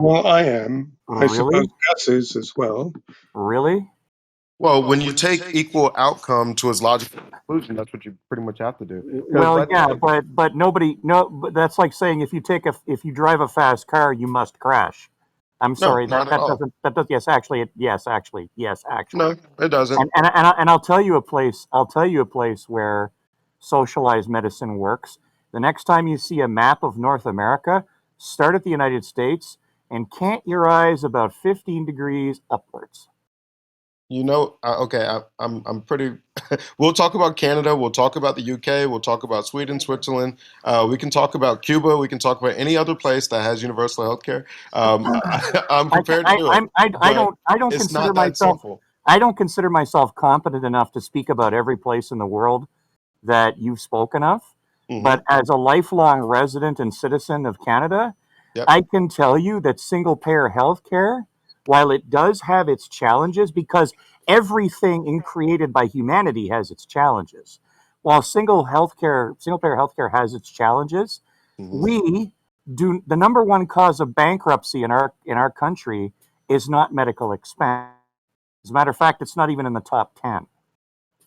Well, I am. I suppose Really? Gus is as well. Really? Well, when you take equal outcome to its logical conclusion, that's what you pretty much have to do. Because Well, yeah, but nobody no. But that's like saying if you drive a fast car, you must crash. I'm no, sorry not at that all. doesn't that does yes actually. No, it doesn't. And I'll tell you a place. I'll tell you a place where socialized medicine works. The next time you see a map of North America, start at the United States and cant your eyes about 15 degrees upwards. Okay, I'm pretty. We'll talk about Canada. We'll talk about the UK. We'll talk about Sweden, Switzerland. We can talk about Cuba. We can talk about any other place that has universal health care. I'm I, prepared to I, do it, but I don't it's consider not that myself simple. I don't consider myself competent enough to speak about every place in the world that you've spoken of. Hmm. But as a lifelong resident and citizen of Canada, Yep. I can tell you that single payer healthcare, while it does have its challenges, because everything created by humanity has its challenges, while single payer healthcare has its challenges, Hmm. we do the number one cause of bankruptcy in our country is not medical expense. As a matter of fact, it's not even in the top 10.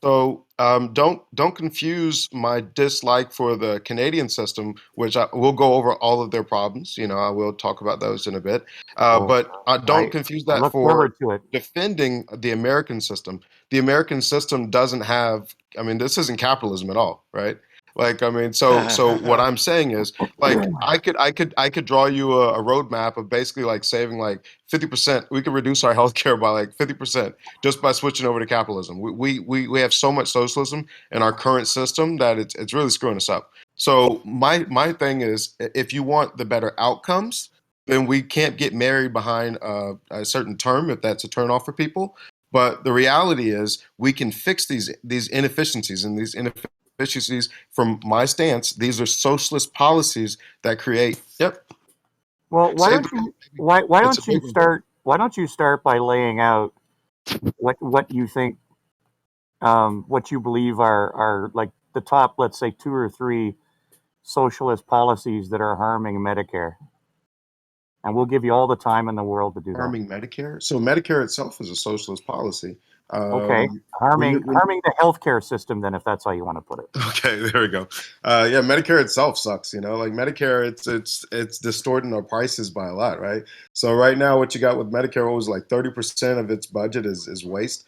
So don't confuse my dislike for the Canadian system, which I will go over all of their problems. I will talk about those in a bit. Oh, But don't I confuse I that look for forward to it. defending the American system. The American system doesn't have. I mean, this isn't capitalism at all, right? Like, I mean, so what I'm saying is, like, I could draw you a roadmap of basically like saving like 50%. We could reduce our healthcare by like 50% just by switching over to capitalism. We have so much socialism in our current system that it's really screwing us up. So my thing is, if you want the better outcomes, then we can't get married behind a certain term if that's a turnoff for people. But the reality is, we can fix these inefficiencies, and these inefficiencies, from my stance, these are socialist policies that create. Yep, Well, save the world, baby. It's a big one. why don't you start by laying out what you think what you believe are like the top, let's say, two or three socialist policies that are harming Medicare, and we'll give you all the time in the world to do that. Harming Medicare. So Medicare itself is a socialist policy. Okay, When harming the healthcare system, then, if that's how you want to put it. Okay, there we go. Yeah, Medicare itself sucks. Like Medicare, it's distorting our prices by a lot, right? So right now, what you got with Medicare was like 30% of its budget is waste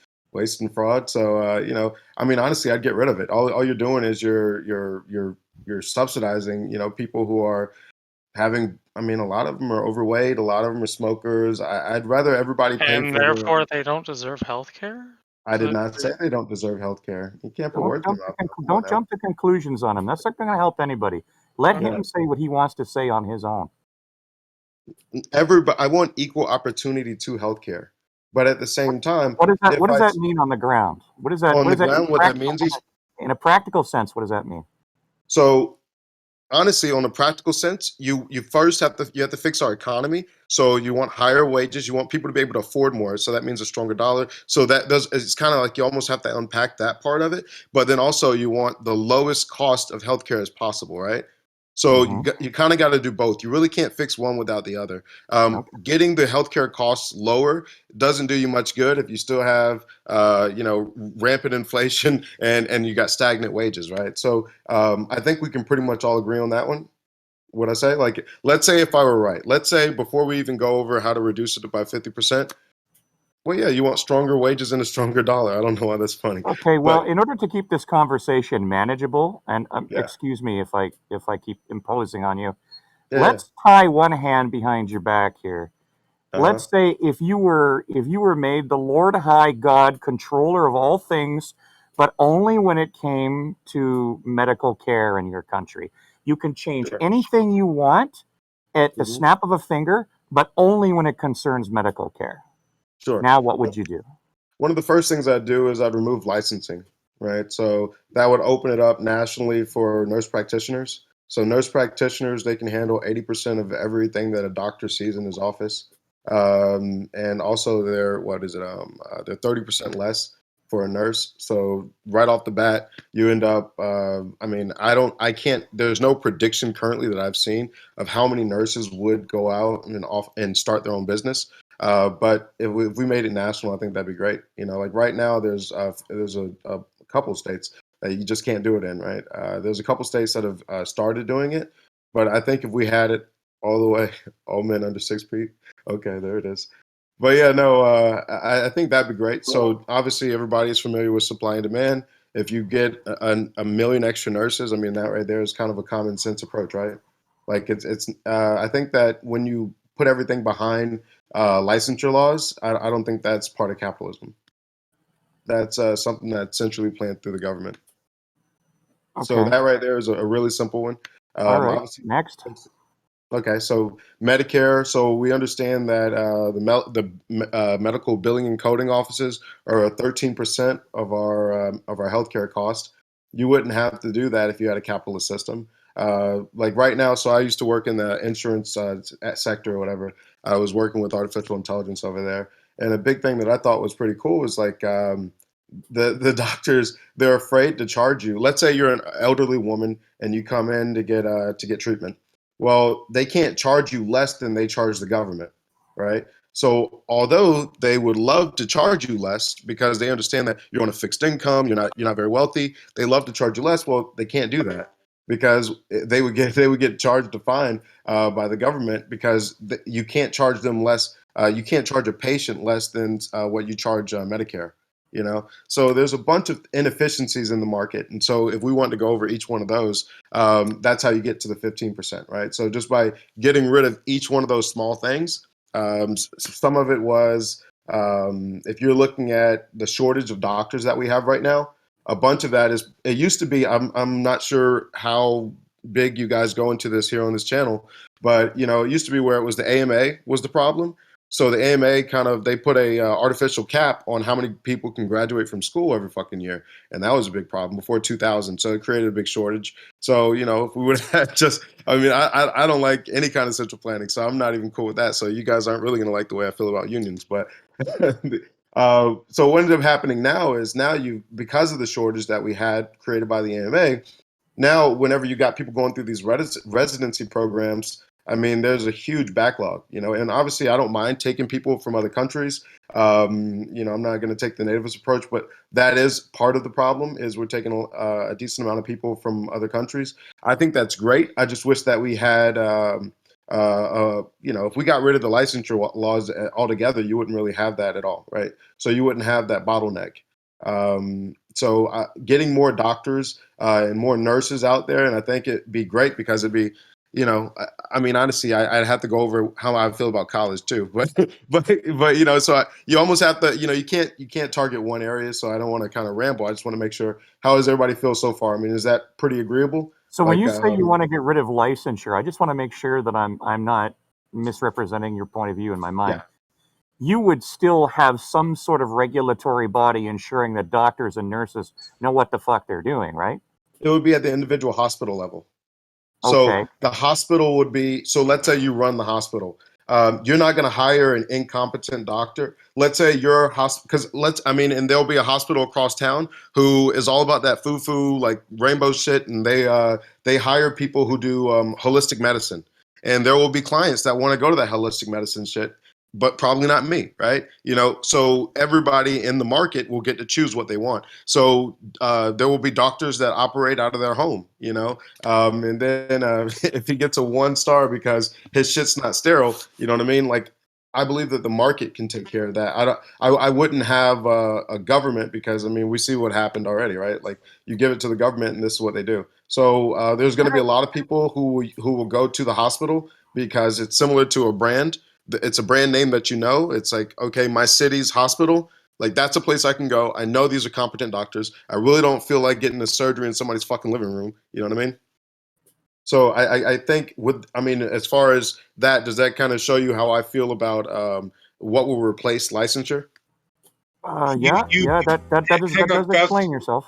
and fraud. So I mean, honestly, I'd get rid of it. All you're doing is you're subsidizing, people who are having. I mean, a lot of them are overweight. A lot of them are smokers. I'd rather everybody pay And for their. therefore they don't deserve health care? I did not say they don't deserve health care. You can't put words in my mouth. Come on Don't now. jump to conclusions on him. That's not going to help anybody. Let Okay. him say what he wants to say on his own. Everybody, I want equal opportunity to healthcare, but at the same time, if What does I that mean on the ground? on What the does that ground, what that means is, in a practical sense? What does that mean? so honestly, on a practical sense, you first have to fix our economy. So you want higher wages, you want people to be able to afford more. So that means a stronger dollar. So that does it's kind of like you almost have to unpack that part of it. But then also you want the lowest cost of healthcare as possible, right? So Hmm. you kind of got to do both. You really can't fix one without the other. Okay. Getting the healthcare costs lower doesn't do you much good if you still have rampant inflation and you got stagnant wages, right? So I think we can pretty much all agree on that one. What I say, like, let's say if I were right, let's say before we even go over how to reduce it by 50%. Well, yeah, you want stronger wages and a stronger dollar. I don't know why that's funny, Okay. Well, but in order to keep this conversation manageable, and yeah, excuse me if I keep imposing on you, yeah, let's tie one hand behind your back here. uh-huh, Let's say if you were made the Lord High God, controller of all things, but only when it came to medical care in your country. You can change sure, anything you want at the hmm, snap of a finger, but only when it concerns medical care. sure. Now, what would you do? One of the first things I'd do is I'd remove licensing, right? So that would open it up nationally for nurse practitioners. So nurse practitioners, they can handle 80% of everything that a doctor sees in his office. And also they're, what is it? They're 30% less for a nurse. So right off the bat, you end up. I can't. There's no prediction currently that I've seen of how many nurses would go out and start their own business. But if we made it national, I think that'd be great. Like right now, there's a couple of states that you just can't do it in. Right? There's a couple of states that have started doing it, but I think if we had it all the way, all men under 6 feet. Okay, there it is. But yeah, no, I think that'd be great. So obviously, everybody is familiar with supply and demand. If you get a million extra nurses, I mean, that right there is kind of a common sense approach, right? Like it's. I think that when you put everything behind licensure laws, I don't think that's part of capitalism. That's something that's centrally planned through the government. So Okay. that right there is a really simple one. All right. Obviously, Next. okay, so Medicare. So we understand that medical billing and coding offices are 13% of our healthcare cost. You wouldn't have to do that if you had a capitalist system. Like right now, so I used to work in the insurance sector or whatever. I was working with artificial intelligence over there, and a big thing that I thought was pretty cool was like the doctors, they're afraid to charge you. Let's say you're an elderly woman and you come in to get treatment. Well, they can't charge you less than they charge the government, right? So although they would love to charge you less because they understand that you're on a fixed income, you're not very wealthy, they love to charge you less. Well, they can't do that because they would get charged a fine by the government because you can't charge them less. You can't charge a patient less than what you charge Medicare. So there's a bunch of inefficiencies in the market, and so if we want to go over each one of those, that's how you get to the 15%, right? So just by getting rid of each one of those small things, some of it was if you're looking at the shortage of doctors that we have right now, a bunch of that is it used to be. I'm not sure how big you guys go into this here on this channel, but it used to be where it was the AMA was the problem. So the AMA they put a artificial cap on how many people can graduate from school every fucking year, and that was a big problem before 2000. So it created a big shortage. So if we would have I don't like any kind of central planning, so I'm not even cool with that. So you guys aren't really gonna like the way I feel about unions, but so what ended up happening now is because of the shortage that we had created by the AMA. Now, whenever you got people going through these residency programs, I mean, there's a huge backlog, and obviously I don't mind taking people from other countries. I'm not going to take the nativist approach, but that is part of the problem is we're taking a decent amount of people from other countries. I think that's great. I just wish that we had, if we got rid of the licensure laws altogether, you wouldn't really have that at all, right? So you wouldn't have that bottleneck. So getting more doctors and more nurses out there, and I think it'd be great because it'd be, honestly, I'd have to go over how I feel about college too, but so you almost have to, you can't target one area. So I don't want to kind of ramble. I just want to make sure. How does everybody feel so far? I mean, is that pretty agreeable? So when you say you want to get rid of licensure, I just want to make sure that I'm not misrepresenting your point of view in my mind. Yeah. You would still have some sort of regulatory body ensuring that doctors and nurses know what the fuck they're doing, right? It would be at the individual hospital level. Okay. So the hospital would be, so let's say you run the hospital. You're not going to hire an incompetent doctor. Let's say you're because and there'll be a hospital across town who is all about that foo-foo, like rainbow shit. And they hire people who do holistic medicine. And there will be clients that want to go to that holistic medicine shit, but probably not me, right? So everybody in the market will get to choose what they want. So there will be doctors that operate out of their home, and then if he gets a 1 star because his shit's not sterile, you know what I mean? Like, I believe that the market can take care of that. I wouldn't have a government because we see what happened already, right? Like you give it to the government and this is what they do. So there's going to be a lot of people who will go to the hospital because it's similar to a brand. It's a brand name that it's like, okay, my city's hospital, like that's a place I can go. I know these are competent doctors. I really don't feel like getting a surgery in somebody's fucking living room. You know what I mean? So I think as far as that, does that kind of show you how I feel about what will replace licensure? That does explain yourself.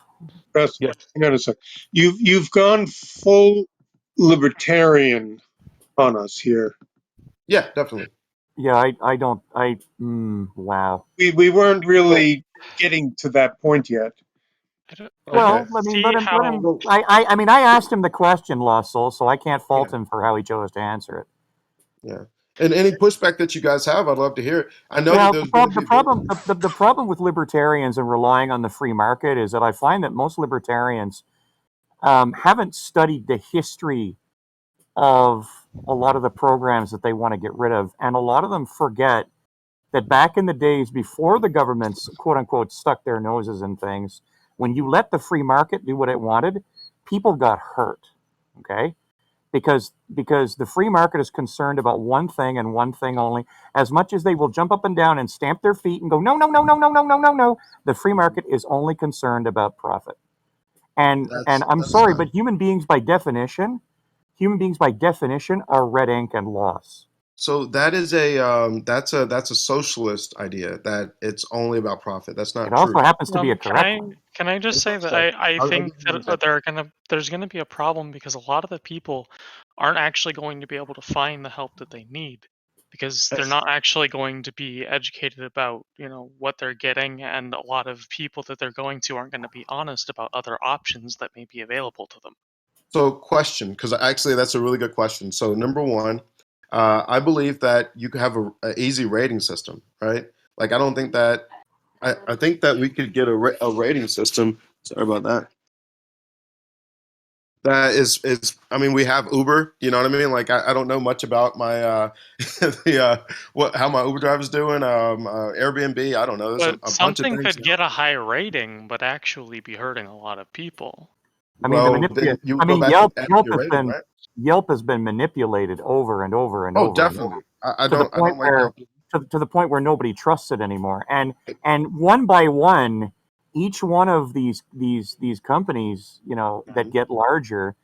Gus, Yeah. hang on a sec. You've gone full libertarian on us here. Yeah, definitely. Wow. We weren't really getting to that point yet. I Well, don't I mean, see let him. how. I mean, I asked him the question, Lost Soul, so I can't fault Yeah. him for how he chose to answer it. Yeah. And any pushback that you guys have, I'd love to hear it. I know that Well, there's going to be the problem with libertarians and relying on the free market is that I find that most libertarians haven't studied the history of a lot of the programs that they want to get rid of, and a lot of them forget that back in the days before the governments quote unquote stuck their noses in things, when you let the free market do what it wanted, people got hurt. Okay? Because the free market is concerned about one thing and one thing only. As much as they will jump up and down and stamp their feet and go, no, no, no, no, no, no, no, no, no, the free market is only concerned about profit. And I'm that's sorry, but human beings by definition are red ink and loss. so that is that's a socialist idea that it's only about profit. That's It not also true. happens to be a Can correct I one. can I just say that So I I'll think give you an that example. there's gonna be a problem because a lot of the people aren't actually going to be able to find the help that they need because they're not actually going to be educated about what they're getting, and a lot of people that they're going to aren't going to be honest about other options that may be available to them. So, question, because actually that's a really good question. So, number one, I believe that you could have a easy rating system, right? Like, I don't think that I think that we could get a rating system. Sorry about that. That is I mean, we have Uber. You know what I mean? Like, I don't know much about my what how my Uber driver's doing. Airbnb. I don't know. There's But a bunch of something things could now. get a high rating, but actually be hurting a lot of people. I mean, the Well, then you I go mean, back and edit your rating, right? Yelp has been manipulated over and over and Oh, over and definitely. over I to the don't point like where Yelp. to the point where nobody trusts it anymore. And one by one, each one of these companies, that Mhm. get larger,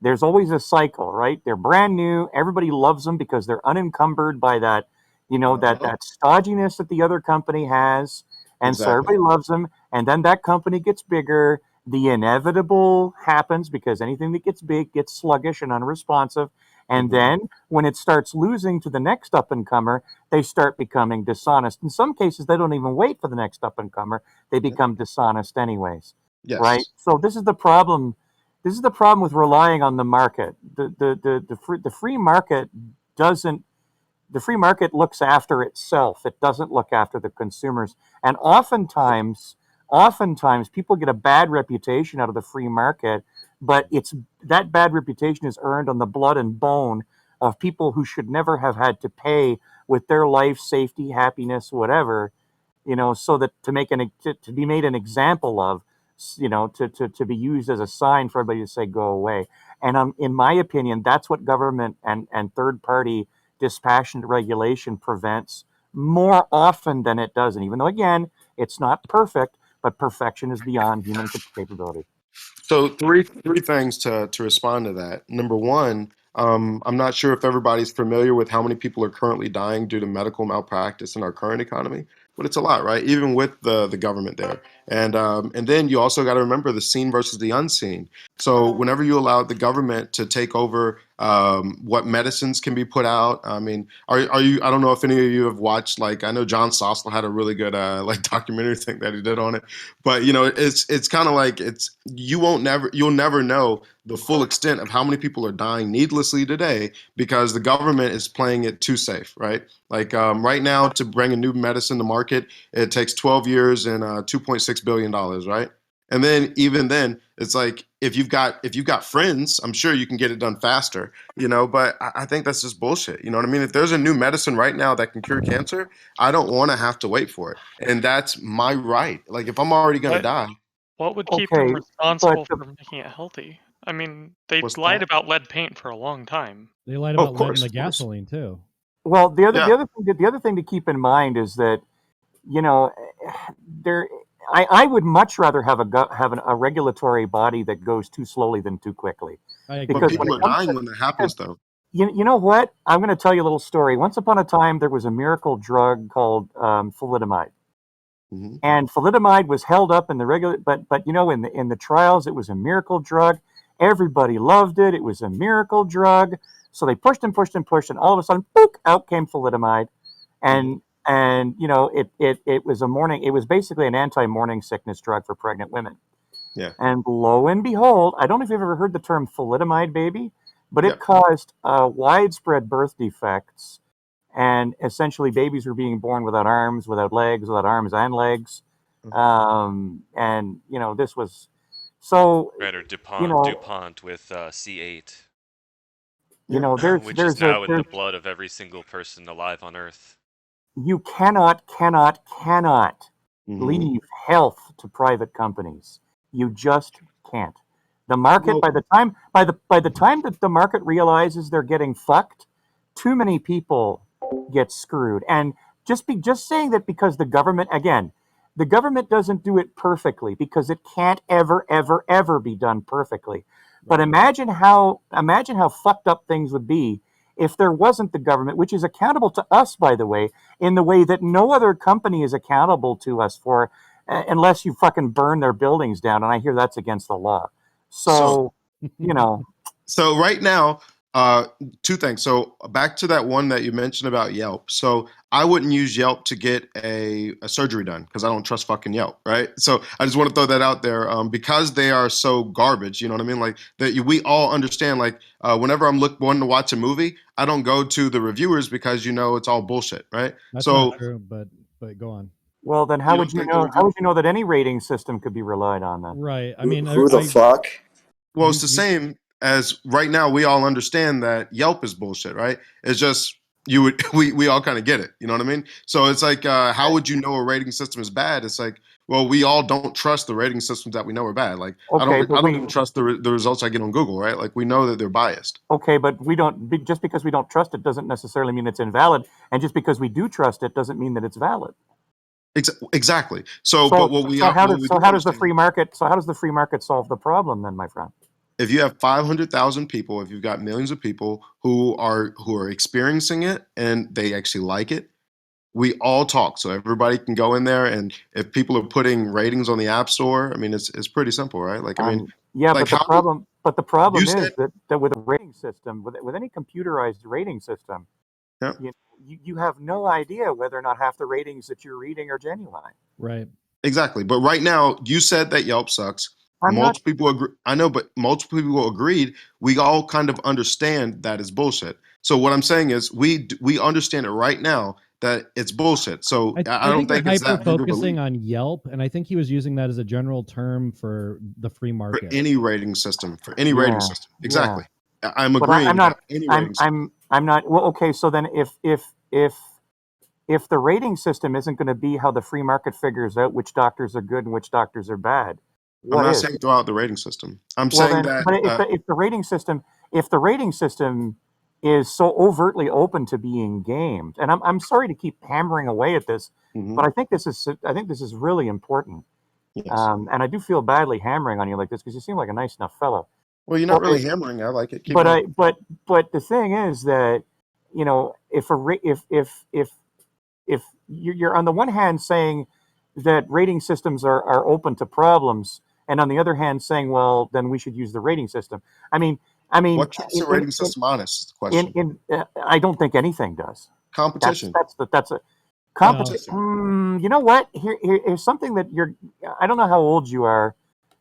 there's always a cycle, right? They're brand new. Everybody loves them because they're unencumbered by that, Uh-huh. that stodginess that the other company has, and so Exactly. everybody loves them. And then that company gets bigger. The inevitable happens because anything that gets big gets sluggish and unresponsive. And Mhm. then when it starts losing to the next up and comer, they start becoming dishonest. In some cases, they don't even wait for the next up and comer; they become dishonest anyways, right? Yes. So this is the problem. This is the problem with relying on the market. The free market doesn't. The free market looks after itself. It doesn't look after the consumers. And oftentimes people get a bad reputation out of the free market, but it's that bad reputation is earned on the blood and bone of people who should never have had to pay with their life, safety, happiness, whatever, so that to be made an example of, to be used as a sign for everybody to say go away. And in my opinion, that's what government and third party dispassionate regulation prevents more often than it doesn't. Even though again, it's not perfect, but perfection is beyond human capability. So three things to respond to that. Number one, I'm not sure if everybody's familiar with how many people are currently dying due to medical malpractice in our current economy, but it's a lot, right? Even with the government there, and then you also got to remember the seen versus the unseen. So whenever you allow the government to take over what medicines can be put out, I mean, are you? I don't know if any of you have watched. Like, I know John Stossel had a really good like documentary thing that he did on it, but it's kind of like you'll never know the full extent of how many people are dying needlessly today because the government is playing it too safe, right? Like right now, to bring a new medicine to market, it takes 12 years and $2.6 billion, right? And then even then, it's like if you've got friends, I'm sure you can get it done faster, But I think that's just bullshit. You know what I mean? If there's a new medicine right now that can cure cancer, I don't want to have to wait for it, and that's my right. Like if I'm already gonna What die, what would keep them Okay, but responsible for making it healthy? I mean, they what's lied that? about lead paint for a long time. They lied Oh, about lead in the of course. gasoline too. well, Yeah. the other thing to keep in mind is that you know there. I would much rather have a regulatory body that goes too slowly than too quickly, I But agree. because when people it are comes dying to when that because happens, though. you know what, I'm going to tell you a little story. Once upon a time, there was a miracle drug called thalidomide. Hmm. And thalidomide was held up in the regular, but in the trials, it was a miracle drug. Everybody loved it. It was a miracle drug. So they pushed and pushed and pushed, and all of a sudden, boop, out came thalidomide. and you know, it was basically an anti-morning sickness drug for pregnant women. Yeah. And lo and behold, I don't know if you've ever heard the term thalidomide baby, but Yep. it caused widespread birth defects, and essentially babies were being born without arms, without legs, without arms and legs. And you know, this was so. Right, or You DuPont, know, DuPont with C8, you know, which is now in the blood of every single person alive on Earth. you cannot leave health to private companies. You just can't. The market, Well- by the time that the market realizes they're getting fucked, too many people get screwed. And just saying that because the government doesn't do it perfectly, because it can't ever be done perfectly. But imagine how fucked up things would be if there wasn't the government, which is accountable to us, by the way, in the way that no other company is accountable to us for, unless you fucking burn their buildings down. And I hear that's against the law. So you know. So right now, two things. So back to that one that you mentioned about Yelp. So I wouldn't use Yelp to get a surgery done because I don't trust fucking Yelp, right? So I just want to throw that out there because they are so garbage. You know what I mean? Like that, we all understand. Like whenever I'm wanting to watch a movie, I don't go to the reviewers because you know it's all bullshit, right? That's so not true, but go on. Well, then how You would don't you think know? the How would you know that any rating system could be relied on then? Right. I mean, Who the fuck? Well, it's the same as right now. We all understand that Yelp is bullshit, right? It's just we all kind of get it. You know what I mean? So it's like, how would you know a rating system is bad? It's like, well, we all don't trust the rating systems that we know are bad. Like I don't even trust the results I get on Google, right? Like we know that they're biased. Okay, but we don't. Just because we don't trust it doesn't necessarily mean it's invalid, and just because we do trust it doesn't mean that it's valid. Exactly. So but what we how does the free market solve the problem then, my friend? If you have 500,000 people, if you've got millions of people who are experiencing it and they actually like it, we all talk. So everybody can go in there, and if people are putting ratings on the App Store, I mean, it's pretty simple, right? Like, I mean, yeah, like but the problem is that with a rating system, with any computerized rating system, yeah. you have no idea whether or not half the ratings that you're reading are genuine. Right. Exactly. But right now, you said that Yelp sucks. Multiple people agree. I know, but multiple people agreed. We all kind of understand that is bullshit. So what I'm saying is, we understand it right now that it's bullshit. So I don't think it's that hyper focusing on Yelp, and I think he was using that as a general term for the free market. For any rating system. Rating system. Exactly. Yeah. I'm agreeing. I'm not. Well, okay. So then, if the rating system isn't going to be how the free market figures out which doctors are good and which doctors are bad, I'm not saying throw out the rating system. I'm saying that. But if the rating system is so overtly open to being gamed, and I'm sorry to keep hammering away at this, but I think this is really important. Yes. And I do feel badly hammering on you like this because you seem like a nice enough fellow. Well, you're not really hammering. I like it. But the thing is that, you know, if you're on the one hand saying that rating systems are open to problems, and on the other hand saying, well, then we should use the rating system. I mean, what keeps the rating system honest? Is the question. I don't think anything does. Competition. That's a competition. You know what? Here's something that I don't know how old you are,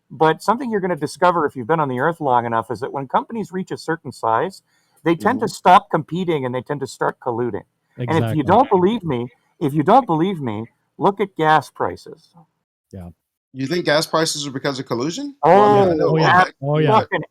but something you're going to discover if you've been on the earth long enough is that when companies reach a certain size, they tend to stop competing and they tend to start colluding. Exactly. And if you don't believe me, look at gas prices. Yeah. You think gas prices are because of collusion? Fucking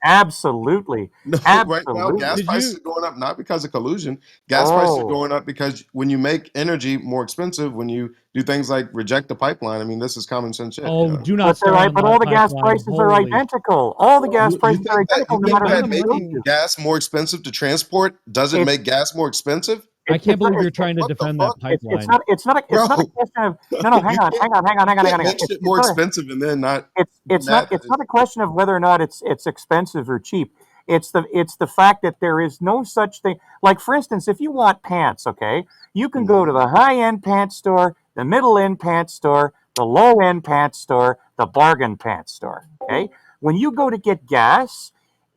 absolutely. No, absolutely. Right now, gas prices are going up not because of collusion. Gas prices are going up because when you make energy more expensive, when you do things like reject the pipeline, I mean, this is common sense shit. Oh, do not start but all the gas prices are identical. All the gas prices are identical. You think that making gas more expensive to transport doesn't make gas more expensive? I can't believe you're trying to defend that pipeline. It's not a question of no. Hang on. Make shit more expensive and then not. It's not a question of whether or not it's expensive or cheap. It's the fact that there is no such thing. Like, for instance, if you want pants, okay, you can go to the high-end pants store, the middle-end pants store, the low-end pants store, the bargain pants store. Okay, when you go to get gas,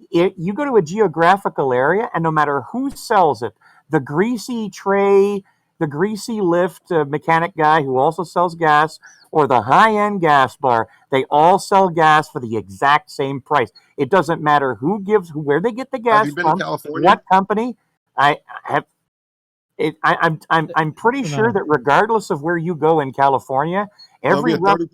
you go to a geographical area, and no matter who sells it. The greasy tray, the greasy lift mechanic guy who also sells gas, or the high-end gas bar, they all sell gas for the exact same price. It doesn't matter where they get the Have gas you been to from, California? what company. I have. I'm pretty sure that regardless of where you go in California, There'll be a 30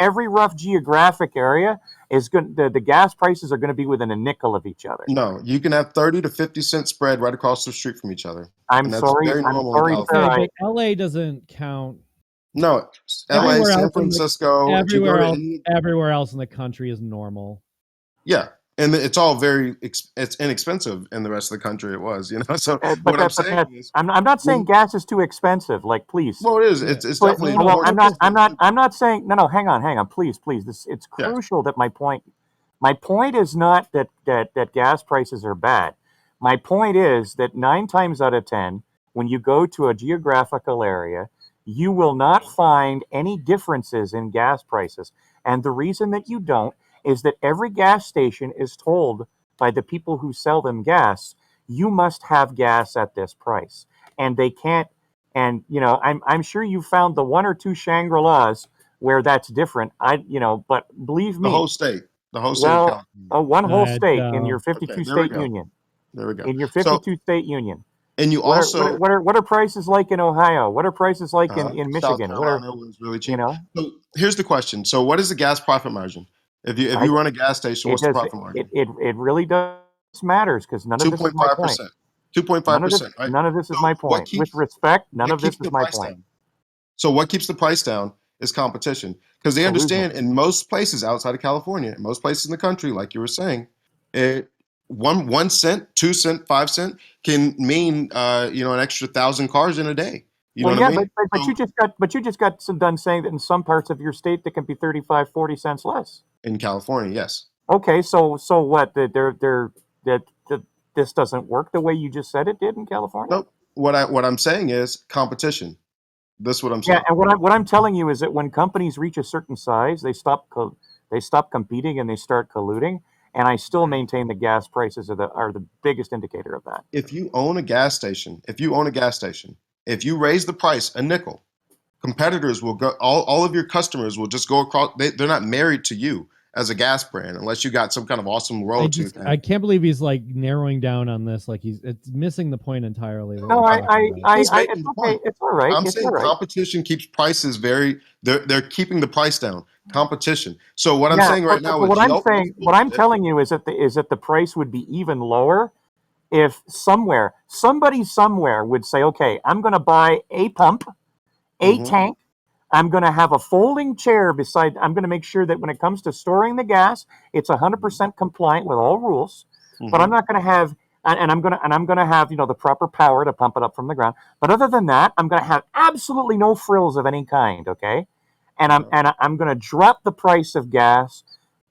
every rough geographic area is going. The gas prices are going to be within a nickel of each other. No, you can have 30 to 50 cent spread right across the street from each other. I'm And that's sorry, very I'm normal in sorry, sir. California. but LA doesn't count. No, LA, Everywhere San else in the- Francisco, if you go to Everywhere else in the country is normal. yeah, and it's all it's inexpensive in the rest of the country. It was, So But what I'm saying is, I'm not saying gas is too expensive. Like, please. well, it is. It's But, definitely. well, more I'm not. expensive. I'm not saying. No, hang on. Please. It's Yeah. crucial that my point. My point is not that gas prices are bad. My point is that 9 times out of 10, when you go to a geographical area, you will not find any differences in gas prices. And the reason that you don't is that every gas station is told by the people who sell them gas, you must have gas at this price. And they can't. And I'm sure you found the 1 or 2 Shangri-Las where that's different. But believe me, The whole state of well, California. one whole state in no. your 52 Okay, there we state go. union. There we go. In your So, 52 state union. and you What also are prices like in Ohio? What are prices like in South Michigan? Carolina was really cheap. You know, So here's the question. So what is the gas profit margin? If you run a gas station, what's the profit margin? It really does matters because none of this is my point. 2.5%, right? None of this is So my what point. keeps- With respect, none What of this keeps is the my price point. down? So what keeps the price down is competition, because they Collusion. understand in most places outside of California, in most places in the country, like you were saying, it 1 cent, 2 cent, 5 cent can mean an extra 1,000 cars in a day. You know what I mean? But you just got done saying that in some parts of your state that can be 35, 40 cents less. In California, yes. Okay, so what? That this doesn't work the way you just said it did in California. Nope. What I'm saying is competition. That's what I'm Yeah, saying. and what I'm telling you is that when companies reach a certain size, they stop competing and they start colluding. And I still maintain the gas prices are the biggest indicator of that. If you own a gas station, if you raise the price a nickel, competitors will go. All of your customers will just go across. They're not married to you as a gas brand unless you got some kind of awesome royalty thing. I can't believe he's like narrowing down on this. Like it's missing the point entirely. No, He's making the point. It's all right. I'm It's saying all right. competition keeps prices they're keeping the price down. Competition. So what I'm saying right now is what I'm telling you is that the price would be even lower if somebody somewhere would say, okay, I'm going to buy a pump, a tank. I'm going to have a folding chair beside. I'm going to make sure that when it comes to storing the gas, it's 100% compliant with all rules. But I'm not going to have, and I'm going to have the proper power to pump it up from the ground. But other than that, I'm going to have absolutely no frills of any kind. Okay, and I'm going to drop the price of gas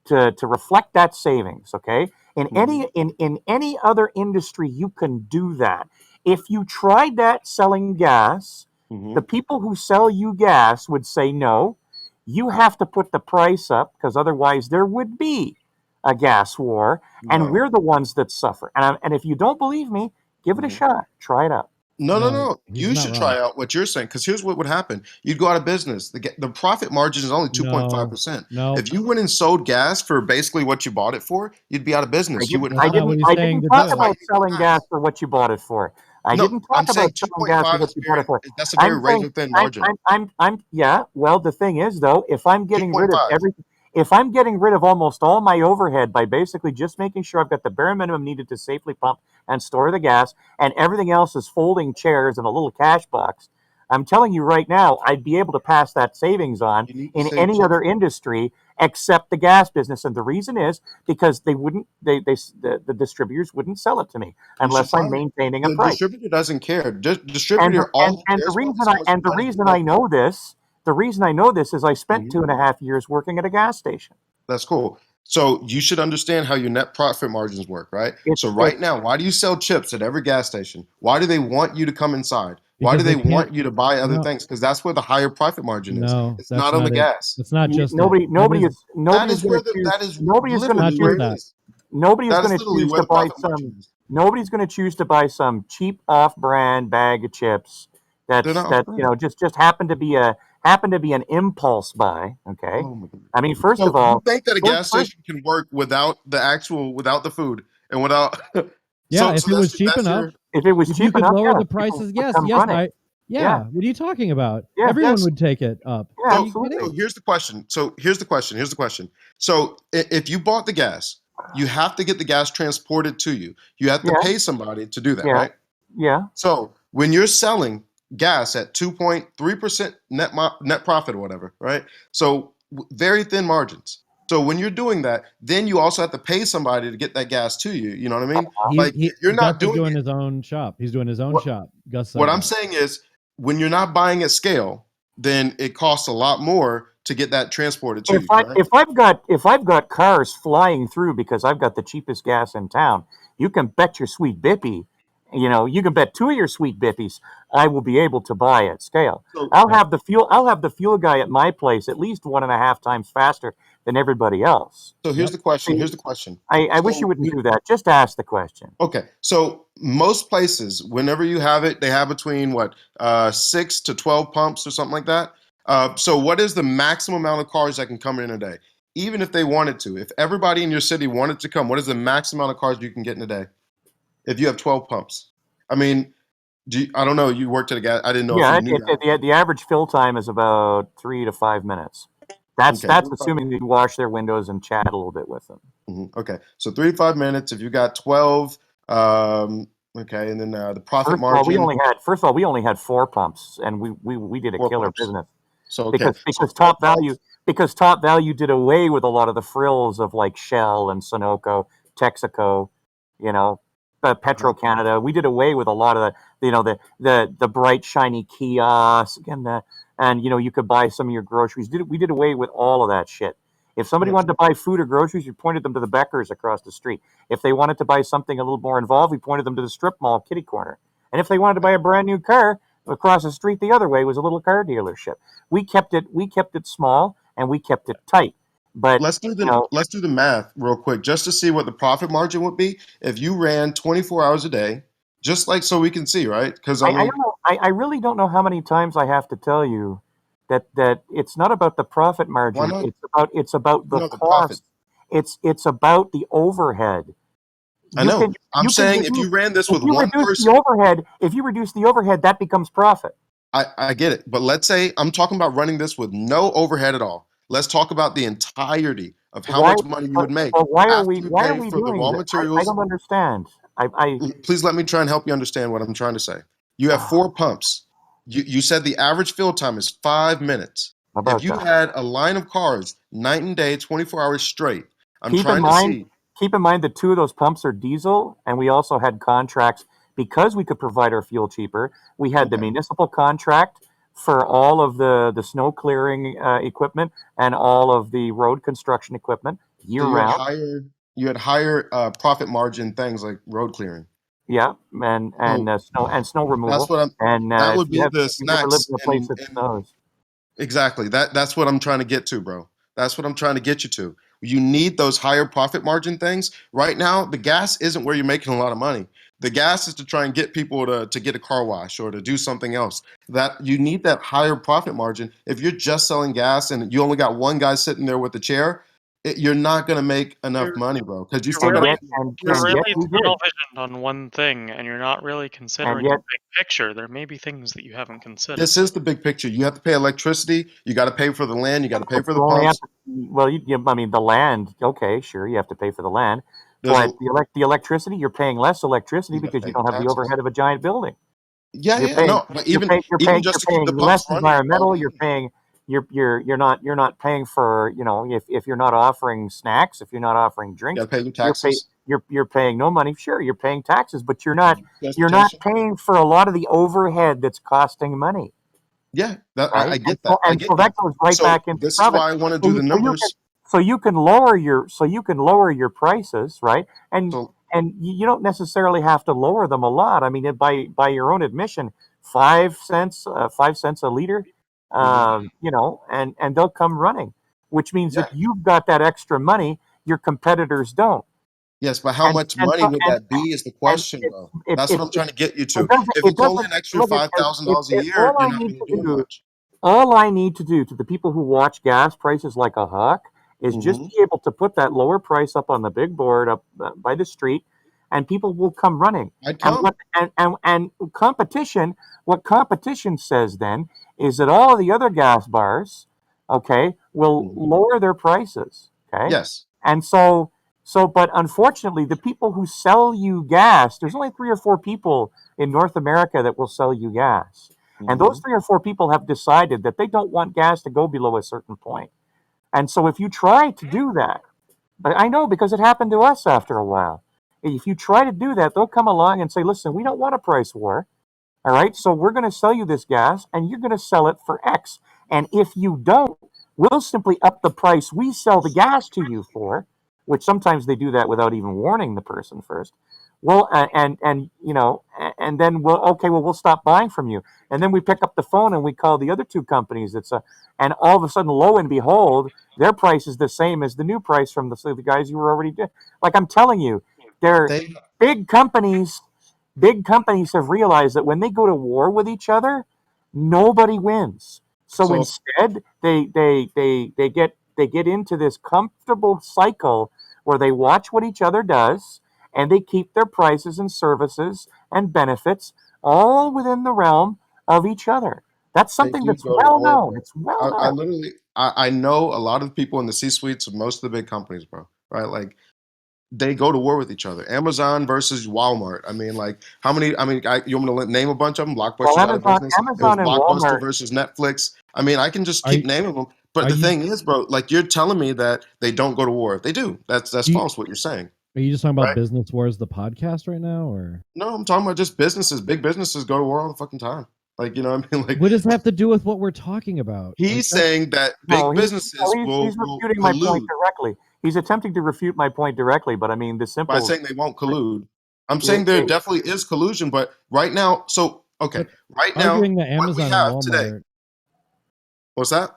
to reflect that savings. Okay, in any other industry, you can do that. If you tried that selling gas. The people who sell you gas would say, no, you have to put the price up because otherwise there would be a gas war, and we're the ones that suffer. And if you don't believe me, give it a shot. Try it out. No. You should try out what you're saying, because here's what would happen. You'd go out of business. The profit margin is only 2.5%. No. If you went and sold gas for basically what you bought it for, you'd be out of business. I didn't talk about selling gas for what you bought it for. I didn't talk about selling gas for what you bought it for. That's a very razor thin margin. Well, the thing is though, if I'm getting rid of everything, if I'm getting rid of almost all my overhead by basically just making sure I've got the bare minimum needed to safely pump and store the gas, and everything else is folding chairs and a little cash box, I'm telling you right now, I'd be able to pass that savings on in any other industry except the gas business. And the reason is because the distributors wouldn't sell it to me unless I'm maintaining a price. The distributor doesn't care. And the reason I know this is I spent 2.5 years working at a gas station. That's cool. So you should understand how your net profit margins work, right? So right now, why do you sell chips at every gas station? Why do they want you to come inside? Why do they want you to buy other things? Because that's where the higher profit margin is. It's not on the gas. It's not just nobody's going to choose to buy some cheap off-brand bag of chips They're not that authentic. just happened to be an impulse buy. Okay, Oh my goodness. I mean, first So of all, you think that a gas first, station can work without the food and without Yeah, so if it was cheap that's enough, your if it was if you cheap could enough, lower yeah, the people prices, would yes, come yes, running. yeah. What are you talking about? Yeah. Everyone Yes. would take it up. Yeah, Are you absolutely. kidding? So here's the question. Here's the question. So if you bought the gas, you have to get the gas transported to you. You have to Yeah. pay somebody to do that, Yeah. right? Yeah. So when you're selling gas at 2.3% net profit or whatever, right? So very thin margins. So when you're doing that, then you also have to pay somebody to get that gas to you. You know what I mean? Like if you're Gus not is doing doing it, his own shop. He's doing his own What- shop. Gus said what I'm that. saying is when you're not buying at scale, then it costs a lot more to get that transported to you, correct? If I've got cars flying through because I've got the cheapest gas in town, you can bet your sweet bippy, you can bet two of your sweet bippies I will be able to buy at scale. So I'll have the fuel guy at my place at least 1.5 times faster than everybody else. so here's Yep. the question. See, Here's the question. I wish you So wouldn't do that. Just ask the question. okay, so most places, whenever you have it, they have between 6 to 12 pumps or something like that. So what is the maximum amount of cars that can come in a day? Even if they wanted to, if everybody in your city wanted to come, what is the maximum amount of cars you can get in a day? If you have 12 pumps, I mean, I don't know. You worked at a gas. I didn't know if Yeah, you knew that. the average fill time is about 3 to 5 minutes. That's Okay, assuming you wash their windows and chat a little bit with them. okay. So 3 to 5 minutes. If you got 12, okay, and then the profit margin. First of all, we only had 4 pumps, and we did a 4 killer pumps. business So okay, because so Top Value did away with a lot of the frills of like Shell and Sunoco, Texaco, you know, Petro Canada. We did away with a lot of the bright shiny kiosk and you could buy some of your groceries. We did away with all of that shit. If somebody wanted to buy food or groceries, we pointed them to the Beckers across the street. If they wanted to buy something a little more involved, we pointed them to the strip mall kitty corner. And if they wanted to buy a brand new car, across the street the other way was a little car dealership. We kept it small and we kept it tight. But let's do the math real quick just to see what the profit margin would be if you ran 24 hours a day, just like so we can see, right? Because I I mean, don't know. I really don't know how many times I have to tell you that it's not about the profit why margin. not? It's about the No, the profit. cost. It's about the overhead. I You know. can I'm you can saying if reduce you ran this if with you one reduce the person, overhead. If you reduce the overhead, that becomes profit. I get it. But let's say I'm talking about running this with no overhead at all. Let's talk about the entirety of how Why? much money you would make But why are after we you why are pay we for the doing raw that? I materials. don't understand. I Please let me try and help you understand what I'm trying to say. You have 4 pumps. You said the average fill time is 5 minutes. If about you that. had a line of cars night and day, 24 hours straight, I'm Keep in trying to mind, see. keep in mind that 2 of those pumps are diesel, and we also had contracts because we could provide our fuel cheaper. We had the Okay. municipal contract for all of the snow clearing equipment and all of the road construction equipment So year round. you had higher profit margin things like road clearing. Yeah, So snow that's removal. what I'm. And That would be if the you never lived snacks in a place and that snows, exactly. That's what I'm trying to get to, bro. That's what I'm trying to get you to. You need those higher profit margin things. Right now, the gas isn't where you're making a lot of money. The gas is to try and get people to get a car wash or to do something else. That you need that higher profit margin. If you're just selling gas and you only got one guy sitting there with a chair, you're not going to make enough money, bro. Because you still You're got really, to. you're and yet really we did, tunnel visioned on one thing, and you're not really and considering the yet big picture. There may be things that you haven't considered. This is the big picture. You have to pay electricity. You got to pay for the land. You got to pay for the you only have pumps. to. Well, I mean, the land. Okay, sure, you have to pay for the land, There's but a the electricity, you're paying less electricity you got to because you pay don't have the taxes. overhead of a giant building. Yeah, You're yeah, paying no, but even just you're to keep the paying pumps less running, you environmental. already You're paying you're not paying for if you're not offering snacks, if you're not offering got drinks, to pay your you're pay taxes, you're paying no money. Sure, you're paying taxes, but you're not transportation. paying for a lot of the overhead that's costing money, Yeah, right? I get that. I get So that that. goes right So back into this is profit. why I want to So do the numbers. you can lower your prices, right? And So you don't necessarily have to lower them a lot. I mean, by your own admission, 5 cents a liter, mhm, and they'll come running, which means yeah, that you've got that extra money your competitors don't. Yes, but how much money would that be is the and question, it, bro. it, That's it, what I'm trying to get you it to. doesn't, If it it's only doesn't, an extra look at, $5,000 a year, all you're I not need really to doing do, much. all I need to do to the people who watch gas prices like a hawk is just Hmm. be able to put that lower price up on the big board up by the street, and people will come running. I'd And come. what and competition, what competition says then is that all of the other gas bars, okay, will Hmm. lower their prices. Okay, Yes. and but unfortunately, the people who sell you gas, there's only 3 or 4 people in North America that will sell you gas. And those Hmm. 3 or 4 people have decided that they don't want gas to go below a certain point. And so if you try to do that, I know because it happened to us after a while. If you try to do that, they'll come along and say, listen, we don't want a price war. All right, so we're going to sell you this gas and you're going to sell it for X. And if you don't, we'll simply up the price we sell the gas to you for, which sometimes they do that without even warning the person first. Well, and then we'll stop buying from you. And then we pick up the phone and we call the other 2 companies. And all of a sudden, lo and behold, their price is the same as the new price from the guys you were already doing. Like I'm telling you, they're They big companies big companies have realized that when they go to war with each other, nobody wins. So so instead, they get into this comfortable cycle where they watch what each other does and they keep their prices and services and benefits all within the realm of each other. That's they something do that's go to well war, known. bro. It's well I known. literally I know a lot of people in the C suites of most of the big companies, bro. Right? Like they go to war with each other. Amazon versus Walmart. I mean, like how many? I mean, you want me to name a bunch of them? Well, Blockbuster's out of business. It was Amazon and Blockbuster Walmart. versus Netflix. I mean, I can just Are keep naming them. But are the you thing is, bro, like you're telling me that they don't go to war. They do. That's do you, false. What you're saying, are you just talking about right? Business Wars, the podcast, right now, or No, I'm talking about just businesses. Big businesses go to war all the fucking time. Like you know, what I mean, like what does that have to do with what we're talking about? Like he's that's saying that No, big businesses he's will refuting my point collude directly. He's attempting to refute my point directly, but I mean the by simple. saying they won't collude. I'm saying It, there it, definitely is collusion, but right now, so okay, like right now, arguing that what we Amazon and have today, Walmart. what's that?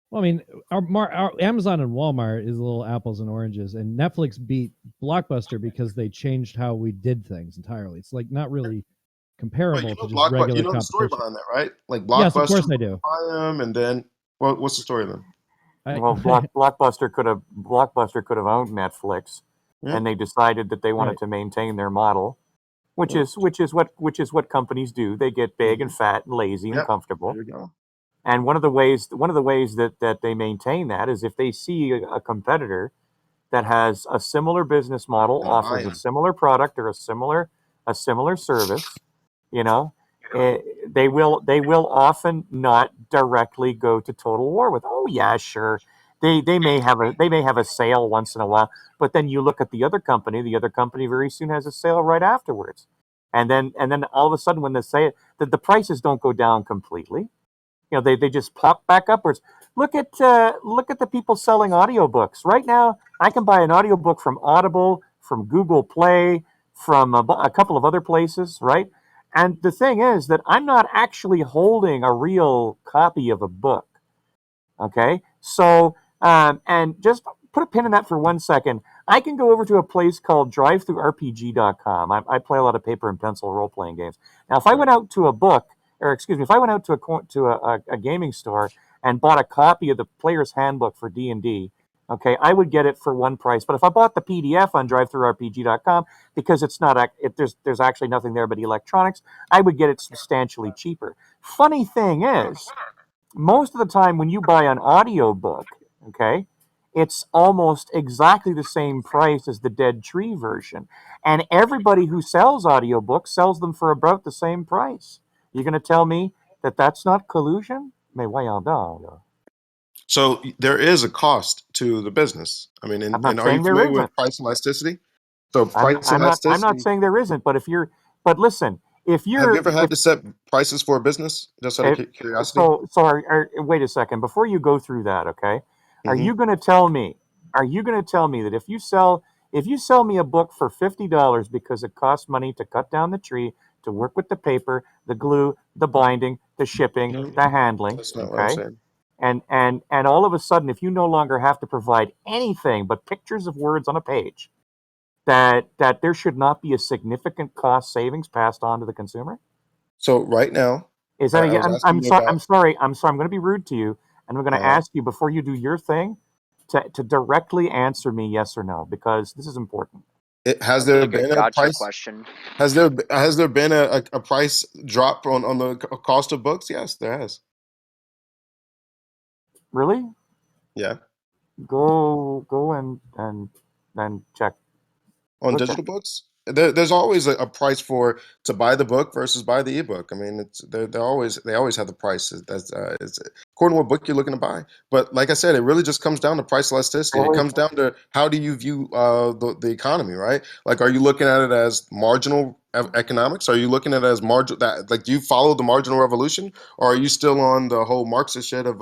Well, I mean, our Amazon and Walmart is little apples and oranges, and Netflix beat Blockbuster because they changed how we did things entirely. It's like not really But comparable you to know just Blockbuster, you regular know the story competition. behind that, right? Like Yes, of Blockbuster course I wanted to do. buy them, and then what's the story then? I, well, Blockbuster could have owned Netflix, Yeah, and they decided that they wanted right. to maintain their model, yeah, which is what companies do. They get big and hmm, fat and lazy and yeah. There comfortable. you go. And one of the ways that they maintain that is if they see a competitor that has a similar business model, And buy offers a them. similar product or a similar service, you know, eh, they will often not directly go to total war with. Oh yeah, sure. They may have a sale once in a while, but then you look at the other company very soon has a sale right afterwards, and then all of a sudden when they say it, the prices don't go down completely. They just pop back upwards. Look at the people selling audiobooks right now. I can buy an audiobook from Audible, from Google Play, from a couple of other places, right? And the thing is that I'm not actually holding a real copy of a book. Okay, so and just put a pin in that for 1 second. I can go over to a place called DriveThruRPG.com. I play a lot of paper and pencil role playing games. Now, if I Right. went out to a book, or excuse me, if I went out to a gaming store and bought a copy of the Player's Handbook for D&D, okay, I would get it for one price. But if I bought the PDF on DriveThruRPG.com, because it's not there's actually nothing there but electronics, I would get it substantially cheaper. Funny thing is, most of the time when you buy an audiobook, okay, it's almost exactly the same price as the Dead Tree version. And everybody who sells audiobooks sells them for about the same price. You're going to tell me that that's not collusion? Mais voyons donc. So there is a cost to the business. I mean, I'm and not are you saying there familiar with isn't. price elasticity? So I'm, price I'm not. I'm not elasticity. saying there isn't. But listen, if Have you you're ever had to set prices for a business? Just out of if curiosity. so, wait a second before you go through that, okay? Are Hmm. you going to tell me? Are you going to tell me that if you sell me a book for $50 because it costs money to cut down the tree, to work with the paper, the glue, the binding, the shipping, No, the handling, that's not what I'm okay? saying. And all of a sudden, if you no longer have to provide anything but pictures of words on a page, that there should not be a significant cost savings passed on to the consumer? So right now, Is that? I was asking I'm you sorry. about. I'm sorry. I'm sorry. I'm going to be rude to you, and I'm going to Uh, ask you before you do your thing to directly answer me yes or no, because this is important. Has A really there good been a gotcha price? question. Has there been a price drop on the cost of books? Yes, there has. Really? Yeah, Go and check. on Go check. digital books, there's always a price for to buy the book versus buy the ebook. I mean, they always have the price. That's it's according to what book you're looking to buy. But like I said, it really just comes down to price elasticity. It comes down to how do you view the economy, right? Like, are you looking at it as marginal economics? Are you looking at it as marginal that like do you follow the marginal revolution, or are you still on the whole Marxist shit of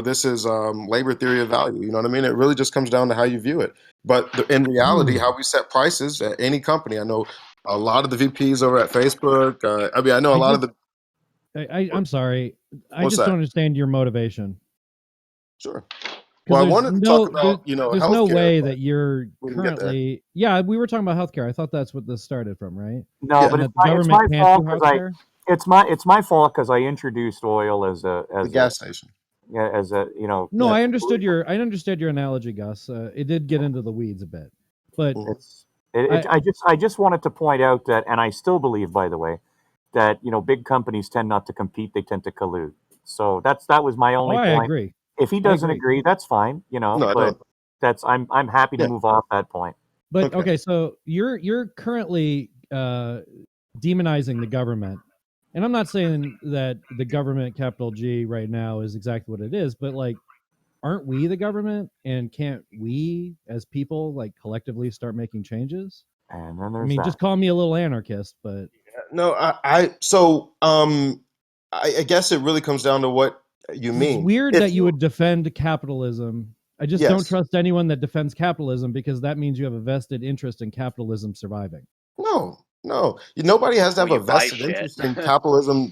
this is labor theory of value? You know what I mean? It really just comes down to how you view it. But in reality, how we set prices at any company, I know a lot of the VPs over at Facebook. I mean, I know a lot of the. I'm sorry. I What's just don't that? understand your motivation. Sure. Well, Because I wanted to talk about there's no healthcare, way but that you're we can get there. currently. Yeah, we were talking about healthcare. I thought that's what this started from, right? No, Yeah. but And it's that the my government can't do fault because healthcare. it's my fault because I introduced oil as The a gas station. as a No, Yeah. I understood your analogy, Gus. It did get into the weeds a bit, but Mhm. I just wanted to point out that, and I still believe, by the way, that big companies tend not to compete; they tend to collude. So that was my only I point. agree. If he I doesn't agree. agree, that's fine, No, I but don't. I'm happy to Yeah. move off that point. But Okay. okay, so you're currently demonizing the government, and I'm not saying that the government, capital G, right now is exactly what it is, but like, aren't we the government, and can't we as people like collectively start making changes? And then I there's mean, that. just call me a little anarchist, but No, I guess it really comes down to what you 'cause it's mean. weird If that you you would defend capitalism. I just don't yes, trust anyone that defends capitalism because that means you have a vested interest in capitalism surviving. no, nobody has to Well, have a you buy vested shit. interest in capitalism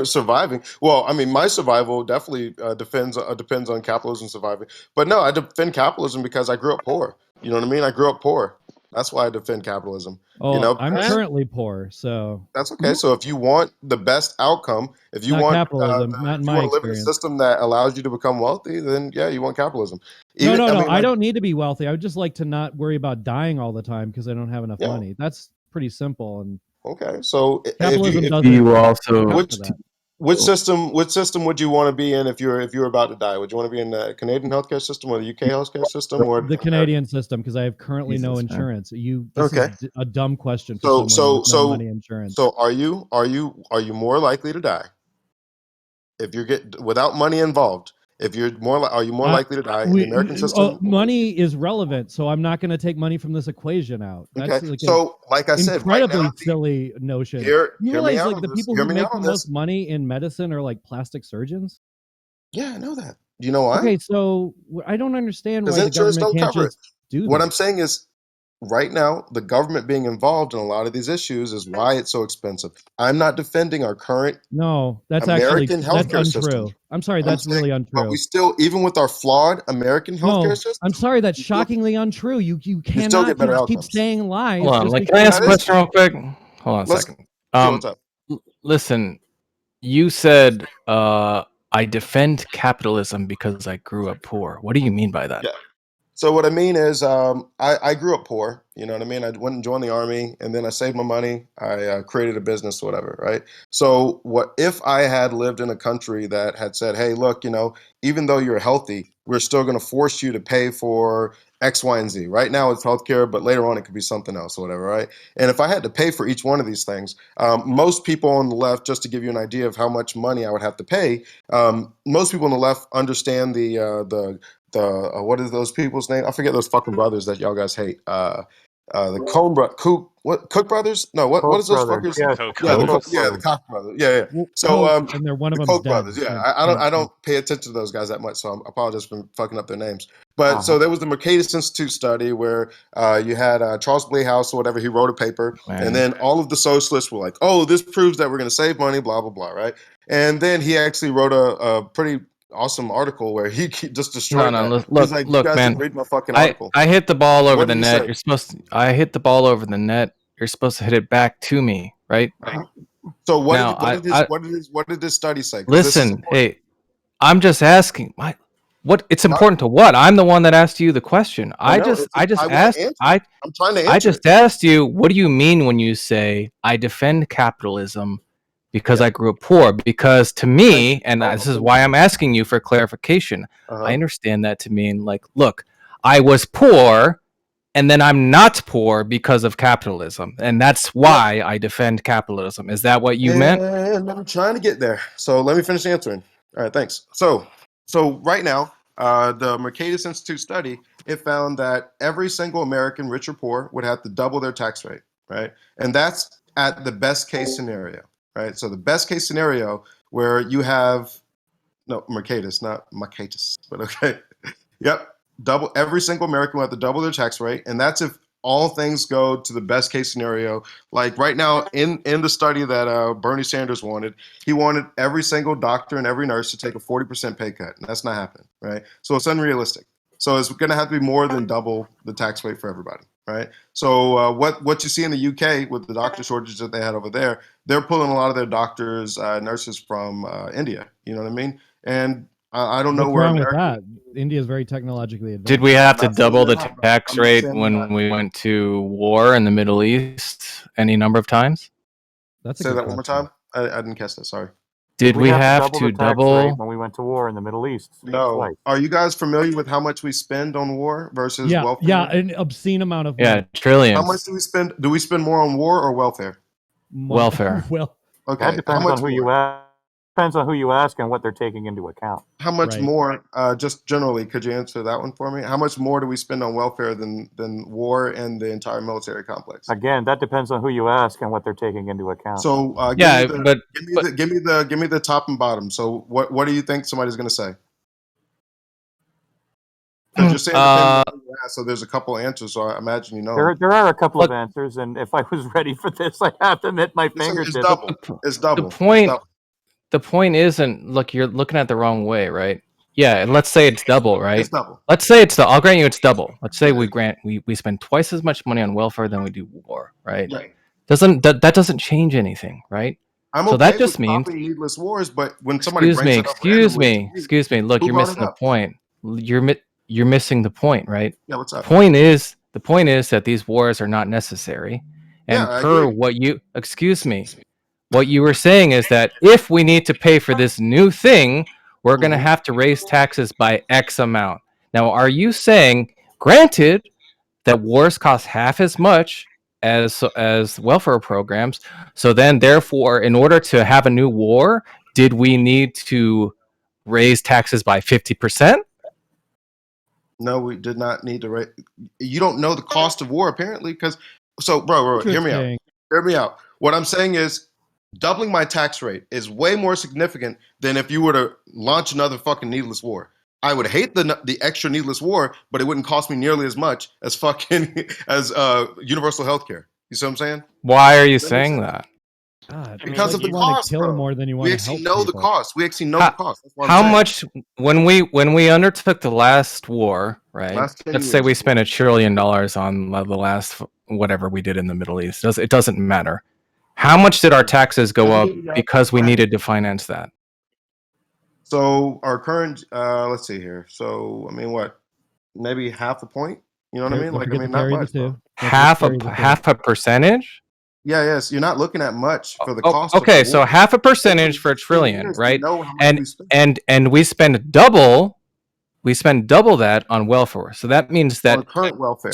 surviving. Well, I mean, my survival definitely depends on capitalism surviving. But no, I defend capitalism because I grew up poor. You know what I mean? I grew up poor. That's why I defend capitalism. Oh, I'm Because currently poor, so that's okay. So if you want the best outcome, if you not want capitalism, not in if you my want to live in a experience. system that allows you to become wealthy, then yeah, you want capitalism. No, Even no, I no. mean, I like don't need to be wealthy. I would just like to not worry about dying all the time because I don't have enough yeah, money. That's pretty simple. And okay. So capitalism if doesn't You account also which for that. which system would you want to be in if you're about to die? Would you want to be in the Canadian healthcare system or the UK healthcare system or The Canadian system, because I have currently no Jesus, man. insurance. This okay? is a dumb question for So someone so with no money so insurance. so are you more likely to die if you get without money involved? If you're are you more Uh, likely to die in the American system? money is relevant, so I'm not going to take money from this equation out. Okay. That's like an So like I said, right now, incredibly silly notion. You hear me realize out like on the this. people Hear who me make out the on most this. money in medicine are like plastic surgeons? Yeah, I know that. Do you know why? Okay, so I don't understand Because why the insurance government don't can't cover it. just do What I'm this. saying is, right now, the government being involved in a lot of these issues is why it's so expensive. I'm not defending our current No, that's American that's healthcare system. untrue. I'm sorry, I'm that's saying, really but we untrue. still, even with our flawed American healthcare No, I'm system, sorry, that's you still, shockingly untrue. You you still cannot get better keep outcomes. saying lies Hold on. just Like, can I because ask That a is question true. real quick? Hold on a Let's second. see what's up. Listen, you said I defend capitalism because I grew up poor. What do you mean by that? Yeah. So what I mean is, I grew up poor. You know what I mean? I went and joined the army, and then I saved my money. I created a business, or whatever, right? So what if I had lived in a country that had said, "Hey, look, even though you're healthy, we're still going to force you to pay for X, Y, and Z." Right now it's healthcare, but later on it could be something else, or whatever, right? And if I had to pay for each one of these things, most people on the left, just to give you an idea of how much money I would have to pay, most people on the left understand the what is those people's name? I forget those fucking brothers that y'all guys hate. The Cook brothers? No, what Koch is those brothers, fuckers? yes, Koch Yeah, the brothers. The Koch brothers. Yeah. So Coke, and they're one of the them's Koch dead. brothers. Yeah, So I don't pay attention to those guys that much, so I apologize for fucking up their names. But uh-huh. so there was the Mercatus Institute study where you had Charles Blehouse or whatever. He wrote a paper, and Man. then all of the socialists were like, "Oh, this proves that we're going to save money." Blah blah blah. Right? And then he actually wrote a pretty awesome article where he just destroyed No, that. look, He's like, you look, guys man. didn't read my fucking I article. I hit the ball over What the did he net. say? You're supposed to. I hit the ball over the net. You're supposed to hit it back to me, right? So what Now, what did this study say? 'Cause this is listen. important. Hey, I'm just asking. What? It's Not- important to what? I'm the one that asked you the question. I know, I just I want asked. to answer it. I'm trying to I answer just asked you. What do you mean when you say I defend capitalism because Yeah. I grew up poor? Because to me, and Oh, this is okay. why I'm asking you for clarification. Uh-huh. I understand that to mean like, look, I was poor and then I'm not poor because of capitalism, and that's why I defend capitalism. Is that what you meant? And I'm trying to get there. So let me finish answering. All right, thanks. So right now, the Mercatus Institute study, it found that every single American, rich or poor, would have to double their tax rate, right? And that's at the best case scenario, right? So the best case scenario where you have, no, Mercatus, not Mercatus, but okay. Yep. Double every single American will have to double their tax rate, and that's if all things go to the best case scenario. Like right now, in the study that Bernie Sanders wanted, he wanted every single doctor and every nurse to take a 40% pay cut, and that's not happening, right? So it's unrealistic. So it's going to have to be more than double the tax rate for everybody, right? So what you see in the UK with the doctor shortages that they had over there, they're pulling a lot of their doctors, nurses from India. You know what I mean? And I don't know What's where wrong with America. that? India is very technologically advanced. Did we have to I'm not saying double the that. tax I'm not rate saying when that. we went to war in the Middle East any number of times? That's a Say good that one more question. time. I didn't catch that. Sorry. Did we have double to the tax rate double? when we went to war in the Middle East? No. Twice. Are you guys familiar with how much we spend on war versus Yeah, welfare? yeah, an obscene amount of Yeah, money. How trillions. much do we spend? Do we spend more on war or welfare? Welfare. Well, Okay. That depends How much on who you more? ask. Depends on who you ask and what they're taking into account. How much Right. more? Just generally, could you answer that one for me? How much more do we spend on welfare than war and the entire military complex? Again, that depends on who you ask and what they're taking into account. So Yeah, give but me the top and bottom. So what do you think somebody's going to say? Because you're saying depending on who you ask, so there's a couple answers. So I imagine you know. There are a couple Look- of answers, and if I was ready for this, I have to admit my It's fingertips. double. It's double. the point isn't. Look, you're looking at the wrong way, right? Yeah, let's say it's double, right? It's double. Let's say it's I'll grant you it's double. Let's say we spend twice as much money on welfare than we do war, right? Right. That doesn't change anything, right? I'm So okay that just with means stopping needless wars, but when somebody brings it up excuse me. Look, who you're brought missing it the up? point. You're missing the point, right? Yeah, what's up? The point is that these wars are not necessary. And Yeah, I per agree. what you excuse me, what you were saying is that if we need to pay for this new thing, we're going to Mhm. have to raise taxes by X amount. Now, are you saying, granted, that wars cost half as much as welfare programs, so then therefore, in order to have a new war, did we need to raise taxes by 50%? No, we did not need to rate. You don't know the cost of war apparently, because bro, hear me out. Interesting. Hear me out. What I'm saying is, doubling my tax rate is way more significant than if you were to launch another fucking needless war. I would hate the extra needless war, but it wouldn't cost me nearly as much as fucking as universal health care. You see what I'm saying? Why are you Does that make saying sense? that? God, I mean, Because it's of like the you want cost, to kill bro. more than you want We to actually help know the people. cost. We actually know How- the cost. That's what I'm How saying. much when we undertook the last war, right? Last 10 Let's say years. we spent $1 trillion on the last whatever we did in the Middle East. It doesn't matter. How much did our taxes go up because we needed to finance that? So our current, let's see here. So I mean, what? Maybe half a point. You know what I mean? Don't Like I forget mean, to not carry the much, two. bro. Don't forget to carry the two. Half a percentage? Yeah, yes. You're not looking at much for the Oh, cost. okay, of the so war. half a Over percentage the for $1 next 10 trillion, years, right? We know how much we spend And we spend double. We spend double that on welfare. So that means that on current welfare.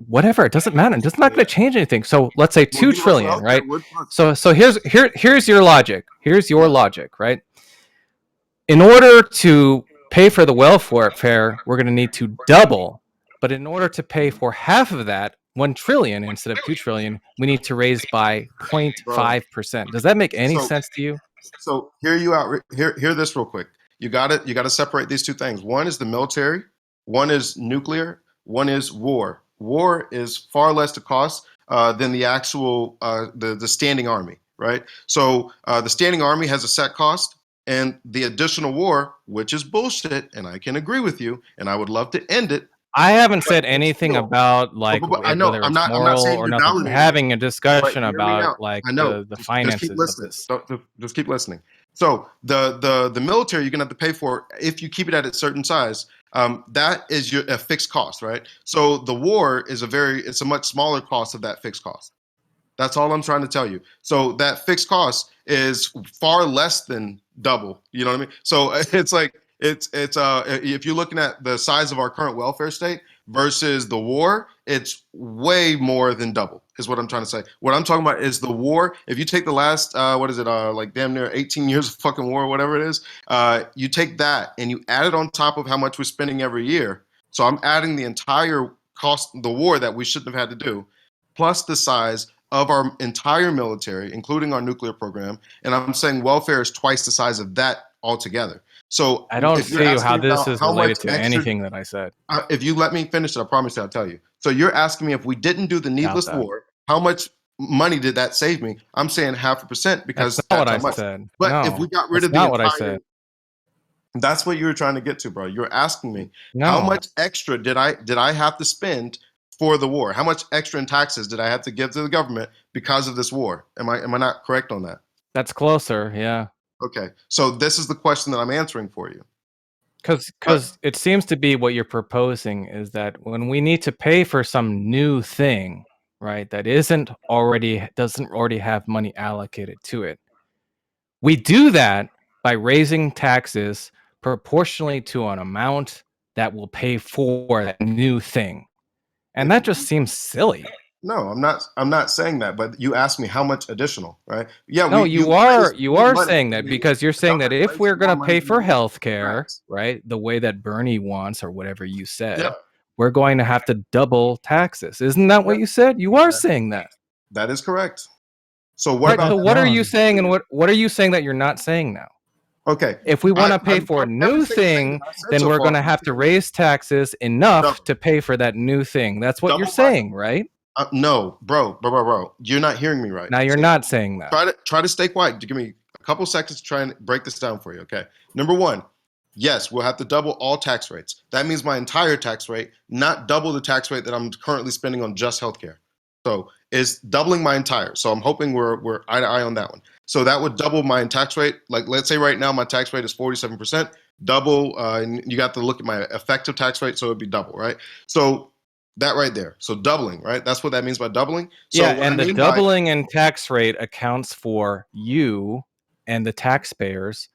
whatever, it doesn't matter. It's not going to change anything. So let's say Well, 2 universal trillion, health care right? would- So here's your logic. Here's your logic, right? In order to pay for the welfare, we're going to need to double. But in order to pay for half of that, 1 trillion instead of 2 trillion, we need to raise by 0.5%. Does that make any So- sense to you? So hear you out. Hear this real quick. You got to separate these two things. One is the military. One is nuclear. One is war. War is far less to cost than the actual the standing army, right? So the standing army has a set cost, And the additional war, which is bullshit, and I can agree with you, and I would love to end it. I haven't said anything about like I know whether I'm it's not moral saying or you're nothing. We're validating having a but discussion hear me about out. like I know. the Just finances keep of listening. this. Just keep listening. So the military you're gonna have to pay for if you keep it at a certain size. That is a fixed cost, right? So the war is it's a much smaller cost of that fixed cost. That's all I'm trying to tell you. So that fixed cost is far less than double. You know what I mean? So it's like if you're looking at the size of our current welfare state versus the war, it's way more than double. Is what I'm trying to say. What I'm talking about is the war. If you take the last like damn near 18 years of fucking war, whatever it is, you take that and you add it on top of how much we're spending every year. So I'm adding the entire cost of the war that we shouldn't have had to do, plus the size of our entire military, including our nuclear program, and I'm saying welfare is twice the size of that altogether. So I don't if you're see asking how this about is how much related to extra, anything that I said. if you let me finish it, I promise you I'll tell you. So you're asking me if we didn't do the needless that. war, how much money did that save me? I'm saying 0.5% because That's not what how I much. said. But No, if we got rid that's of the not what I entire, said. that's what you were trying to get to, bro. You're asking me No. how much extra did I have to spend for the war? How much extra in taxes did I have to give to the government because of this war? Am I not correct on that? That's closer, yeah. Okay. So this is the question that I'm answering for you. Because it seems to be what you're proposing is that when we need to pay for some new thing, right, that doesn't already have money allocated to it, we do that by raising taxes proportionally to an amount that will pay for that new thing. And that just seems silly. No, I'm not saying that, but you asked me how much additional, right? Yeah, No, you are money. saying that because you're saying that if we're going to pay for healthcare, Facts. right, the way that Bernie wants or whatever you said, Yeah. we're going to have to double taxes. Isn't that what you said? You are saying that. That is correct. So what Right. about So what are you wrong? saying, and what are you saying that you're not saying now? Okay. If we want to pay I'm for a everything new I'm saying thing, that I said then so we're far, going to have to raise taxes enough Double. to pay for that new thing. That's what you're Double my- saying, right? No, bro. You're not hearing me right. Now you're So not saying that. try to stay quiet. Give me a couple seconds to try and break this down for you. Okay. Number one, yes, we'll have to double all tax rates. That means my entire tax rate, not double the tax rate that I'm currently spending on just healthcare. So it's doubling my entire. So I'm hoping we're eye to eye on that one. So that would double my tax rate. Like let's say right now my tax rate is 47%. Double, and you got to look at my effective tax rate, so it'd be double, right? So that right there. So doubling, right? That's what that means by doubling. So Yeah, and the doubling in tax rate accounts for you and the taxpayers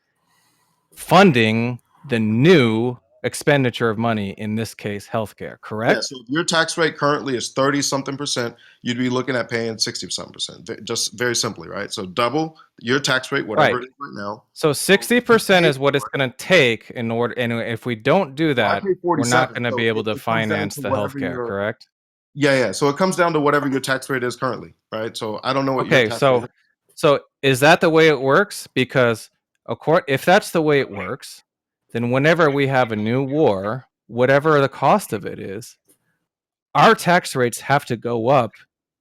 funding the new expenditure of money, in this case, healthcare, correct? Yeah, so if your tax rate currently is 30-something percent, you'd be looking at paying 60-something percent, just very simply, right? So double your tax rate, whatever it is right now. So 60% is what it's going to take in order, and if we don't do that, we're not going to be able to finance the healthcare, correct? Yeah. So it comes down to whatever your tax rate is currently, right? So I don't know what your tax rate is. So is that the way it works? Because if that's the way it works, then whenever we have a new war, whatever the cost of it is, our tax rates have to go up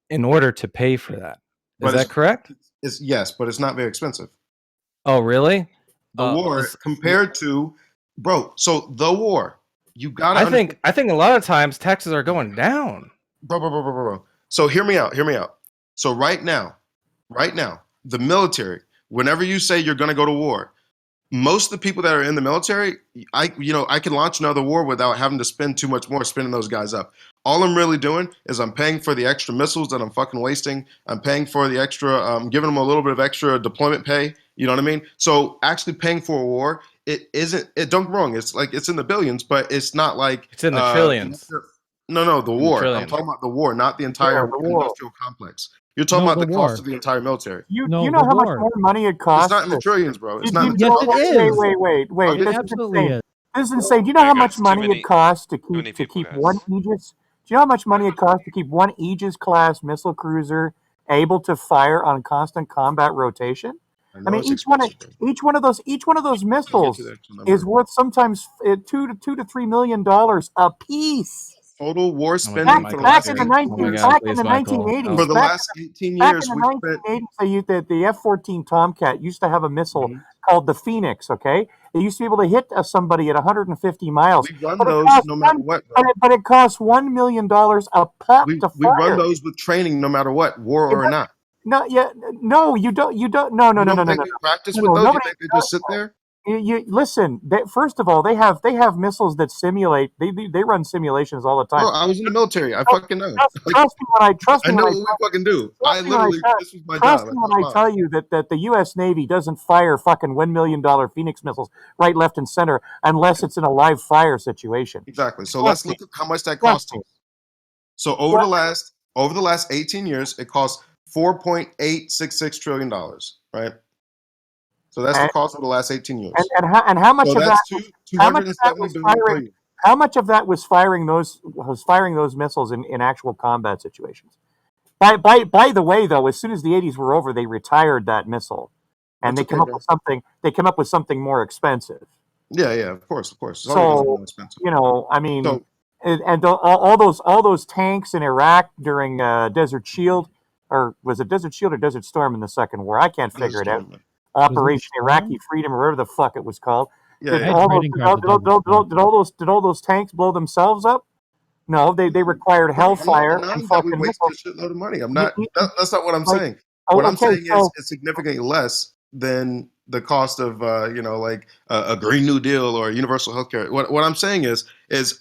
in order to pay for that. Is that correct? Yes, but it's not very expensive. Oh, really? The war compared to, bro. So the war, you gotta. I think a lot of times taxes are going down. Bro. So hear me out. So right now, the military. Whenever you say you're gonna go to war, most of the people that are in the military, I can launch another war without having to spend too much more spinning those guys up. All I'm really doing is I'm paying for the extra missiles that I'm fucking wasting. I'm paying for the extra, giving them a little bit of extra deployment pay. You know what I mean? So actually paying for a war, don't get me wrong. It's like it's in the billions, but it's not like it's in the trillions. No, the war. I'm talking about the war, not the entire industrial complex. You're talking about the cost of the entire military. You know how much more money it costs? It's not in the trillions, bro. It's not. Yes, it is. Wait. It This absolutely is. This is insane. Do you know how much money it costs to keep one Aegis? Do you know how much money it costs to keep one Aegis class missile cruiser able to fire on constant combat rotation? I mean, each one of those missiles is worth sometimes $2 to $3 million a piece. Total war spending back in the 1980s. For the last 18 years, back in the 1980s, the F-14 Tomcat used to have a missile called the Phoenix. Okay, they used to be able to hit somebody at 150 miles. We run But it those costs no matter what, bro. but it costs $1 million a pop to We run fire. those with training no matter what, war Yeah, or but- not. No, yeah, no, you don't. No, You don't no. think we practice No, with those? You nobody- think they just sit there? You listen. First of all, they have missiles that simulate. They run simulations all the time. Bro, I was in the military. I fucking know. Trust me when I know what we fucking do. I literally, this was my Trust job. me when I tell you that the U.S. Navy doesn't fire fucking $1 million Phoenix missiles right, left, and center unless it's in a live fire situation. Exactly. So Trust let's look at how much that Trust cost me. us. So over the last 18 years, it cost $4.866 trillion, right? So that's the cost of the last 18 years. And how much So of that's that? How much of that was $270 billion per firing? year. How much of that was firing those missiles in actual combat situations? By the way, though, as soon as the 80s were over, they retired that missile, and That's they came okay, up with something. They came up with something more expensive. Yeah, of course. It's always gonna be more expensive. I mean, So- and all those tanks in Iraq during Desert Shield, or was it Desert Shield or Desert Storm in the Second War? I can't figure it out. Operation Iraqi Freedom, or whatever the fuck it was called. Did all those tanks blow themselves up? No, they required hellfire and fucking waste missiles. a shitload of money. I'm not. That's not what I'm saying. Oh, What I'm okay, saying so- is it's significantly less than the cost of like a Green New Deal or universal healthcare. What I'm saying is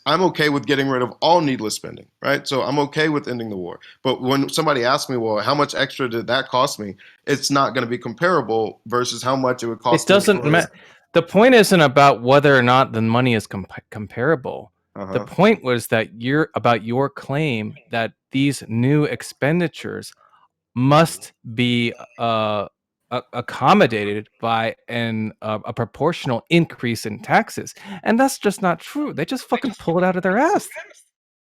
I'm okay with getting rid of all needless spending, right? So I'm okay with ending the war. But when somebody asks me, well, how much extra did that cost me? It's not going to be comparable versus how much it would cost. It doesn't matter. The point isn't about whether or not the money is comparable. Uh-huh. The point was that your claim that these new expenditures must be accommodated by a proportional increase in taxes, and that's just not true. They just fucking pull it out of their ass.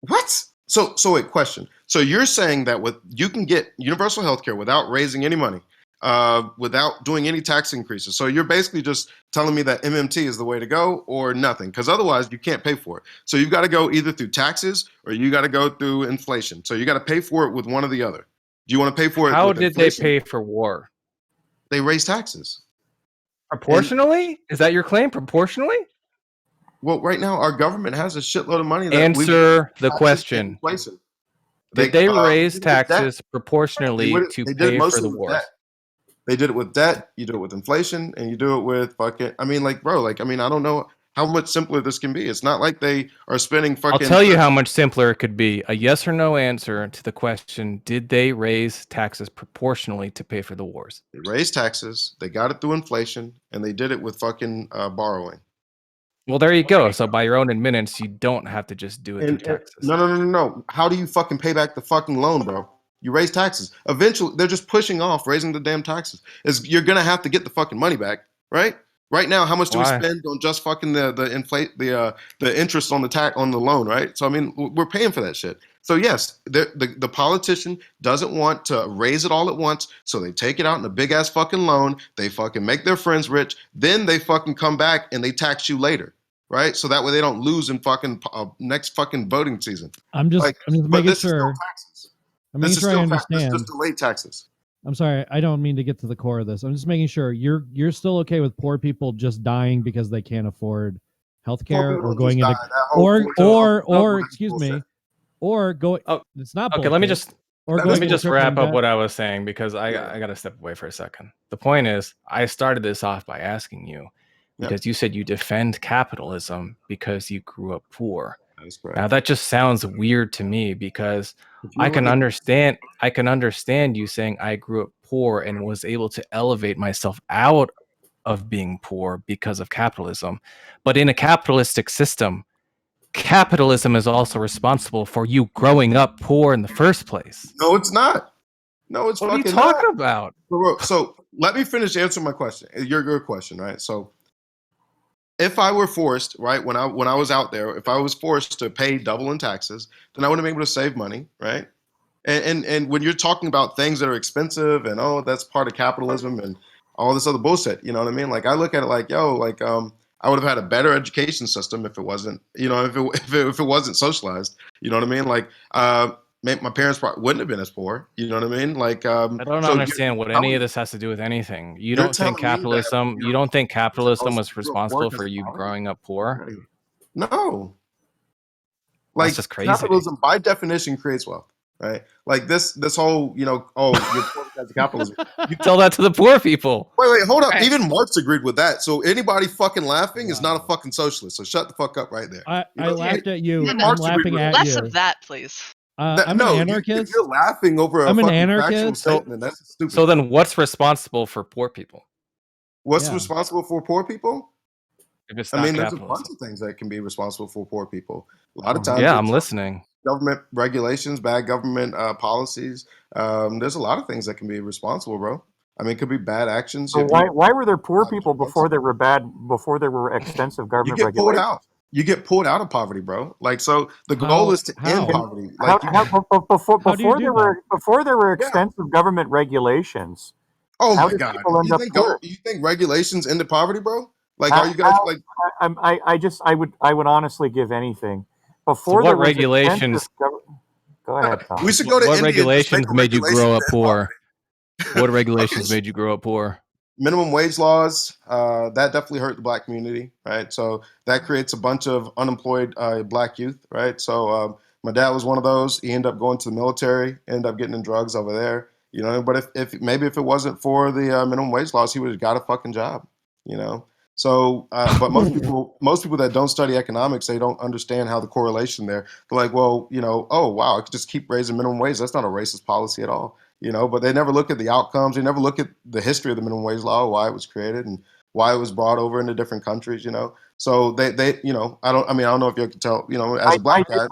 What? So wait, question. So you're saying that you can get universal healthcare without raising any money, without doing any tax increases. So you're basically just telling me that MMT is the way to go or nothing, because otherwise you can't pay for it. So you've got to go either through taxes or you got to go through inflation. So you got to pay for it with one or the other. Do you want to pay for it? How with did inflation? they pay for war? They raise taxes. Proportionally? Is that your claim? Proportionally? Well, right now our government has a shitload of money. That Answer the question. Did they raise taxes proportionally to pay for the wars? They did it with debt. You do it with inflation, and you do it with fucking. I mean, like, bro, like, I mean, I don't know how much simpler this can be. It's not like they are spending fucking. I'll tell you how much simpler it could be. A yes or no answer to the question: did they raise taxes proportionally to pay for the wars? They raised taxes. They got it through inflation, and they did it with fucking borrowing. Well, there you go. So by your own admittance, you don't have to just do it through taxes. No. How do you fucking pay back the fucking loan, bro? You raise taxes. Eventually, they're just pushing off raising the damn taxes. You're gonna have to get the fucking money back, right? Right now, how much do we spend on just fucking the interest on the loan, right? So I mean, we're paying for that shit. So yes, the politician doesn't want to raise it all at once, so they take it out in a big ass fucking loan. They fucking make their friends rich, then they fucking come back and they tax you later, right? So that way they don't lose in fucking next fucking voting season. I'm just making sure. I'm making sure I understand. This is just delayed taxes. I'm sorry, I don't mean to get to the core of this. I'm just making sure you're still okay with poor people just dying because they can't afford healthcare or going into or excuse me, or go. Oh, it's not okay. bullshit. Let me just wrap up that. what I was saying, because I got to step away for a second. The point is, I started this off by asking you because you said you defend capitalism because you grew up poor. That's correct. Now that just sounds weird to me, because I can understand you saying I grew up poor and was able to elevate myself out of being poor because of capitalism. But in a capitalistic system, capitalism is also responsible for you growing up poor in the first place. No, it's not. No, it's what fucking are you talking about? So let me finish answering my question. Your question, right? So if I were forced, right, when I was out there, if I was forced to pay double in taxes, then I wouldn't be able to save money, right? And when you're talking about things that are expensive and that's part of capitalism and all this other bullshit, you know what I mean? Like I look at it like, I would have had a better education system if it wasn't, if it wasn't socialized, you know what I mean? Like my parents probably wouldn't have been as poor. You know what I mean? Like, I don't so understand what any of this has to do with anything. You You're don't think telling me that, capitalism? you You know, don't think capitalism was grew up poor responsible because for of you poverty? growing up poor? No. That's Like just crazy. capitalism, by definition, creates wealth, right? Like this whole, you know, oh, you're poor because of capitalism. You Tell that to the poor people. wait, hold up. Right. Even Marx agreed with that. So anybody fucking laughing is not a Wow. fucking socialist. So shut the fuck up right there. I You know, laughed at you. even No, I'm Marx agreed laughing with at that. Less you. of that, please. I'm an No, anarchist. you're laughing over a I'm an fucking factual anarchist. statement. That's stupid. So then, what's responsible for poor people? What's Yeah. responsible for poor people? If it's I not mean, there's a bunch capitalism. of things that can be responsible for poor people. A lot of times, Yeah, I'm it's listening. government regulations, bad government policies. There's a lot of things that can be responsible, bro. I mean, it could be bad actions. So If you, why were there poor people months. before there were before there were extensive you government get pulled regulations? out. You get pulled out of poverty, bro. Like, so the How- goal is to how? end poverty. Like, Before How do you do there were Yeah. extensive government regulations, oh how my did god, people end up poor? you think regulations ended poverty, bro? Like, How- are you guys how- like? I would honestly give anything So before what there was regulations? extensive Go ahead, Tom. We should go to What India and just make regulations a made you regulation grow up to end poor? poverty. What regulations made you grow up poor? Minimum wage laws, that definitely hurt the black community, right? So that creates a bunch of unemployed black youth, right? So my dad was one of those. He ended up going to the military, ended up getting in drugs over there, you know. But if maybe if it wasn't for the minimum wage laws, he would have got a fucking job, you know. So, but most people that don't study economics, they don't understand how the correlation there. They're like, well, you know, oh wow, I could just keep raising minimum wage. That's not a racist policy at all, you know. But they never look at the outcomes. They never look at the history of the minimum wage law, why it was created, and why it was brought over into different countries, you know. So they, you know, I don't know if you can tell, you know, as a black guy.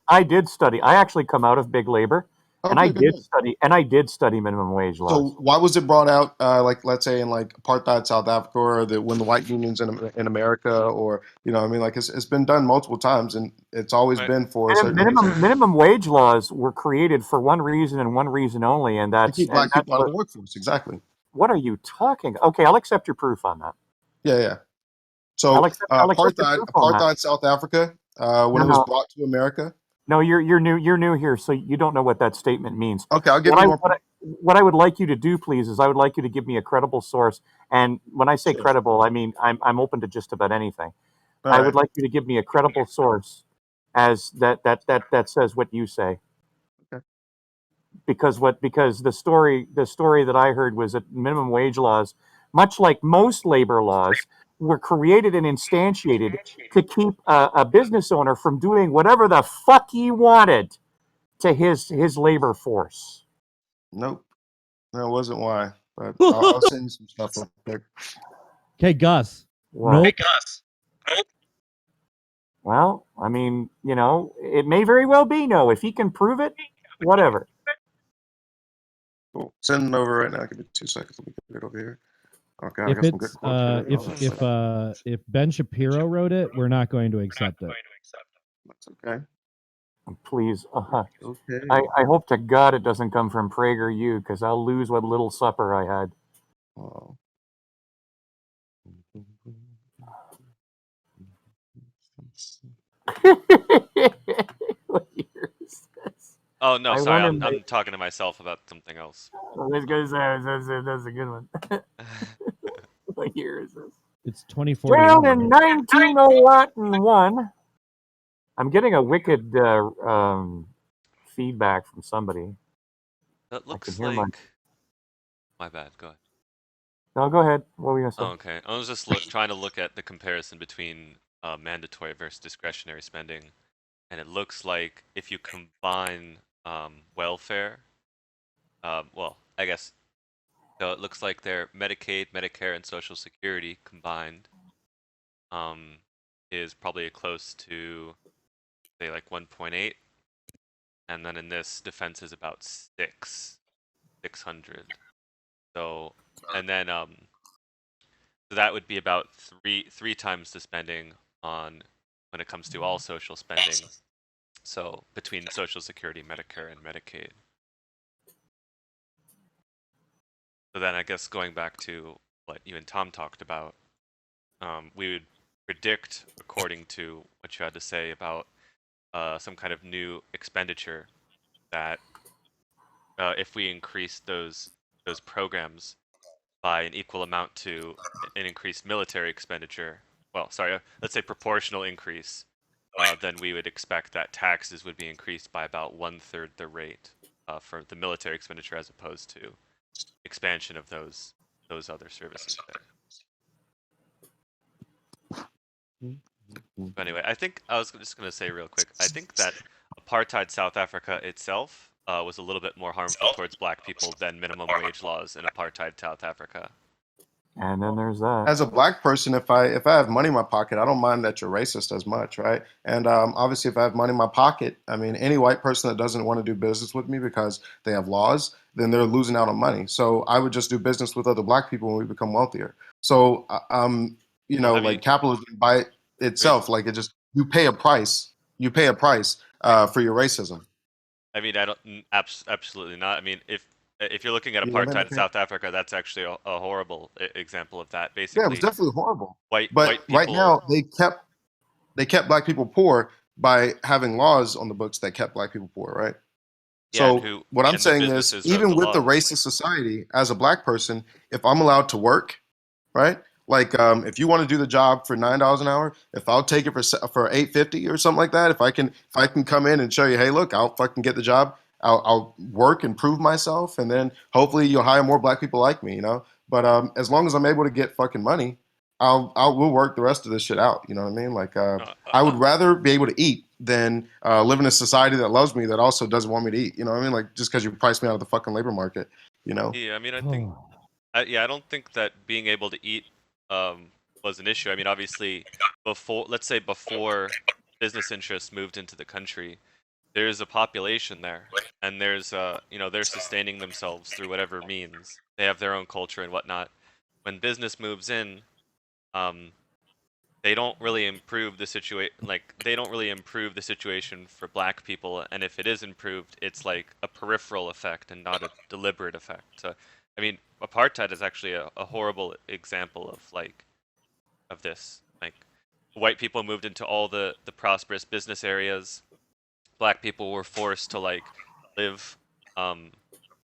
I did study. I actually come out of big labor, and I Okay, good. did study minimum wage laws. So why was it brought out, like let's say in like apartheid South Africa, or when the white unions in America, or you know, I mean, like it's been done multiple times, and it's always Right. been for a certain reason. Minimum wage laws were created for one reason and one reason only, and To that's keep black people out of the workforce. Exactly. what are you talking? Okay, I'll accept your proof on that. Yeah. So I'll accept your proof on that. apartheid South Africa, when it was brought to America. No, you're new here, so you don't know what that statement means. Okay, I'll give you more. What I would like you to do, please, is I would like you to give me a credible source. And when I say Sure. credible, I mean I'm open to just about anything. All I right. would like you to give me a credible source as that says what you say. Okay. Because the story that I heard was that minimum wage laws, much like most labor laws, were created and instantiated to keep a business owner from doing whatever the fuck he wanted to his labor force. Nope, that wasn't why. But I'll send you some stuff real quick. Okay, Gus. What? Nope. Well, I mean, you know, it may very well be no. If he can prove it, whatever. Cool. Send it over right now. Give me 2 seconds. Let me get it over here. Okay, I If got some good it's quotes here. if Ben Shapiro wrote it, we're not going to accept it. That's okay. Please, Okay. I hope to God it doesn't come from PragerU, because I'll lose what little supper I had. Oh. What year is this? Oh no, I sorry, wanna I'm make- talking to myself about something else. Well, this goes that's a good one. What year is this? It's 2041. Well, in 1901, I'm getting a wicked feedback from somebody. That looks hear my- like. My bad. Go ahead. No, go ahead. What were you gonna say? Oh, okay, I was just trying to look at the comparison between mandatory versus discretionary spending, and it looks like if you combine welfare, well, I guess, so it looks like their Medicaid, Medicare, and Social Security combined is probably close to, say, like 1.8, and then in this, defense is about 600. So, and then so that would be about three times the spending on when it comes to all social spending. So between Social Security, Medicare, and Medicaid. So then I guess going back to what you and Tom talked about, we would predict, according to what you had to say about some kind of new expenditure that if we increase those programs by an equal amount to an increased military expenditure, well, sorry, let's say proportional increase, then we would expect that taxes would be increased by about 1/3 the rate for the military expenditure as opposed to expansion of those other services there. But anyway, I think I was just going to say real quick, I think that apartheid South Africa itself was a little bit more harmful towards black people than minimum wage laws in apartheid South Africa. And then there's that. As a black person, if I have money in my pocket, I don't mind that you're racist as much, right? And obviously, if I have money in my pocket, I mean, any white person that doesn't want to do business with me because they have laws, then they're losing out on money. So I would just do business with other black people when we become wealthier. So, you know, like capitalism by itself, like it just you pay a price. You pay a price for your racism. I mean, I don't absolutely not. I mean, if you're looking at apartheid in South Africa, that's actually a horrible example of that. Basically, yeah, it was definitely horrible. White but people, right now they kept black people poor by having laws on the books that kept black people poor, right? Yeah, So what I'm saying is, even with the racist society, as a black person, if I'm allowed to work, right? Like, if you want to do the job for $9 an hour, if I'll take it for $8.50 or something like that, if I can come in and show you, hey, look, I'll fucking get the job. I'll work and prove myself, and then hopefully you'll hire more black people like me, you know. But as long as I'm able to get fucking money, we'll work the rest of this shit out. You know what I mean? Like, I would rather be able to eat than live in a society that loves me that also doesn't want me to eat. You know what I mean? Like, just because you price me out of the fucking labor market, you know? Yeah, I mean, I think, I don't think that being able to eat was an issue. I mean, obviously, let's say before business interests moved into the country, there's a population there, and there's they're sustaining themselves through whatever means. They have their own culture and whatnot. When business moves in, they don't really improve the situation. Like, they don't really improve the situation for black people, and if it is improved, it's like a peripheral effect and not a deliberate effect. So, I mean, apartheid is actually a horrible example of this. Like, white people moved into all the prosperous business areas. Black people were forced to like live kind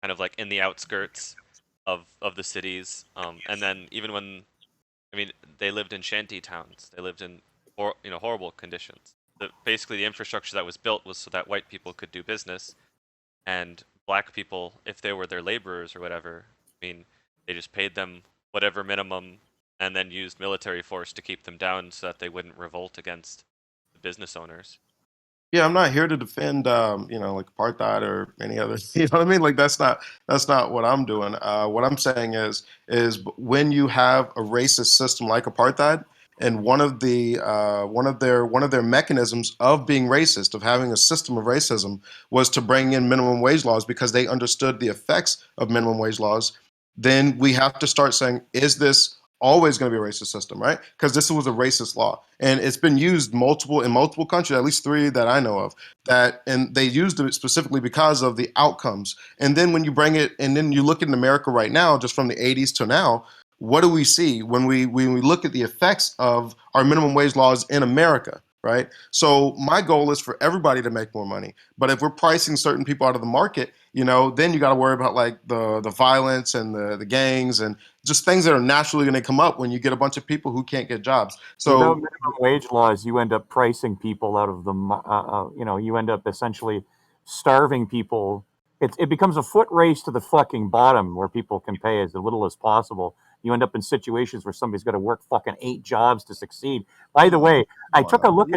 of like in the outskirts of the cities. And then even when, I mean, they lived in shanty towns. They lived in horrible conditions. Basically, the infrastructure that was built was so that white people could do business, and black people, if they were their laborers or whatever, I mean, they just paid them whatever minimum and then used military force to keep them down so that they wouldn't revolt against the business owners. Yeah, I'm not here to defend, like apartheid or any other. You know what I mean? Like that's not what I'm doing. What I'm saying is when you have a racist system like apartheid, and one of their mechanisms of being racist, of having a system of racism, was to bring in minimum wage laws because they understood the effects of minimum wage laws. Then we have to start saying, is this always going to be a racist system, right? Because this was a racist law, and it's been used in multiple countries, at least 3 that I know of. And they used it specifically because of the outcomes. And then when you bring it, and then you look at America right now, just from the 80s to now, what do we see when we look at the effects of our minimum wage laws in America? Right. So my goal is for everybody to make more money. But if we're pricing certain people out of the market, then you got to worry about like the violence and the gangs and just things that are naturally going to come up when you get a bunch of people who can't get jobs. So without minimum wage laws, you end up pricing people out of the, you end up essentially starving people. It becomes a foot race to the fucking bottom where people can pay as little as possible. You end up in situations where somebody's got to work fucking 8 jobs to succeed. By the way, I took a look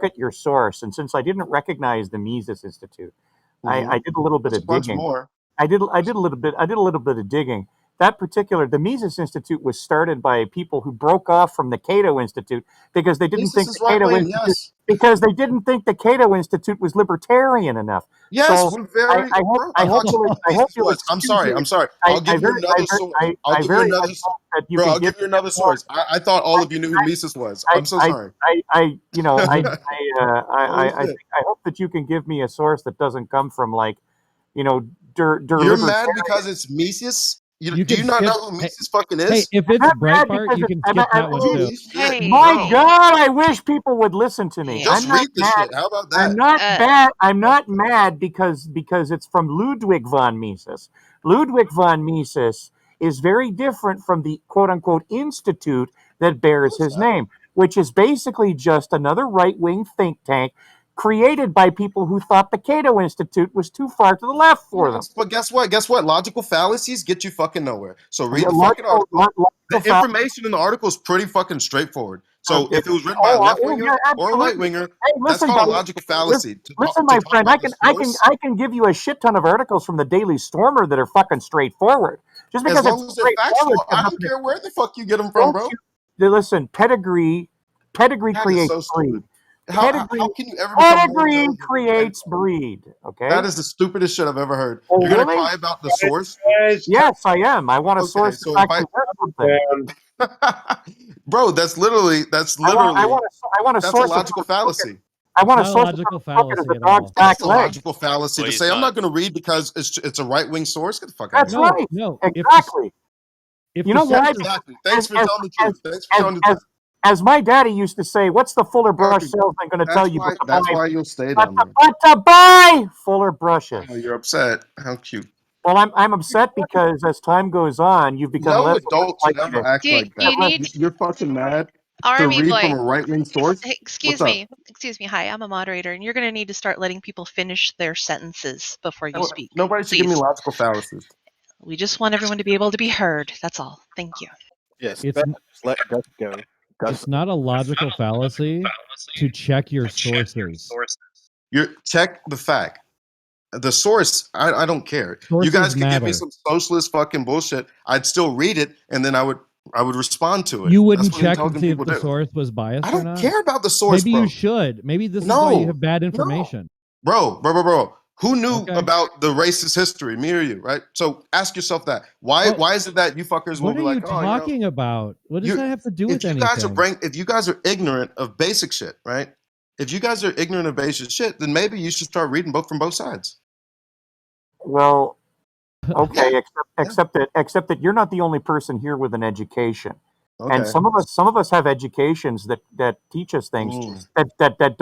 at your source, and since I didn't recognize the Mises Institute, I did a little bit of digging. I did a little bit of digging. The Mises Institute was started by people who broke off from the Cato Institute because they didn't think they didn't think the Cato Institute was libertarian enough. Yes, so we're very. I hope you'll I'm sorry. I'll give you another source. I'll give you another source. I thought all of you knew who Mises was. I'm so sorry. I hope that you can give me a source that doesn't come from like, You're mad because it's Mises. You do can you not know skip- who Mises fucking is? Hey, if it's not mad Breitbart, because you can skip that one Holy too. shit, Hey, My bro. God, I wish people would listen to me. Yeah. Just I'm not read the mad. shit. How about that? I'm not bad. I'm not mad because it's from Ludwig von Mises. Ludwig von Mises is very different from the quote unquote institute that bears his name, which is basically just another right wing think tank created by people who thought the Cato Institute was too far to the left for them. But guess what? Guess what? Logical fallacies get you fucking nowhere. So read Yeah, the fucking article. logical The fallacies. information in the article is pretty fucking straightforward. So if it was written by a Oh, left winger yeah, or a absolutely. right winger, Hey, that's listen, called a buddy. logical fallacy. Listen, my friend, I can give you a shit ton of articles from the Daily Stormer that are fucking straightforward. Just because As long it's as they're factual, straightforward, I don't care where the fuck you get them from, bro. Listen, pedigree That is creates so stupid. breed. How can you ever become more Pedigree intelligent? creates breed. Okay. That is the stupidest shit I've ever heard. Oh, You're gonna really? cry about the source, Guys, Yes, I am. I want a Okay, source so that's if I- actually something. bro. That's literally I want a that's a source. logical fallacy. I want a It's not a source. logical Look at fallacy the at dog's all. back That's a leg. logical fallacy Well, to he's say I'm not. not going to read because it's a right wing source. Get the fuck out of That's here. right. No. Exactly. If You the know why? source is- Exactly. Thanks for as- telling the truth. Thanks for telling the truth. As my daddy used to say, what's the Fuller brush Okay, salesman going to tell you? That's why you'll stay But down there. to buy Fuller brushes. Oh, you're upset. How cute. Well, I'm upset because as time goes on, you've become No less adult should likely ever to. act Do you- like do you that. need- You're fucking mad to Army read boy. from a right wing source. Hey, excuse What's up? me. Excuse me. Hi, I'm a moderator, and you're going to need to start letting people finish their sentences before you speak. Nobody should give me Please. logical fallacies. We just want everyone to be able to be heard. That's all. Thank you. Yes, It's- just let Gus go. It's not a logical fallacy to check your sources. You check the fact. The source, I don't care. Sources You guys could give me matter. some socialist fucking bullshit. I'd still read it, and then I would respond to it. You wouldn't That's what check and intelligent see if people the do. source was biased I or don't not. care about the source, Maybe bro. you should. Maybe this is why you have bad information. Bro. Who knew Okay. about the racist history? Me or you, right? So ask yourself that. Why Well, is it that you fuckers will What be are you like, talking about? What does you- that have to do with if you guys anything? if you guys are ignorant of basic shit, right? If you guys are ignorant of basic shit, then maybe you should start reading from both sides. Well, okay, Yeah. except that you're not the only person here with an education. Okay. And some of us have educations that teach us things that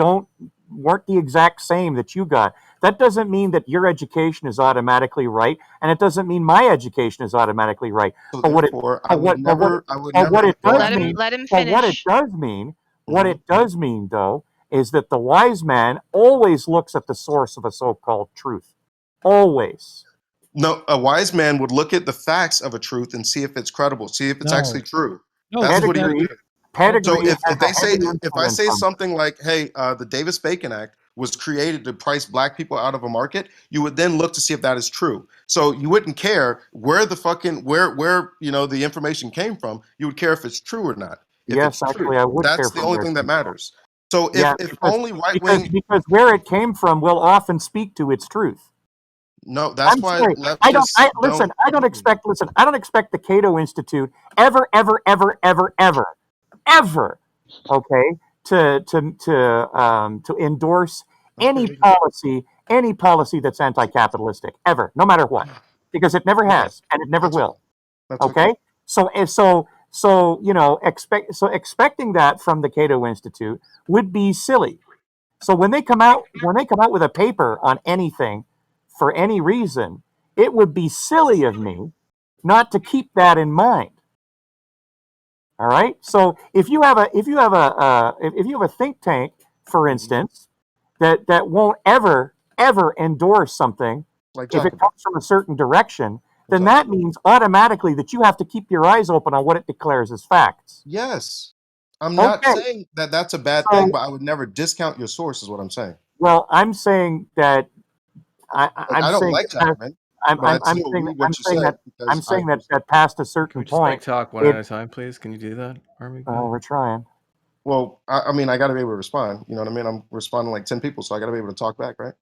weren't the exact same that you got. That doesn't mean that your education is automatically right, and it doesn't mean my education is automatically right. So But what it therefore, I would but never. what it does Let him. mean, Let him but what it finish. does mean, what it does mean though, is that the wise man always looks at the source of a so-called truth. Always. No, a wise man would look at the facts of a truth and see if it's credible, see if it's No. actually true. No, That's what he Pedigree, would do. pedigree So if has they a say heavy if I influence say on- something like, "Hey, the Davis-Bacon Act was created to price black people out of a market," you would then look to see if that is true. So you wouldn't care where the fucking where the information came from. You would care if it's true or not. If Yes, it's actually, true, I would care that's the from only where thing it that came from. matters. So Yeah, if because- only right wing, because where it came from will often speak to its truth. no, that's I'm why sorry. I don't. I don't expect. Listen, I don't expect the Cato Institute ever, okay, to endorse any policy that's anti-capitalistic ever, no matter what, because it never has and it never will. That's Okay, so expecting that from the Cato Institute would be silly. So when they come out with a paper on anything for any reason, it would be silly of me not to keep that in mind. All right. So if you have a think tank, for instance, that won't ever endorse something Like if it Jacobin. comes from a certain direction, then Exactly. that means automatically that you have to keep your eyes open on what it declares as facts. Yes. I'm not Okay. saying that that's a bad So- thing, but I would never discount your source, is what I'm saying. Well, I'm saying that I don't saying like that- Jackman, I'm but I'd saying still read what you say. because I'm saying I- that past a Can certain we just like point. talk one it- at a time, please? Can you do that, Army? We're trying. Well, I mean, I got to be able to respond. You know what I mean? I'm responding like 10 people, so I got to be able to talk back, right?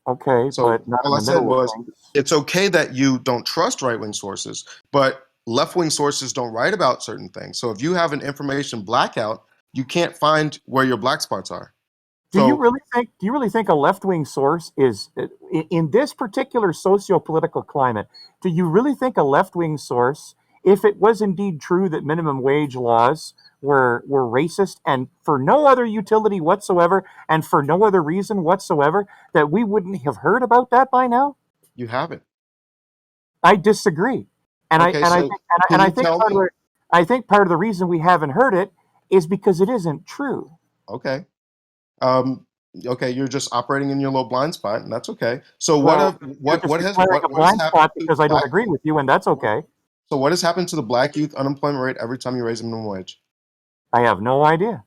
Okay, So but not in all I the said middle of was, things. it's okay that you don't trust right-wing sources, but left-wing sources don't write about certain things. So if you have an information blackout, you can't find where your black spots are. Do you really think a left-wing source is in this particular socio-political climate? Do you really think a left-wing source, if it was indeed true that minimum wage laws were racist and for no other utility whatsoever and for no other reason whatsoever, that we wouldn't have heard about that by now? You haven't. I disagree, and Okay, I think part of the reason we haven't heard it is because it isn't true. Okay. Okay, you're just operating in your little blind spot, and that's okay. So Well, what has has a blind spot because I don't agree with you, and that's okay. So what has happened to the black youth unemployment rate every time you raise the minimum wage? I have no idea.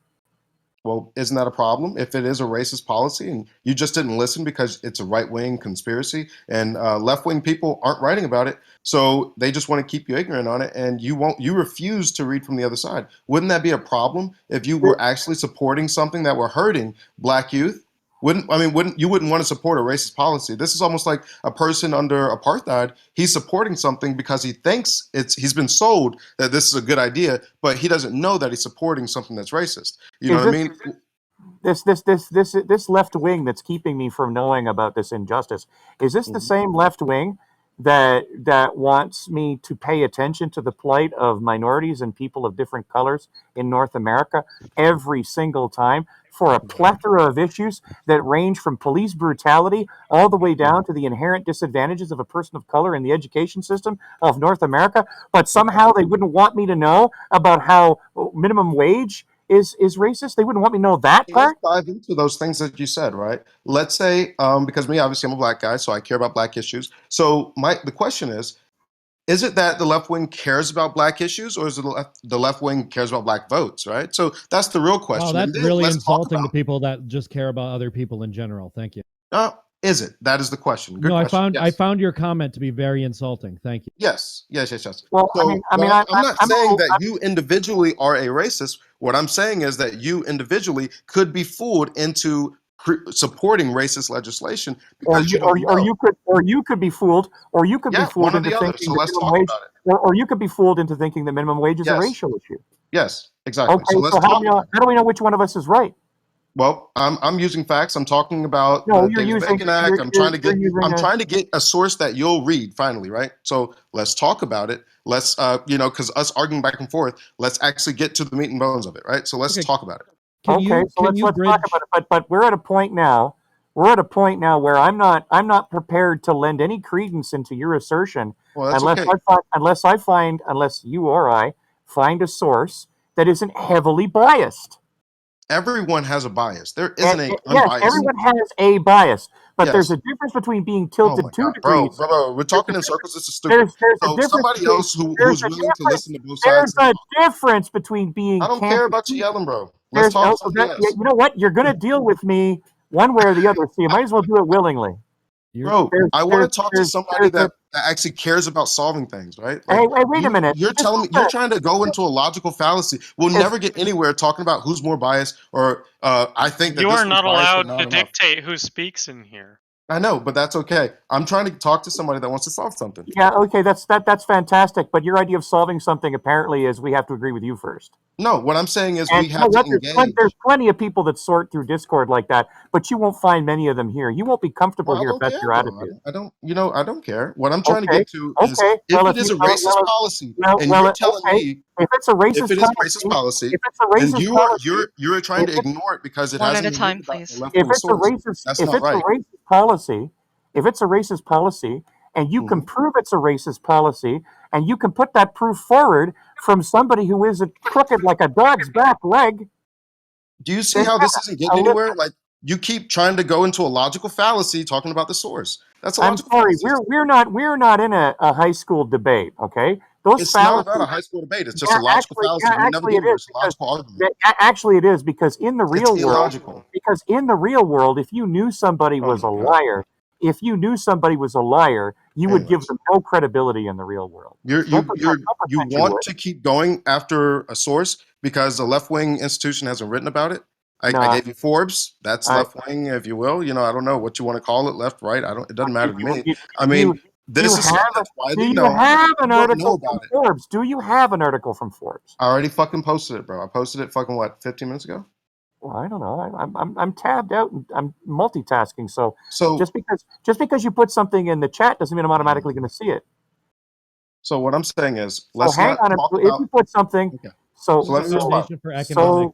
Well, isn't that a problem? If it is a racist policy and you just didn't listen because it's a right-wing conspiracy and left-wing people aren't writing about it, so they just want to keep you ignorant on it, and you refuse to read from the other side. Wouldn't that be a problem if you were actually supporting something that were hurting black youth? Wouldn't you wouldn't want to support a racist policy? This is almost like a person under apartheid. He's supporting something because he thinks he's been sold that this is a good idea, but he doesn't know that he's supporting something that's racist. You know what I mean? This left wing that's keeping me from knowing about this injustice, is this the same left wing that wants me to pay attention to the plight of minorities and people of different colors in North America every single time for a plethora of issues that range from police brutality all the way down to the inherent disadvantages of a person of color in the education system of North America? But somehow they wouldn't want me to know about how minimum wage is racist. They wouldn't want me to know that part. Let's dive into those things that you said, right? Let's say, because me, obviously, I'm a black guy, so I care about black issues. So the question is it that the left wing cares about black issues, or is it the left wing cares about black votes, right? So that's the real question. Oh, that's really insulting to people that just care about other people in general. Thank you. Is it? That is the question. Good no, question. I found your comment to be very insulting. Thank you. Yes. Well, So, I'm not saying that you individually are a racist. What I'm saying is that you individually could be fooled into supporting racist legislation because you could be fooled, or you could be fooled into thinking so let's talk about it. Or you could be fooled into thinking that minimum wage is a racial issue. Yes, exactly. Okay, so how do we know which one of us is right? Well, I'm using facts. I'm talking about no, the Davis Bacon Act. I'm trying to get a source that you'll read finally, right? So let's talk about it. Let's because us arguing back and forth, let's actually get to the meat and bones of it, right? So let's talk about it. So let's talk about it. But we're at a point now. Where I'm not prepared to lend any credence into your assertion unless you or I find a source that isn't heavily biased. Everyone has a bias. There isn't a unbiased. Yes, everyone has a bias, but there's a difference between being tilted 2 degrees. Bro, we're talking in circles. This is stupid. There's somebody else who's willing to listen to both sides. There's a difference between being. I don't care about you yelling, bro. Let's talk something else. You know what? You're going to deal with me one way or the other, so you might as well do it willingly. Bro, I want to talk to somebody that actually cares about solving things, right? Like, hey, wait a minute. You're telling me you're trying to go into a logical fallacy. We'll never get anywhere talking about who's more biased or I think that you this are not allowed to enough. dictate who speaks in here. I know, but that's okay. I'm trying to talk to somebody that wants to solve something. Yeah, okay, that's fantastic. But your idea of solving something apparently is we have to agree with you first. No, what I'm saying is we have to engage. There's plenty of people that sort through Discord like that, but you won't find many of them here. You won't be comfortable here if that's your attitude. I don't care. What I'm trying to get to is if it is a racist policy, and you're telling me if it's a racist policy, and you're trying to ignore it because it hasn't. One at a time, please. If it's a racist policy, and you can prove it's a racist policy, and you can put that proof forward from somebody who isn't crooked like a dog's back leg. Do you see how this isn't getting anywhere? Like you keep trying to go into a logical fallacy talking about the source. That's a logical fallacy. We're not in a high school debate, okay? It's not about a high school debate. It's just a logical fallacy. We never do a logical argument. Actually, it is because in the real world, if you knew somebody was a liar, you would give them no credibility in the real world. You want to keep going after a source because the left-wing institution hasn't written about it? I gave you Forbes. That's left-wing, if you will. I don't know what you want to call it, left, right. It doesn't matter to me. This is widely known. Do you have an article from Forbes? Do you have an article from Forbes? I already fucking posted it, bro. I posted it 15 minutes ago? Well, I don't know. I'm tabbed out and I'm multitasking. So So just because you put something in the chat doesn't mean I'm automatically going to see it. so what I'm saying is, So let's hang not on. talk If about. you put something, Okay. so So let me respond. Foundation for economic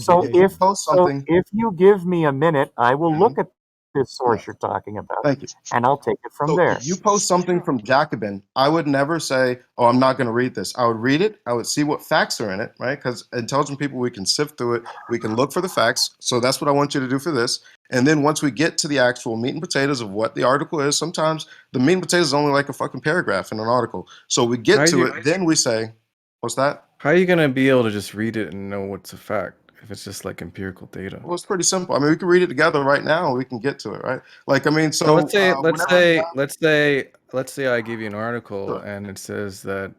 so education. if you give me a minute, I will look at this source Yeah. you're talking about, Thank you. and I'll take it from So there. if you post something from Jacobin, I would never say, "Oh, I'm not going to read this." I would read it. I would see what facts are in it, right? Because intelligent people, we can sift through it. We can look for the facts. So that's what I want you to do for this. And then once we get to the actual meat and potatoes of what the article is, sometimes the meat and potatoes is only like a fucking paragraph in an article. So we get to it, then we say, "What's that?" How are you gonna be able to just read it and know what's a fact if it's just like empirical data? Well, it's pretty simple. I mean, we can read it together right now, and we can get to it, right? Like, I mean, So so let's say whenever let's say I give you an article Sure. and it says that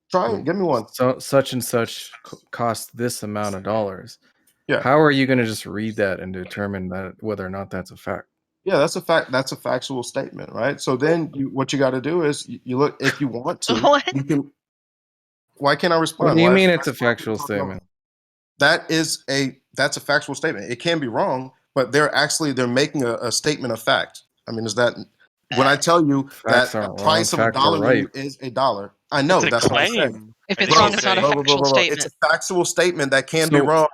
try it, give me one. so such and such costs this amount of dollars. Yeah. How are you gonna just read that and determine that whether or not that's a fact? Yeah, that's a fact. That's a factual statement, right? So then, what you got to do is you look. If you want to, What? you can. Why can't I respond? What do you Why- mean why it's a is everybody factual talking over statement? me? That's a factual statement. It can be wrong, but they're making a statement of fact. I mean, is that when I tell you Facts that the aren't wrong. price of a Facts are dollar right. is $1? I know It's a that's what I said. claim. If I it's think wrong, he's it's not a saying- factual It's statement. a factual statement that can be So- wrong.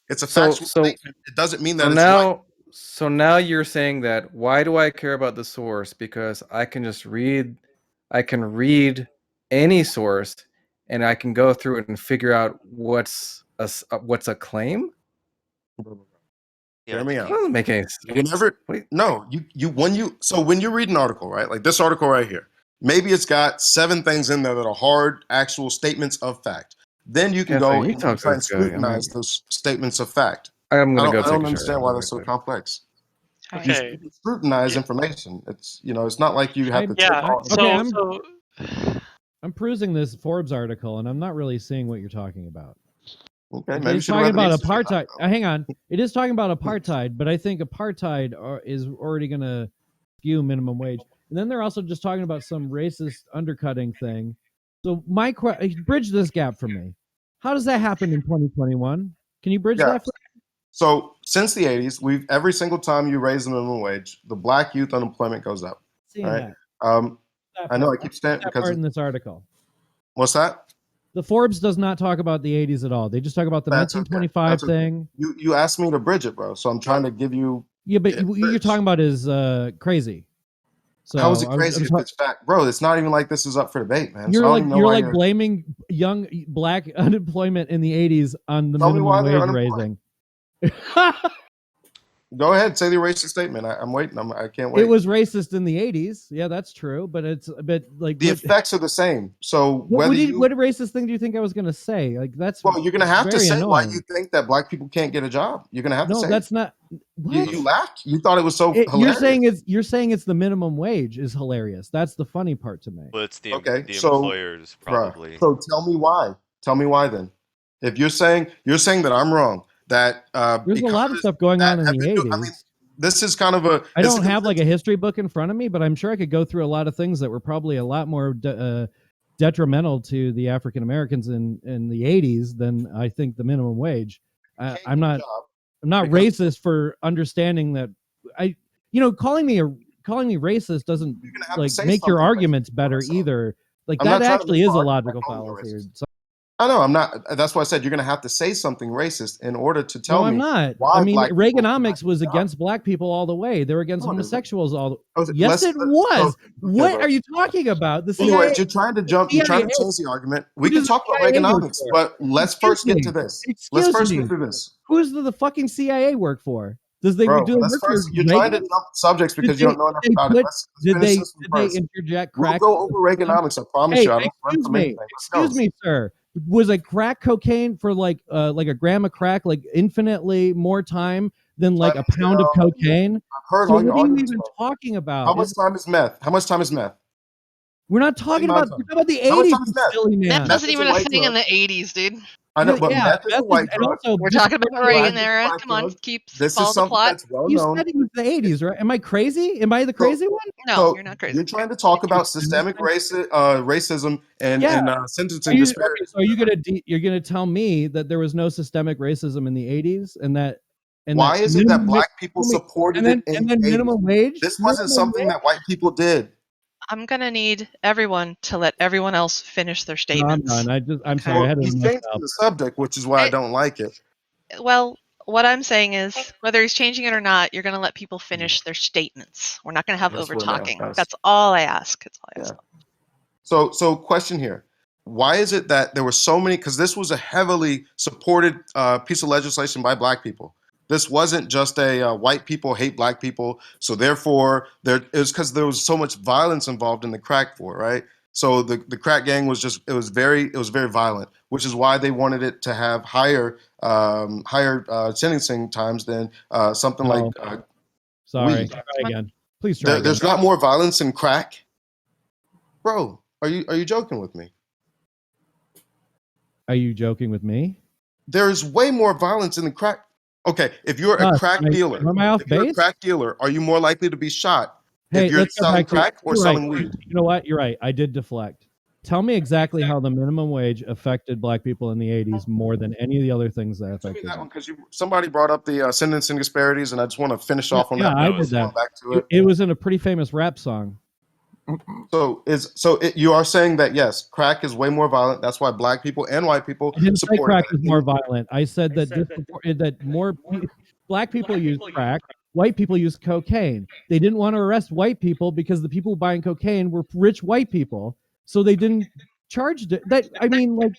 It's a so- factual so- statement. It doesn't mean that So it's right. now you're saying that why do I care about the source? Because I can read any source and I can go through it and figure out what's a claim? Yeah, Hear me the out. That doesn't make any sense. You never. Wait. No, when you read an article, right? Like this article right here. Maybe it's got 7 things in there that are hard, actual statements of fact. Then you can Yes, go you and talk to try and this guy. scrutinize those statements of fact. I'm I gonna don't, go I take don't a understand shower. why I'll be that's so right back. complex. Alright. You Okay. scrutinize information. It's it's not like you have to take Yeah. all. Okay, So I'm perusing this Forbes article, and I'm not really seeing what you're talking about. Okay, Okay, maybe you it's should talking have read about the research. apartheid. Hang on, it is talking about apartheid, but I think apartheid is already going to skew minimum wage. And then they're also just talking about some racist undercutting thing. So bridge this gap for me. How does that happen in 2021? Can you bridge Yeah. that for me? So since the 80s, every single time you raise the minimum wage, the black youth unemployment goes up. Seeing Right. that. I know I keep saying That because part in this article. what's that? The Forbes does not talk about the 80s at all. They just talk about the That's okay. 1925 That's okay. thing. You asked me to bridge it, bro. So I'm trying to give you. Yeah, but it what you're bridge. talking about is crazy. So How is it I was- crazy if it's fact, bro? It's not even like this is up for debate, man. So You're I don't like even know you're why like blaming young black unemployment in the 80s on the Tell me why minimum they're wage unemployed. raising. Go ahead, say the racist statement. I'm waiting. I can't wait. It was racist in the 80s. Yeah, that's true. But like The effects are the same. So what whether racist thing do you think I was gonna say? Like that's well, you're gonna have to very say why annoying. you think that black people can't get a job. You're gonna have to No, say. that's not. What? You laughed. You thought it was so You're hilarious. saying it's the minimum wage is hilarious. That's the funny part to me. well, it's the Okay, the so, employers Bruh, probably. so tell me why. Tell me why then. If you're saying that I'm wrong, that There's a lot of economists stuff going that on in have the been 80s. I mean, this is kind of a. I it's don't a have like a history book in front of me, but I'm sure I could go through a lot of things that were probably a lot more detrimental to the African Americans in the 80s than I think the minimum wage. I'm not because- racist for understanding that. Calling me racist doesn't You're gonna have to like say make your something arguments racist better about yourself. either. Like I'm not that trying to actually make is a an argument logical by calling you fallacy. racist. So, I know I'm not. That's why I said you're gonna have to say something racist in order to tell no, me. I'm not. why I mean, black people Reaganomics cannot was get a job. against black people all the way. They were against No, it isn't. homosexuals all the Oh, Yes, it was. What bro. are you talking about? The CIA. Anyways, you're trying to jump. You're trying to CIA. change the argument. We Who can does talk the about CIA work Reaganomics, for? but let's Excuse first get me. to this. Let's Excuse first me. get to this, Who's the fucking CIA work for? Does they bro. do they Let's work for first. You're trying to Reagan? jump subjects because you don't know enough Did they about it. put- Let's Did finish they this one did they first. interject We'll crack? go over Reaganomics. I promise Hey, you. I don't run excuse from me. anything. Let's go. Excuse me, sir. Was a crack cocaine for like a gram of crack like infinitely more time than like a pound of cocaine? I've heard So all your what are you arguments. even bro. talking about? How much time is meth? How much time is meth? We're not talking my about time. we're talking about the How much 80s, time is you meth? silly man. Meth Meth wasn't is a even a white thing drug. in the 80s, dude. I know, but Yeah, meth is a white and drug. also We're just talking about because Reagan Black is a era. black Come on, drug. This follow is the something plot. that's well you known. said it was the 80s, right? Am I crazy? Am I the crazy one? No, So you're not crazy. you're trying to talk about systemic racism and sentencing disparity. So you're gonna tell me that there was no systemic racism in the 80s and that And Why that is it that minimum black people supported it in and the then 80s? minimum wage? This wasn't Minimum something wage? that white people did. I'm gonna need everyone to let everyone else finish their No, I'm statements. done. I'm Okay. sorry. I Well, had he's enough changing now. the subject, which is why I It- don't like it. Well, what I'm saying is, whether he's changing it or not, you're going to let people finish their statements. We're not going to have Yes, over we're not. talking. Yes. That's all I ask. That's all I ask. So question here. Why is it that there were so many, because this was a heavily supported piece of legislation by black people. This wasn't just a white people hate black people, so therefore it was because there was so much violence involved in the crack war, right? So the crack gang was just it was very violent, which is why they wanted it to have higher sentencing times than something No. like Sorry. weed. Try again. Please try again. There's not more violence in crack, bro. Are you joking with me? Are you joking with me? There's way more violence in the crack. Okay, if you're a crack dealer, am I off if you're a base? crack dealer, are you more likely to be shot Hey, if you're let's go selling back to crack or you're selling right. weed? You know what? You're right. I did deflect. Tell me exactly how the minimum wage affected black people in the 80s more than any of the other things that Tell me affected that them. one because somebody brought up the sentencing disparities, and I just want to finish off on that. I was did that. Going back to it. It was in a pretty famous rap song. You are saying that yes, crack is way more violent. That's why black people and white people I didn't say support crack it. was more violent. I said that black people use crack, white people use cocaine. They didn't want to arrest white people because the people buying cocaine were rich white people, so they didn't charge it. That I mean, like,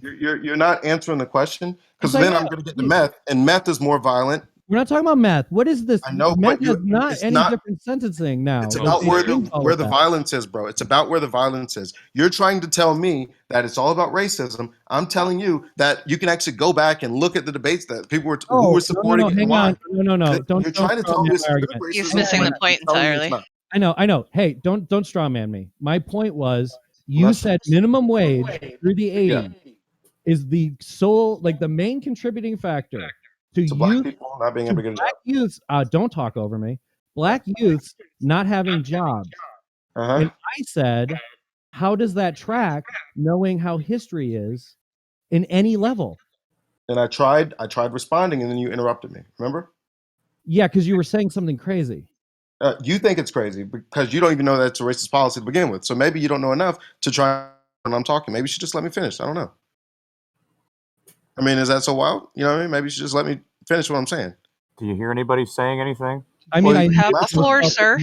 You're not answering the question because yes, I then am. I'm going to get to meth, and meth is more violent. We're not talking about meth. What is this? I know, Meth but has not it's any not. different sentencing now. It's No, about it's where true. the violence is, bro. It's about where the violence is. You're trying to tell me that it's all about racism. I'm telling you that you can actually go back and look at the debates that people were who were supporting it and hang why. on. No. You're trying to straw tell man me it's my systemic argument. He's racism missing when the point you're telling me it's entirely. not. I know. Hey, don't straw man me. My point was you that's said minimum wage through the 80s Yeah. is the the main contributing factor to To black youth people not being to able to get a job. black youths. Don't talk over me. Black youths not having jobs. Uh-huh. And I said, how does that track knowing how history is in any level? And I tried responding, and then you interrupted me. Remember? Yeah, because you were saying something crazy. You think it's crazy because you don't even know that it's a racist policy to begin with. So maybe you don't know enough to try when I'm talking. Maybe you should just let me finish. I don't know. I mean, is that so wild? You know what I mean? Maybe you should just let me finish what I'm saying. Do you hear anybody saying anything? I mean, Well, I You have the last floor, one- sir.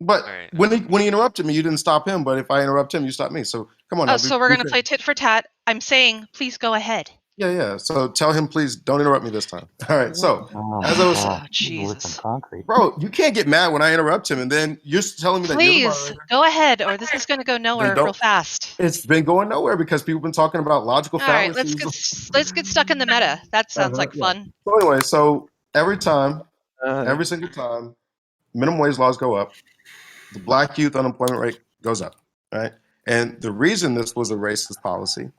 But All right. when he interrupted me, you didn't stop him. But if I interrupt him, you stop me. So come on. Oh, Now, so we're going to play tit for tat. I'm saying, please go ahead. Yeah. So tell him, please don't interrupt me this time. All right. So Oh, as I was God. Oh, People live in Jesus. concrete. bro, you can't get mad when I interrupt him, and then you're telling me that you're the Please moderator. go ahead, or this is going to go nowhere real don't- fast. It's been going nowhere because people have been talking about logical All right, fallacies. let's get stuck in the meta. That sounds like Yeah. fun. So anyway, so every single time, minimum wage laws go up, the black youth unemployment rate goes up, right? And the reason this was a racist policy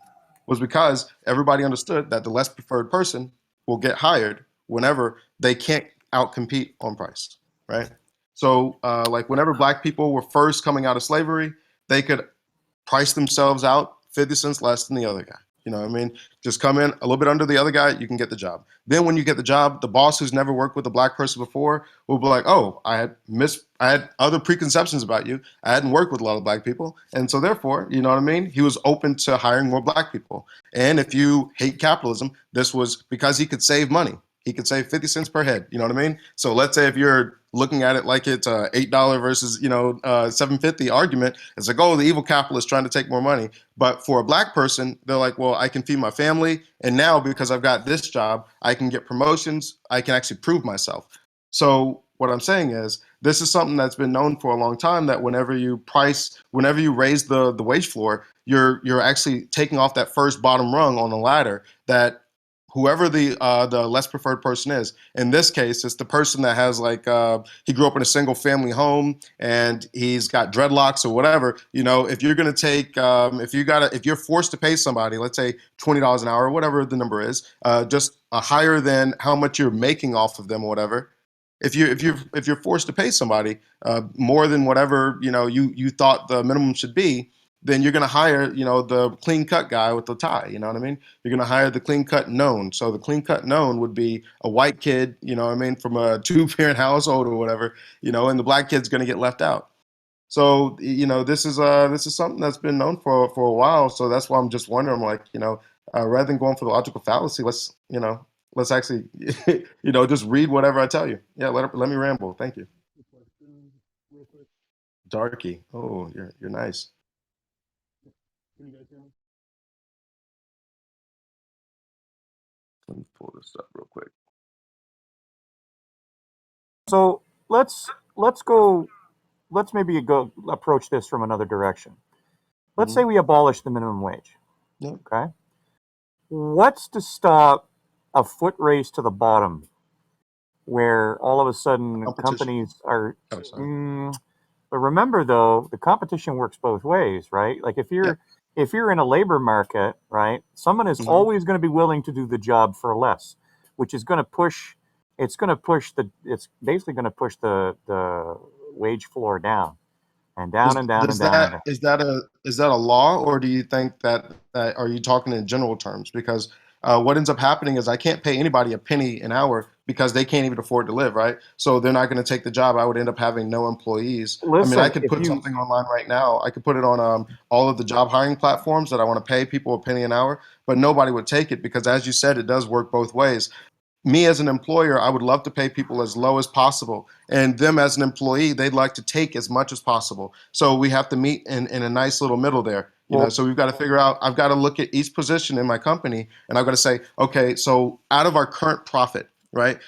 was because everybody understood that the less preferred person will get hired whenever they can't outcompete on price, right? So, like whenever black people were first coming out of slavery, they could price themselves out 50 cents less than the other guy. You know what I mean? Just come in a little bit under the other guy, you can get the job. Then when you get the job, the boss who's never worked with a black person before will be like, oh, I had other preconceptions about you. I hadn't worked with a lot of black people. And so therefore, you know what I mean? He was open to hiring more black people. And if you hate capitalism, this was because he could save money. He could save 50 cents per head. You know what I mean? So let's say if you're looking at it like it's a $8 versus, $7.50 argument, it's like, oh, the evil capitalist trying to take more money. But for a black person, they're like, well, I can feed my family. And now because I've got this job, I can get promotions. I can actually prove myself. So what I'm saying is this is something that's been known for a long time, that whenever you raise the wage floor, you're actually taking off that first bottom rung on the ladder, that whoever the less preferred person is. In this case, it's the person that has he grew up in a single family home and he's got dreadlocks or whatever. You know, if you're going to take if you're forced to pay somebody, let's say $20 an hour or whatever the number is, just higher than how much you're making off of them or whatever. If you're forced to pay somebody more than whatever you thought the minimum should be, then you're going to hire, the clean cut guy with the tie. You know what I mean? You're going to hire the clean cut known. So the clean cut known would be a white kid, from a 2-parent household or whatever, and the black kid's going to get left out. So this is something that's been known for a while. So that's why I'm just wondering, like, rather than going for the logical fallacy, let's actually just read whatever I tell you. Yeah, let me ramble. Thank you. Darky. Oh, you're nice. Let me pull this up real quick. So let's maybe go approach this from another direction. Let's say we abolish the minimum wage. Yep. Okay. What's to stop a foot race to the bottom, where all of a sudden companies are? But remember, though, the competition works both ways, right? Like if you're in a labor market, right, someone is always going to be willing to do the job for less, which is going to push. It's basically going to push the wage floor down and down and down and down. Is that a law, or do you think that are you talking in general terms? Because what ends up happening is I can't pay anybody a penny an hour because they can't even afford to live, right? So they're not going to take the job. I would end up having no employees. Listen, I could put something online right now. I could put it on all of the job hiring platforms that I want to pay people a penny an hour, but nobody would take it because, as you said, it does work both ways. Me as an employer, I would love to pay people as low as possible. And them as an employee, they'd like to take as much as possible. So we have to meet in a nice little middle there. So we've got to figure out, I've got to look at each position in my company and I've got to say, okay, so out of our current profit, right,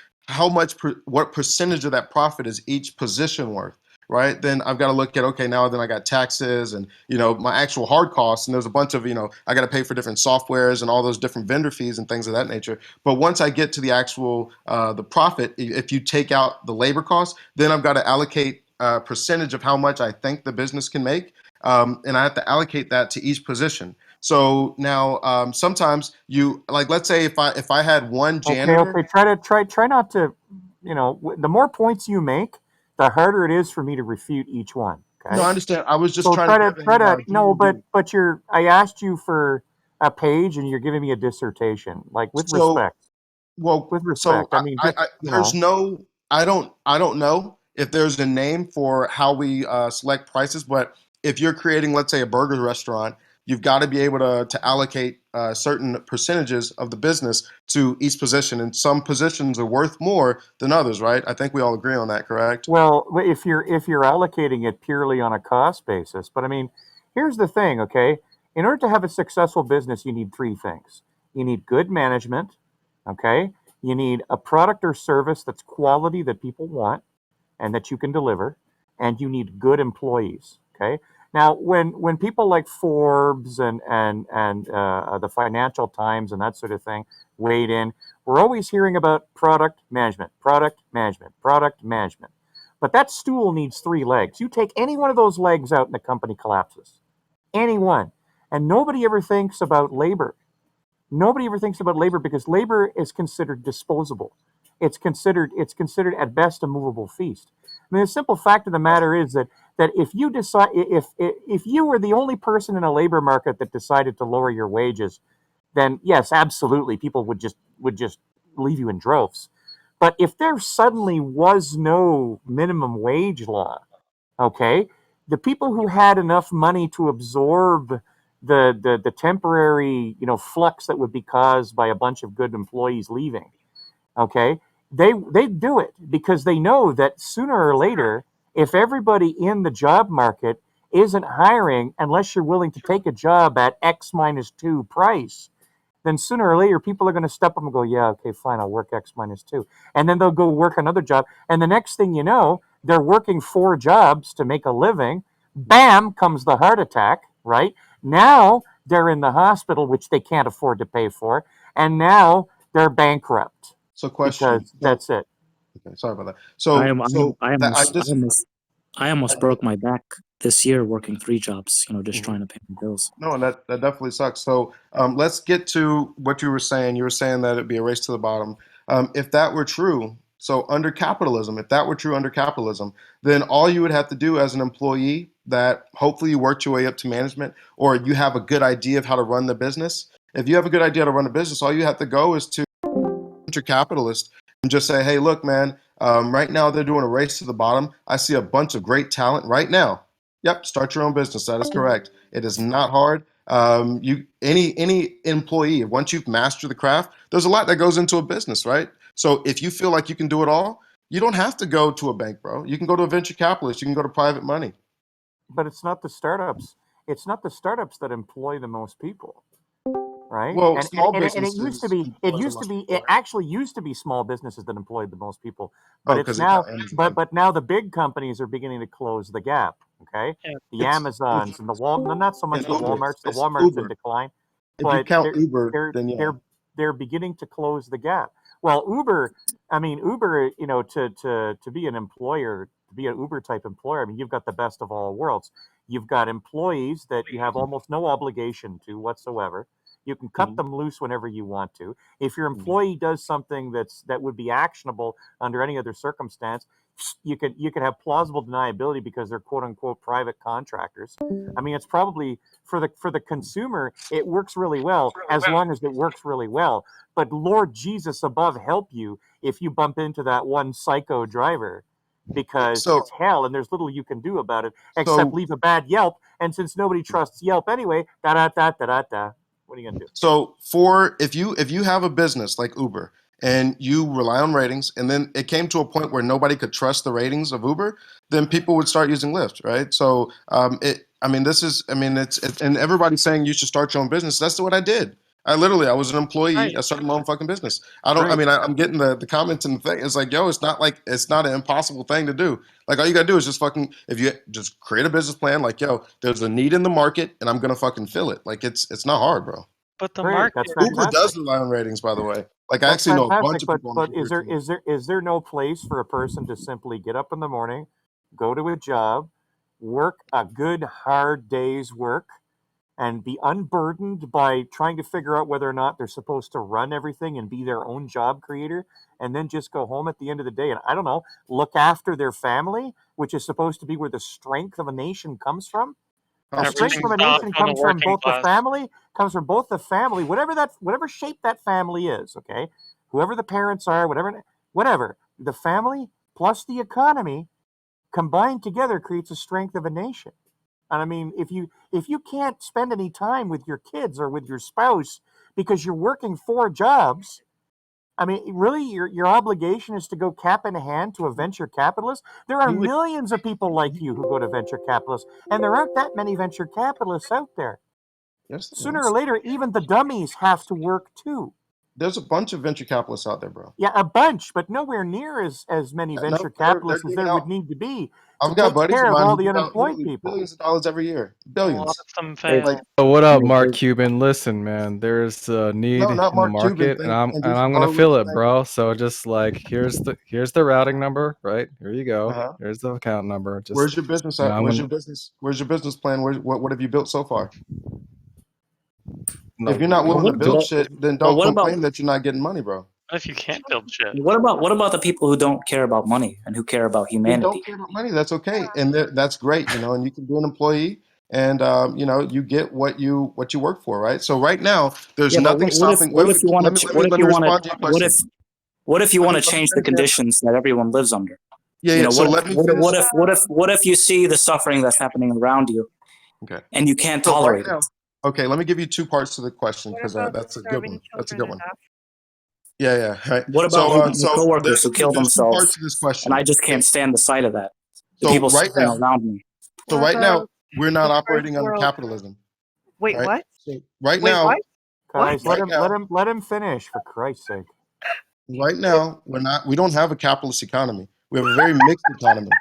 what percentage of that profit is each position worth? Right, then I've got to look at, okay, now then I got taxes and, my actual hard costs. And there's a bunch of, I got to pay for different softwares and all those different vendor fees and things of that nature. But once I get to the actual, the profit, if you take out the labor costs, then I've got to allocate a percentage of how much I think the business can make. And I have to allocate that to each position. So now sometimes let's say if I had one janitor. Okay. Try not to, the more points you make, the harder it is for me to refute each one. Okay? No, I understand. I was just so trying to no, but I asked you for a page and you're giving me a dissertation, like with respect. Well, with respect. So I mean, I don't know if there's a name for how we select prices, but if you're creating, let's say, a burger restaurant, you've got to be able to allocate certain percentages of the business to each position, and some positions are worth more than others, right? I think we all agree on that, correct? Well, if you're allocating it purely on a cost basis, but I mean, here's the thing, okay? In order to have a successful business, you need three things. You need good management, okay? You need a product or service that's quality that people want and that you can deliver, and you need good employees, okay? Now, when people like Forbes and the Financial Times and that sort of thing weighed in, we're always hearing about product management, product management, product management. But that stool needs three legs. You take any one of those legs out and the company collapses. Any one. And nobody ever thinks about labor. Nobody ever thinks about labor because labor is considered disposable. It's considered at best a movable feast. I mean, the simple fact of the matter is that if you decide if you were the only person in a labor market that decided to lower your wages, then yes, absolutely, people would just leave you in droves. But if there suddenly was no minimum wage law, okay, the people who had enough money to absorb the temporary flux that would be caused by a bunch of good employees leaving, okay, they do it because they know that sooner or later, if everybody in the job market isn't hiring unless you're willing to take a job at X minus 2 price, then sooner or later people are going to step up and go, yeah, okay, fine, I'll work X minus 2. And then they'll go work another job. And the next thing you know, they're working 4 jobs to make a living. Bam, comes the heart attack, right? Now they're in the hospital, which they can't afford to pay for. And now they're bankrupt. So question. Because that's it. Okay, sorry about that. So I almost broke my back this year working 3 jobs, just trying to pay my bills. No, and that definitely sucks. So let's get to what you were saying. You were saying that it'd be a race to the bottom. If that were true, so under capitalism, then all you would have to do as an employee that hopefully you worked your way up to management, or you have a good idea of how to run the business. If you have a good idea how to run a business, all you have to go is to venture capitalist and just say, hey, look, man, right now they're doing a race to the bottom. I see a bunch of great talent right now. Yep, start your own business. That is correct. It is not hard. Any employee, once you've mastered the craft, there's a lot that goes into a business, right? So if you feel like you can do it all, you don't have to go to a bank, bro. You can go to a venture capitalist. You can go to private money. But it's not the startups. It's not the startups that employ the most people, right? Well, And small and it used to businesses be. It employ the used to most be. people, It right? actually used to be small businesses that employed the most people. But Oh, it's because it now. got Amazon. But now the big companies are beginning to close the gap. Okay, Yeah. the It's Amazons and the not so much and the Uber. Walmarts. The It's Walmarts in Uber. decline, If you but count Uber, they're then yeah. they're they're beginning to close the gap. Well, Uber. I mean, Uber. You know, to be an employer, to be an Uber type employer. I mean, you've got the best of all worlds. You've got employees that you have almost no obligation to whatsoever. You can cut Mhm. them loose whenever you want to. If your Mhm. employee does something that would be actionable under any other circumstance, you could have plausible deniability because they're quote unquote private contractors. I mean, it's probably for the consumer, it works really well as long as it works really well. But Lord Jesus above help you if you bump into that one psycho driver, because So it's hell and there's little you can do about it except so leave a bad Yelp. And since nobody trusts Yelp anyway, da da da da da da. What are you gonna do? So for if you have a business like Uber and you rely on ratings, and then it came to a point where nobody could trust the ratings of Uber, then people would start using Lyft, right? So and everybody's saying you should start your own business. That's what I did. I was an employee. Right. I started my own fucking business. I don't. I Great. mean, I'm getting the comments and the thing. It's like, yo, it's not an impossible thing to do. Like all you gotta do is just fucking if you just create a business plan. Like, yo, there's a need in the market, and I'm gonna fucking fill it. Like it's not hard, bro. But the Great. market, That's Uber fantastic. does rely on ratings, by the way. Like I That's actually know a bunch fantastic. of people on the But Uber team. is there no place for a person to simply get up in the morning, go to a job, work a good hard day's work, and be unburdened by trying to figure out whether or not they're supposed to run everything and be their own job creator, and then just go home at the end of the day and, I don't know, look after their family, which is supposed to be where the strength of a nation comes from? How A so? strength everything of a stops nation on the comes from working both the class. family, whatever shape that family is, okay? Whoever the parents are, whatever. The family plus the economy combined together creates a strength of a nation. And I mean, if you can't spend any time with your kids or with your spouse because you're working 4 jobs, I mean, really, your obligation is to go cap in hand to a venture capitalist. There are You would millions of people like you who go to venture capitalists, and there aren't that many venture capitalists out there. yes, Sooner or yes. later, even the dummies have to work too. There's a bunch of venture capitalists out there, bro. Yeah, a bunch, but nowhere near as many Yeah, venture no, they're capitalists as giving there would out. need to be to I've got take buddies of care of mine all who the give out unemployed literally people. billions of dollars every year. A lot of Billions. them Hey, Like fail. What up, hey, Mark hey, Cuban? Listen, man, there's a need no, not in the Mark Cuban. market, and Thank I'm and and just I'm gonna Harlow's fill it, thing. bro. So just like here's the routing number, right? Here you go. Uh-huh. Here's the account number. Where's Just your business you know, at? I'm Where's gonna your business? Where's your business plan? What have you built so far? If no. you're not but willing to what, build but, shit, then but don't what about complain that you're not getting money, bro. What if you can't build shit? what about the people who don't care about money and who care about Then don't humanity? care about money. That's okay, and that's great, you know. And you can be an employee, and you get what you work for, right? So right now, there's Yeah, but nothing stopping. Wait, what if wait, you want to let me respond to your question. what if you Let want me to let me change the finish answering. conditions that everyone lives under? Yeah, You yeah. know, So let me finish. what if you see the suffering that's happening around you Okay. and you can't So right tolerate it? now, okay, let me give you two parts to the question What because about that's a good starving one. That's a children good one. enough? Yeah, yeah. Right. What about So my coworkers who kill there's two parts themselves to this and I question. just can't stand the sight of that? The So people right suffering now, around me. so What right now, about we're not the first operating under world? capitalism, Wait, right? what? So right Wait, now, what? What? Guys, right now, let him finish for Christ's sake. right now, we don't have a capitalist economy. We have a very mixed economy.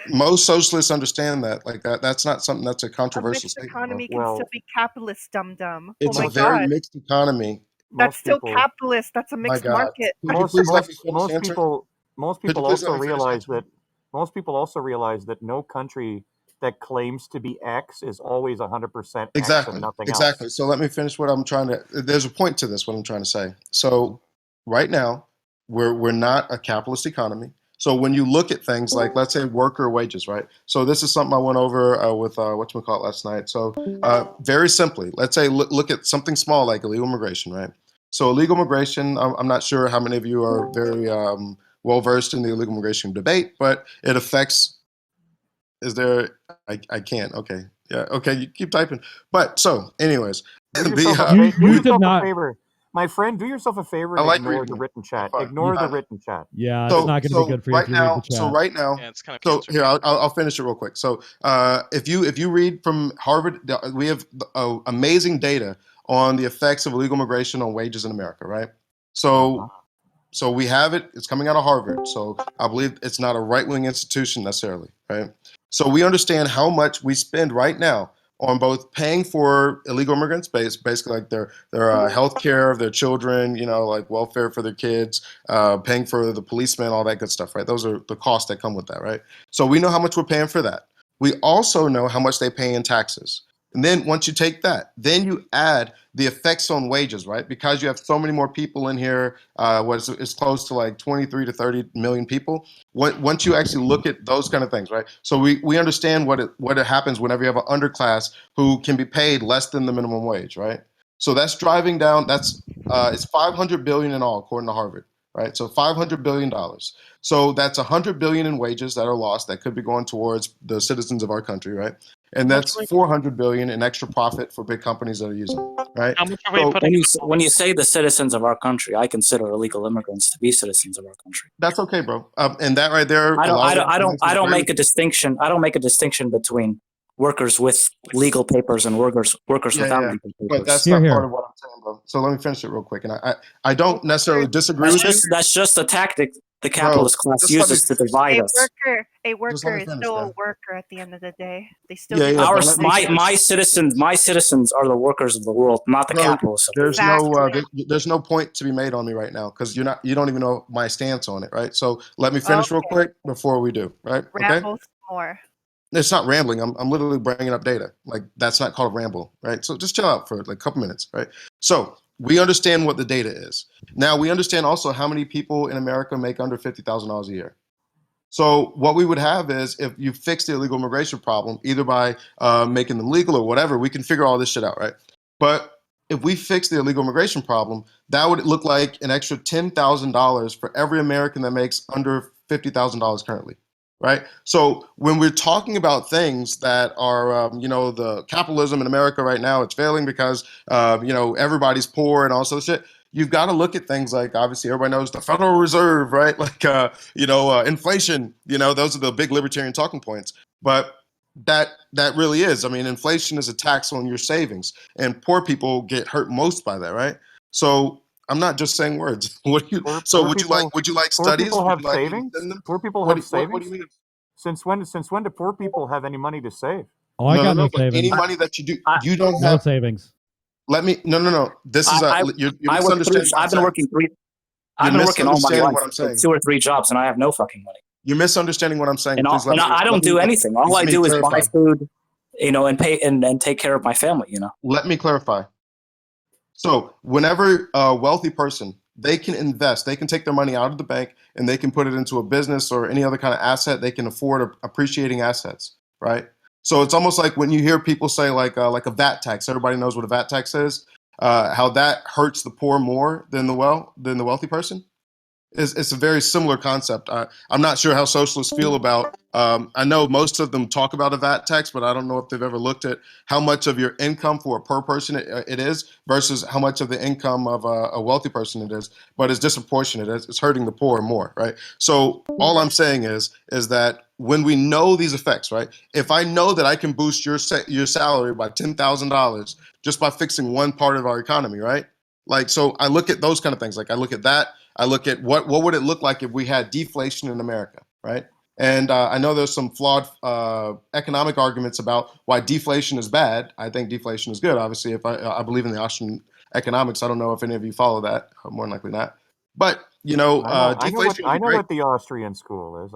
Most socialists understand that. Like that's not something that's a A controversial mixed statement, bro. economy can still Well, be capitalist, dum dum. Oh It's a my most very god. mixed economy. That's most still people capitalist. That's a My mixed God. market. Could you please let me finish most answering? people most Could you people please let also me finish realize answering? that no country that claims to be X is always 100% X and Exactly. nothing Exactly. else. So let me finish what I'm trying to. There's a point to this. What I'm trying to say. Mhm. So right now, we're not a capitalist economy. So when you look at things like, let's say, worker wages, right? So this is something I went over with whatchamacallit last night. So very simply, let's say look at something small like illegal immigration, right? So illegal immigration, I'm not sure how many of you are very well versed in the illegal immigration debate, but it affects. Is there? I can't. Okay. Yeah. Okay. You keep typing. But so, anyways, Do yourself, a, You- fa- do you yourself did a not- favor. My friend, do yourself a favor I and like ignore reading the them. written chat. Fine. Ignore the Fine. written chat. Yeah, it's not going to be good for you if you read the chat. So right now, Yeah, it's kind of so cancer. here I'll finish it real quick. So if you read from Harvard, we have amazing data on the effects of illegal immigration on wages in America, right? So we have it. It's coming out of Harvard. So I believe it's not a right-wing institution necessarily, right? So we understand how much we spend right now on both paying for illegal immigrants, basically like their health care of their children, like welfare for their kids, paying for the policemen, all that good stuff, right? Those are the costs that come with that, right? So we know how much we're paying for that. We also know how much they pay in taxes. And then once you take that, then you add the effects on wages, right? Because you have so many more people in here, it's close to like 23 to 30 million people. Once you actually look at those kind of things, right? So we understand what it happens whenever you have an underclass who can be paid less than the minimum wage, right? So that's driving down. It's 500 billion in all, according to Harvard, right? So 500 billion dollars. So that's 100 billion in wages that are lost that could be going towards the citizens of our country, right? And that's 400 billion in extra profit for big companies that are using it, right? How much are we putting? When you say the citizens of our country, I consider illegal immigrants to be citizens of our country. That's okay, bro. And that right there, I don't make a distinction. I don't make a distinction between workers with legal papers and workers without legal papers. But that's Here, not here. part of what I'm saying, bro. So let me finish it real quick. And I don't necessarily disagree with you. That's just a tactic the capitalist class just let me uses to divide us. A Just let worker me is finish, still bro. a worker at the end of the day. They still Yeah, do yeah, what but they do. My citizens are the workers of the world, not the Bro, capitalists. Of the there's world. there's no point to be made on me right now because you don't even know my stance on it, right? So let me finish real Okay. quick before we do, right? Okay. Ramble some more. It's not rambling. I'm literally bringing up data. Like that's not called a ramble, right? So just chill out for like a couple minutes, right? So we understand what the data is. Now we understand also how many people in America make under $50,000 a year. So what we would have is if you fix the illegal immigration problem, either by making them legal or whatever, we can figure all this shit out, right? But if we fix the illegal immigration problem, that would look like an extra $10,000 for every American that makes under $50,000 currently, right? So when we're talking about things that are, the capitalism in America right now, it's failing because, everybody's poor and all sorts of shit. You've got to look at things like, obviously, everybody knows the Federal Reserve, right? Like, inflation, those are the big libertarian talking points. But that really is. I mean, inflation is a tax on your savings, and poor people get hurt most by that, right? So I'm not just saying words. Would you like studies? Poor people have Would you like me to savings. send them? Poor people What have do you savings. mean? Since when do poor people have any money to save? Oh, I got no But any savings. money that you do, you don't No have. savings. Let me. No. This is you're misunderstanding. I've been working all my misunderstanding life, what I'm saying. 2 or 3 jobs, and I have no fucking money. You're misunderstanding what I'm saying. And Please let me. I don't do anything. All I do is clarify. buy food, and pay and take care of my family. Let me clarify. So whenever a wealthy person, they can invest, they can take their money out of the bank and they can put it into a business or any other kind of asset. They can afford appreciating assets, right? So it's almost like when you hear people say like a VAT tax. Everybody knows what a VAT tax is. How that hurts the poor more than the wealthy person. It's a very similar concept. I'm not sure how socialists feel about. I know most of them talk about a VAT tax, but I don't know if they've ever looked at how much of your income for a per person it is versus how much of the income of a wealthy person it is. But it's disproportionate. It's hurting the poor more, right? So all I'm saying is that when we know these effects, right? If I know that I can boost your salary by $10,000 just by fixing one part of our economy, right? Like, so I look at those kind of things. Like I look at that. I look at what would it look like if we had deflation in America, right? And I know there's some flawed economic arguments about why deflation is bad. I think deflation is good. Obviously, if I believe in the Austrian economics, I don't know if any of you follow that. More than likely not. But deflation I would be know great. what the Austrian school is.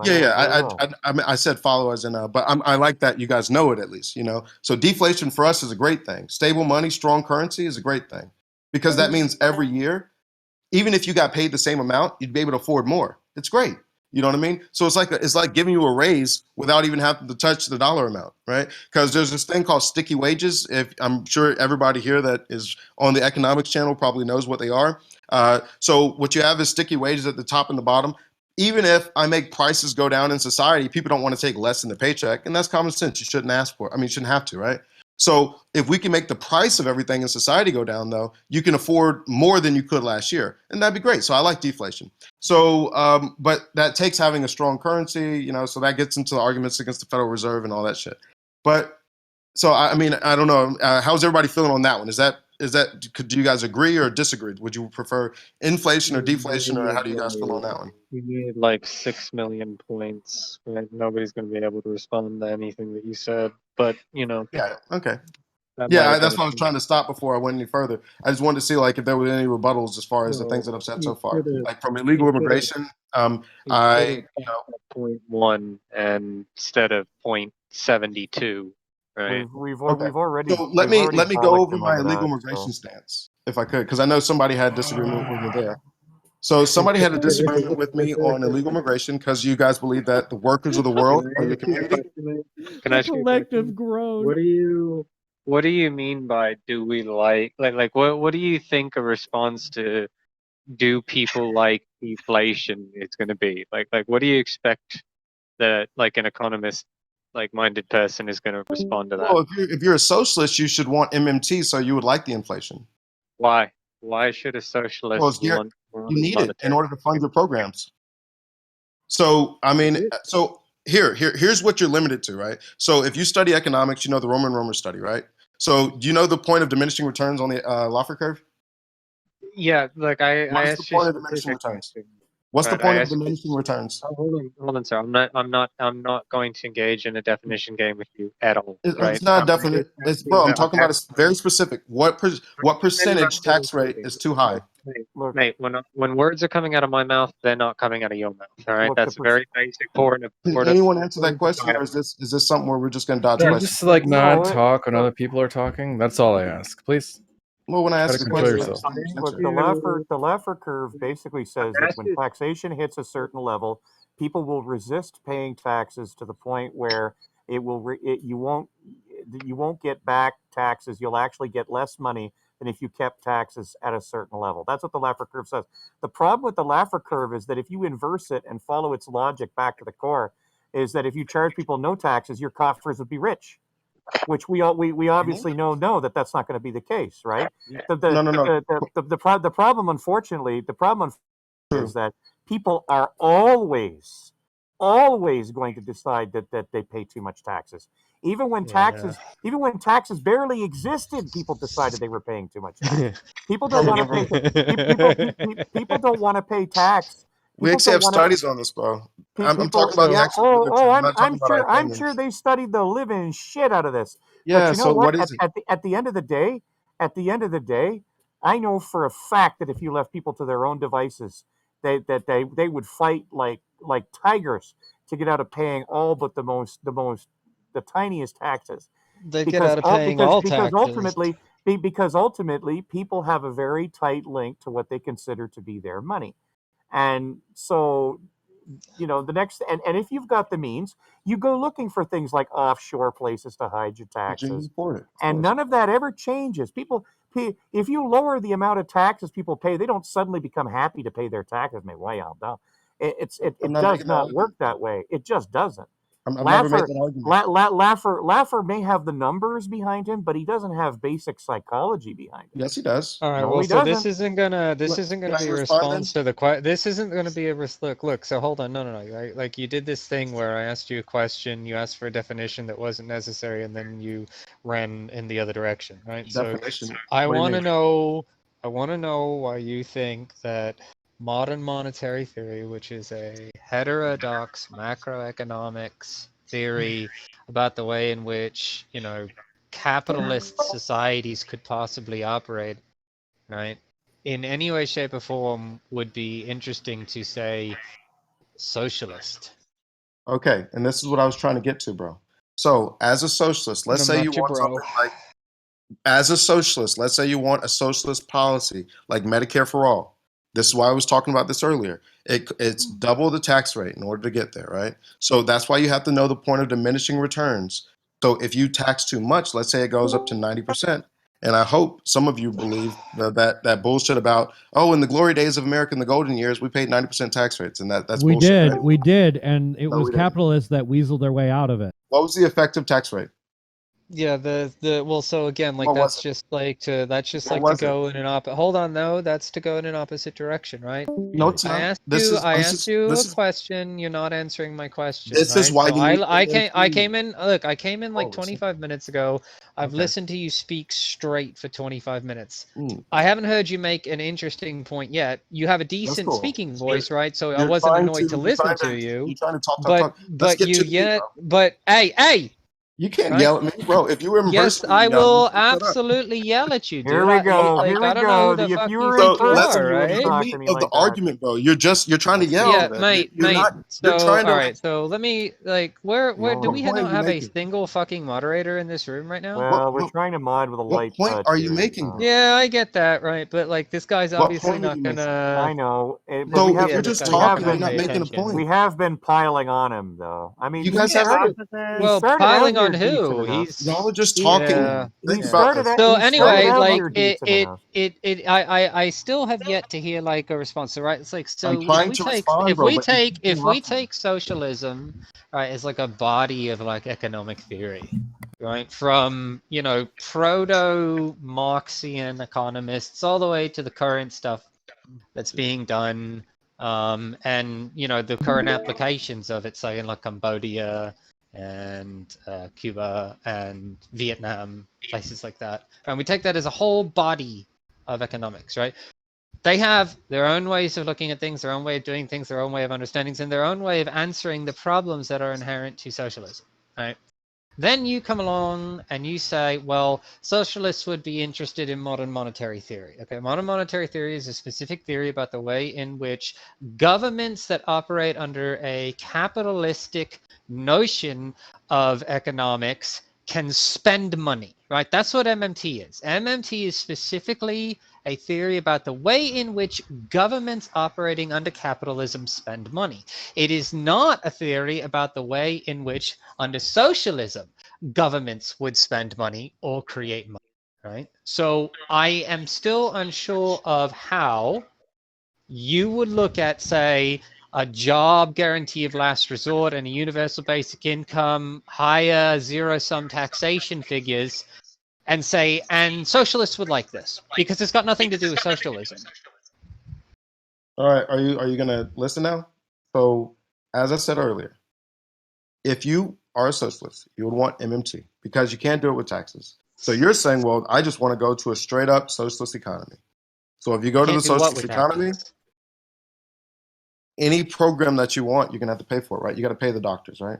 I said follow as in, but I like that you guys know it at least. So deflation for us is a great thing. Stable money, strong currency is a great thing because that means every year. Even if you got paid the same amount, you'd be able to afford more. It's great. You know what I mean? So it's like giving you a raise without even having to touch the dollar amount, right? Because there's this thing called sticky wages. If I'm sure everybody here that is on the economics channel probably knows what they are. So what you have is sticky wages at the top and the bottom. Even if I make prices go down in society, people don't want to take less than the paycheck, and that's common sense. You shouldn't ask for it. I mean, you shouldn't have to, right? So if we can make the price of everything in society go down, though, you can afford more than you could last year, and that'd be great. So I like deflation. So, but that takes having a strong currency, you know. So that gets into the arguments against the Federal Reserve and all that shit. But so I mean, I don't know. How's everybody feeling on that one? Do you guys agree or disagree? Would you prefer inflation or deflation, or how do you guys feel on that one? You need like 6 million points, right? Nobody's going to be able to respond to anything that you said, but you know. Yeah. Okay. That Yeah, that's what I was trying to stop before I went any further. I just wanted to see like if there were any rebuttals as far as the things that I've said so far, like from illegal immigration. I you know 0.1 and instead of 0.72, right? We've Okay. already. So let we've me already go bollocked over him my on illegal that, immigration so. stance, if I could, because I know somebody had disagreement with me there. So somebody had a disagreement with me on illegal immigration because you guys believe that the workers of the world are your community. Can I ask you a Collective question? groan. What do you mean by do we like what do you think a response to do people like deflation is going to be? Like what do you expect that like an economist like minded person is going to respond to that? Well, if you're a socialist, you should want MMT, so you would like the inflation. Why? Why should a Well, socialist you want need it in monetary? order to fund your programs. So I mean, so here's what you're limited to, right? So if you study economics, you know the Romer study, right? So do you know the point of diminishing returns on the Laffer curve? Yeah, like I What is the asked you point of diminishing specific returns? question. What's the Right, I point of asked you. diminishing returns? Oh, hold on, sir. I'm not going to engage in a definition game with you at all, right? It's not I'm definite. just It's asking bro. I'm about. talking about a very specific. What percentage tax rate is too high? Look, Mate, when words are coming out of my mouth, they're not coming out of your mouth. All right, look, that's a very basic point of Can anyone answer that question, or is this something where we're just going to dodge Can you questions? just like not No, talk when other people are talking? That's all I ask, please. Well, when I Try ask to the control question, I yourself. just need an Look, answer. the Laffer curve basically says that when taxation hits a certain level, people will resist paying taxes to the point where you won't get back taxes. You'll actually get less money than if you kept taxes at a certain level. That's what the Laffer curve says. The problem with the Laffer curve is that if you inverse it and follow its logic back to the core, is that if you charge people no taxes, your coffers would be rich. Which we obviously know that's not going to be the case, right? The No. the problem, unfortunately, is that people are always going to decide that they pay too much taxes. Even when taxes barely existed, people decided they were paying too much tax. People don't want to pay. People don't want to pay tax. We People actually don't have want to. studies on this, bro. I'm People, talking about the yeah. actual literature. I'm not talking about our I'm opinions. sure they studied the living shit out of this. Yeah. But you know So what? what is it? At the end of the day, I know for a fact that if you left people to their own devices, they would fight like tigers to get out of paying all but the tiniest taxes. They get out of paying all taxes. Because ultimately people have a very tight link to what they consider to be their money. And so, the next, and if you've got the means, you go looking for things like offshore places to hide your taxes. And none of that ever changes. If you lower the amount of taxes people pay, they don't suddenly become happy to pay their taxes. It does not work that way. It just doesn't. I've never made that argument. Laffer may have the numbers behind him, but he doesn't have basic psychology behind him. Yes, he does. All right. No, well, he so doesn't. this isn't gonna Can be I a respond response to the question. This isn't gonna be a look. So hold on. No. Right? Like you did this thing where I asked you a question, you asked for a definition that wasn't necessary, and then you ran in the other direction, right? Definition. So I What do you want to mean? know. I want to know why you think that modern monetary theory, which is a heterodox macroeconomics theory about the way in which capitalist societies could possibly operate, right? In any way, shape, or form would be interesting to say socialist. Okay, and this is what I was trying to get to, bro. So, as a socialist, let's say you want something like, as a socialist, let's say you want a socialist policy like Medicare for all. This is why I was talking about this earlier. It's double the tax rate in order to get there, right? So that's why you have to know the point of diminishing returns. So if you tax too much, let's say it goes up to 90%, and I hope some of you believe that bullshit about, oh, in the glory days of America in the golden years, we paid 90% tax rates, and that's we bullshit, did, right? we did, and it No, was we didn't. capitalists that weaseled their way out of it. What was the effective tax rate? Yeah, well, so again, like What was that's it? just like to What was it? go in an hold on, no, that's to go in an opposite direction, right? No, it's I not. asked This you, is I this asked is you a this is question. You're not answering my question, this is right? why So you need I MMT. came in. Look, I came in like Oh, listen. 25 minutes ago. I've Okay. listened to you speak straight for 25 minutes. Mm, I haven't heard you make an interesting point yet. You have a that's decent cool. speaking voice, right? So I You're wasn't trying annoyed to listen to you're you. trying to talk. But Let's get you to the meat, yet, bro. but hey. You can't Right? yell at me, bro. If you were in Yes, person, I you know, will shut up. absolutely yell at you, Here dude. we go. Like, Here we I don't know go. who the If fuck you you were think in you person, are, you wouldn't right? The talk meat to me of the like that. argument, bro. You're trying to yell. Yeah, mate. You're not. So, You're trying to. all right. So let me like, where do What we point are not you have a making? single fucking moderator in this room right now? Well, we're trying to mod with a What light point touch are you here. making, So. bro? Yeah, I get that, right? But like, this guy's What obviously point are not you making? I gonna. know, but So we if have Yeah, you're been this just guy's not talking, gonna you're not pay making a attention. point. we have been piling on him though. I mean, You he guys Get have started too. off of he this. Well, started out piling on here decent who? enough. Y'all are just He, talking. Yeah. Think he about started this. out, So he started anyway, out like here decent enough. I still have yet to hear like a response. So right, it's like, I'm so trying to respond, bro, but you keep if we interrupting. take socialism, right, as like a body of like economic theory, right, from proto Marxian economists all the way to the current stuff that's being done, and the current applications of it, say in like Cambodia and Cuba and Vietnam, places like that, and we take that as a whole body of economics, right? They have their own ways of looking at things, their own way of doing things, their own way of understanding things, and their own way of answering the problems that are inherent to socialism, right? Then you come along and you say, well, socialists would be interested in modern monetary theory. Okay, modern monetary theory is a specific theory about the way in which governments that operate under a capitalistic notion of economics can spend money, right? That's what MMT is. MMT is specifically a theory about the way in which governments operating under capitalism spend money. It is not a theory about the way in which, under socialism, governments would spend money or create money, right? So I am still unsure of how you would look at, say, a job guarantee of last resort and a universal basic income, higher zero-sum taxation figures, and say, and socialists would like this, because it's got nothing to do with socialism. All right, are you gonna listen now? So, as I said earlier, if you are a socialist, you would want MMT because you can't do it with taxes. So you're saying, well, I just want to go to a straight up socialist economy. So if you go to the Can't do what socialist with economy, taxes? any program that you want, you're gonna have to pay for it, right? You got to pay the doctors, right?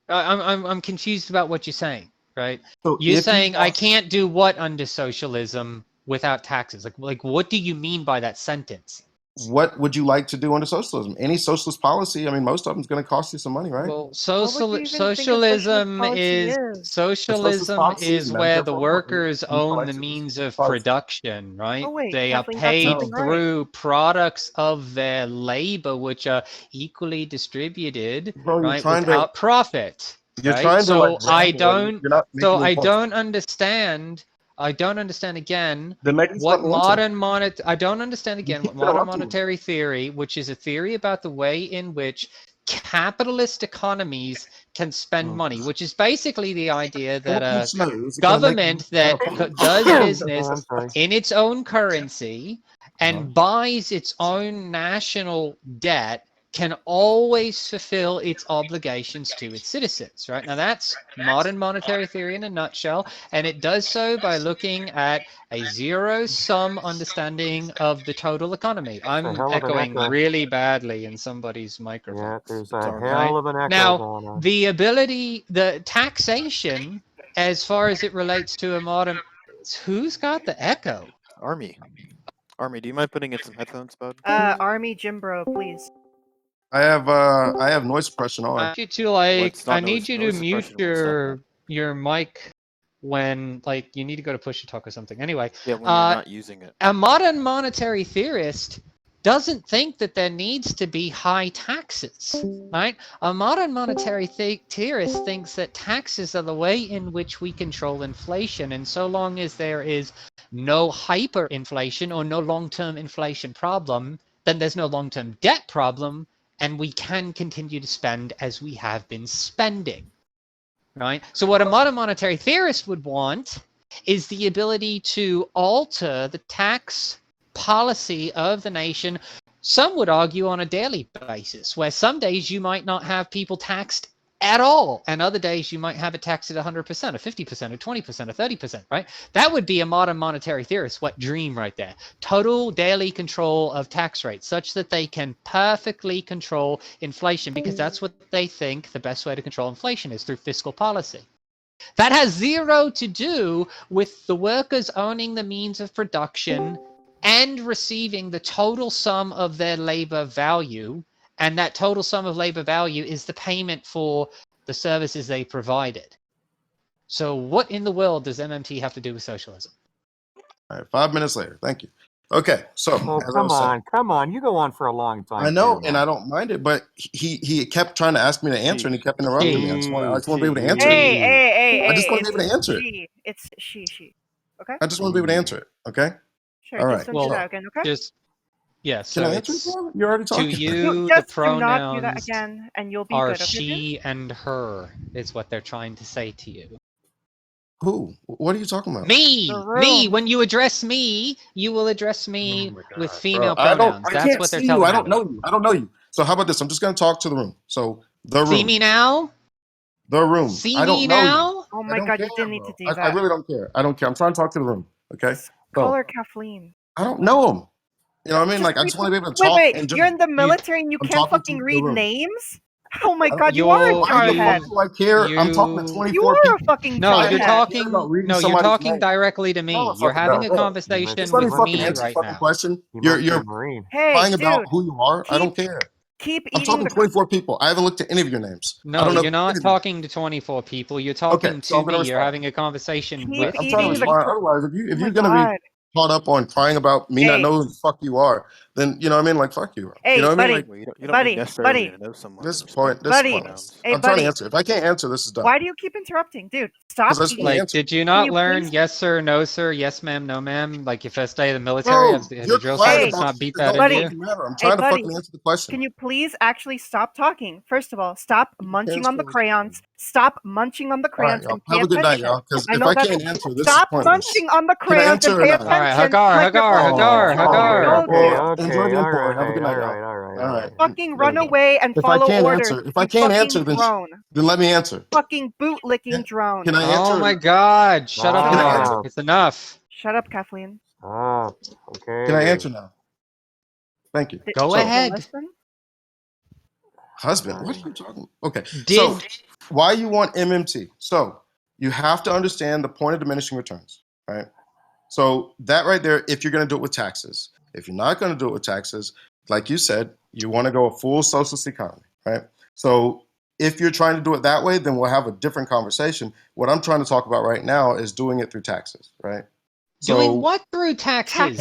I'm confused about what you're saying, right? So You're if you saying I can't do what under socialism without taxes? Like what do you mean by that sentence? what would you like to do under socialism? Any socialist policy, I mean, most of them is going to cost you some money, right? Well, What would you even think a socialist policy is? socialism is where the workers own the collective means of policy. production, right? Oh wait, They are Kathleen got paid something right. through products of their labor, which are equally distributed, Bro, right, without profit. You're Right? trying to So like I ramble and don't. you're not So making any I points. don't understand. I don't understand again Then maybe what let me answer. I don't understand again what keep modern interrupting me. monetary theory, which is a theory about the way in which capitalist economies can spend money, which is basically the idea that What you a say is it gonna make government that does business I'm sorry. in its own currency and buys its own national debt can always fulfill its obligations to its citizens, right? Now that's modern monetary theory in a nutshell, and it does so by looking at a zero-sum understanding of the total economy. a I'm hell of an echoing echo. really badly in somebody's microphone. Yeah, there's a Right? hell of an echo Now, going on. the ability, the taxation, as far as it relates to a modern, who's got the echo? Army, do you mind putting in some headphones, bud? Army Jim Bro, please. I have noise suppression I on. need you to like, Well, it's not I need you to noise mute suppression when it's that bad. your mic when like you need to go to push to talk or something. Anyway, Yeah, when you're not using it. a modern monetary theorist doesn't think that there needs to be high taxes, right? A modern monetary theorist thinks that taxes are the way in which we control inflation, and so long as there is no hyperinflation or no long-term inflation problem, then there's no long-term debt problem, and we can continue to spend as we have been spending, right? So what a modern monetary theorist would want is the ability to alter the tax policy of the nation. Some would argue on a daily basis, where some days you might not have people taxed at all, and other days you might have it taxed at 100%, or 50%, or 20%, or 30%, right? That would be a modern monetary theorist wet dream right there. Total daily control of tax rates, such that they can perfectly control inflation, because that's what they think the best way to control inflation is, through fiscal policy. That has zero to do with the workers owning the means of production and receiving the total sum of their labor value. And that total sum of labor value is the payment for the services they provided. So what in the world does MMT have to do with socialism? All right, 5 minutes later. Thank you. Okay, so Oh, come on. You go on for a long time. I know, too, and I don't mind it, but he kept trying to ask me to answer, and he kept interrupting me. I just want to be able to answer Hey, it. hey, hey, I just hey, want to be able to answer it. It's she. Okay? I just want to be able to answer it. Okay. Sure, All just right. don't do that again, okay? Just, yeah, Can so I answer it, it's, bro? You're already to talking. you, Just the do not do that pronouns again, and you'll be are good, okay? she and her, is what they're trying to say to you. Who? What are you talking about? Me. room. When you address me, you will address me with female Bro, pronouns. I That's can't what they're see telling you. you. I don't know you. I don't know you. So how about this? I'm just gonna talk to the room. So the room. See me now? The room. See I don't me know now? you. Oh I my don't god, care, you didn't need bro. to do that. I really don't care. I don't care. I'm trying to talk to the room. Okay. Call So her Kathleen. I don't know him. You know what I mean? Like I just want to be able to talk. Wait, And just, you're in the military and you I'm can't talking fucking to the read room. names? Oh my I don't- god, you are a Why the jarhead. fuck do I care? I'm talking to 24 You are people. a fucking No, jarhead. you're talking. about reading No, you're somebody's talking name. directly to me. No, You're fucking having a don't. conversation Just let me with fucking me answer right the fucking now. question. He must be You're a Marine. Hey, lying dude, about who you are. I don't care. keep I'm eating talking the 24 people. I haven't looked at any of your names. I No, don't know you're not any of them. talking to 24 people. You're talking Okay, so to I'm gonna me. You're respond. having a conversation keep with I'm trying to eating the respond. Otherwise, if Oh my you're gonna be god. caught up on crying about me not Hey. knowing who the fuck you are, then you know what I mean. Like fuck you. Hey, You know what I mean? buddy. Like Well, you don't need Buddy, necessarily buddy. to know someone this to point. respect This Buddy. point. pronouns. Hey, I'm trying to buddy. answer. If I can't answer, this is done. Why do you keep interrupting? Dude, stop Because I just want to eating. Like, answer. did you Can not you learn please? yes sir, no sir, yes ma'am, no ma'am? Like your first day of the military, Bro, have the you're drill crying sergeants about not shit beat that that don't into Buddy. you? fucking matter. I'm Hey, trying to buddy. fucking answer the question. Can you please actually stop talking? First of all, stop munching on the Cancel. crayons. Stop munching on the All right, crayons y'all. and pay Have a good night, attention. y'all. Because I if know I that. can't answer, this Stop is pointless. munching on the Can I crayons answer and or pay not? All right, attention. Hagar, like you're Hagar. Don't do it. Enjoy the input. Have a good night, all y'all. right. All right. Fucking run away and If I follow can't orders. answer, if I you can't fucking answer, then drone. let me answer. Fucking bootlicking drone. Can I answer? Oh my God! Shut up Can I now. answer? It's enough. Shut up, Kathleen. Okay. Can I answer now? Thank you. Go So, ahead. Listen? Husband, what are you talking? Okay. Did So why you want MMT? So you have to understand the point of diminishing returns, right? So that right there, if you're going to do it with taxes. If you're not going to do it with taxes, like you said, you want to go a full socialist economy, right? So if you're trying to do it that way, then we'll have a different conversation. What I'm trying to talk about right now is doing it through taxes, right? doing what through taxes?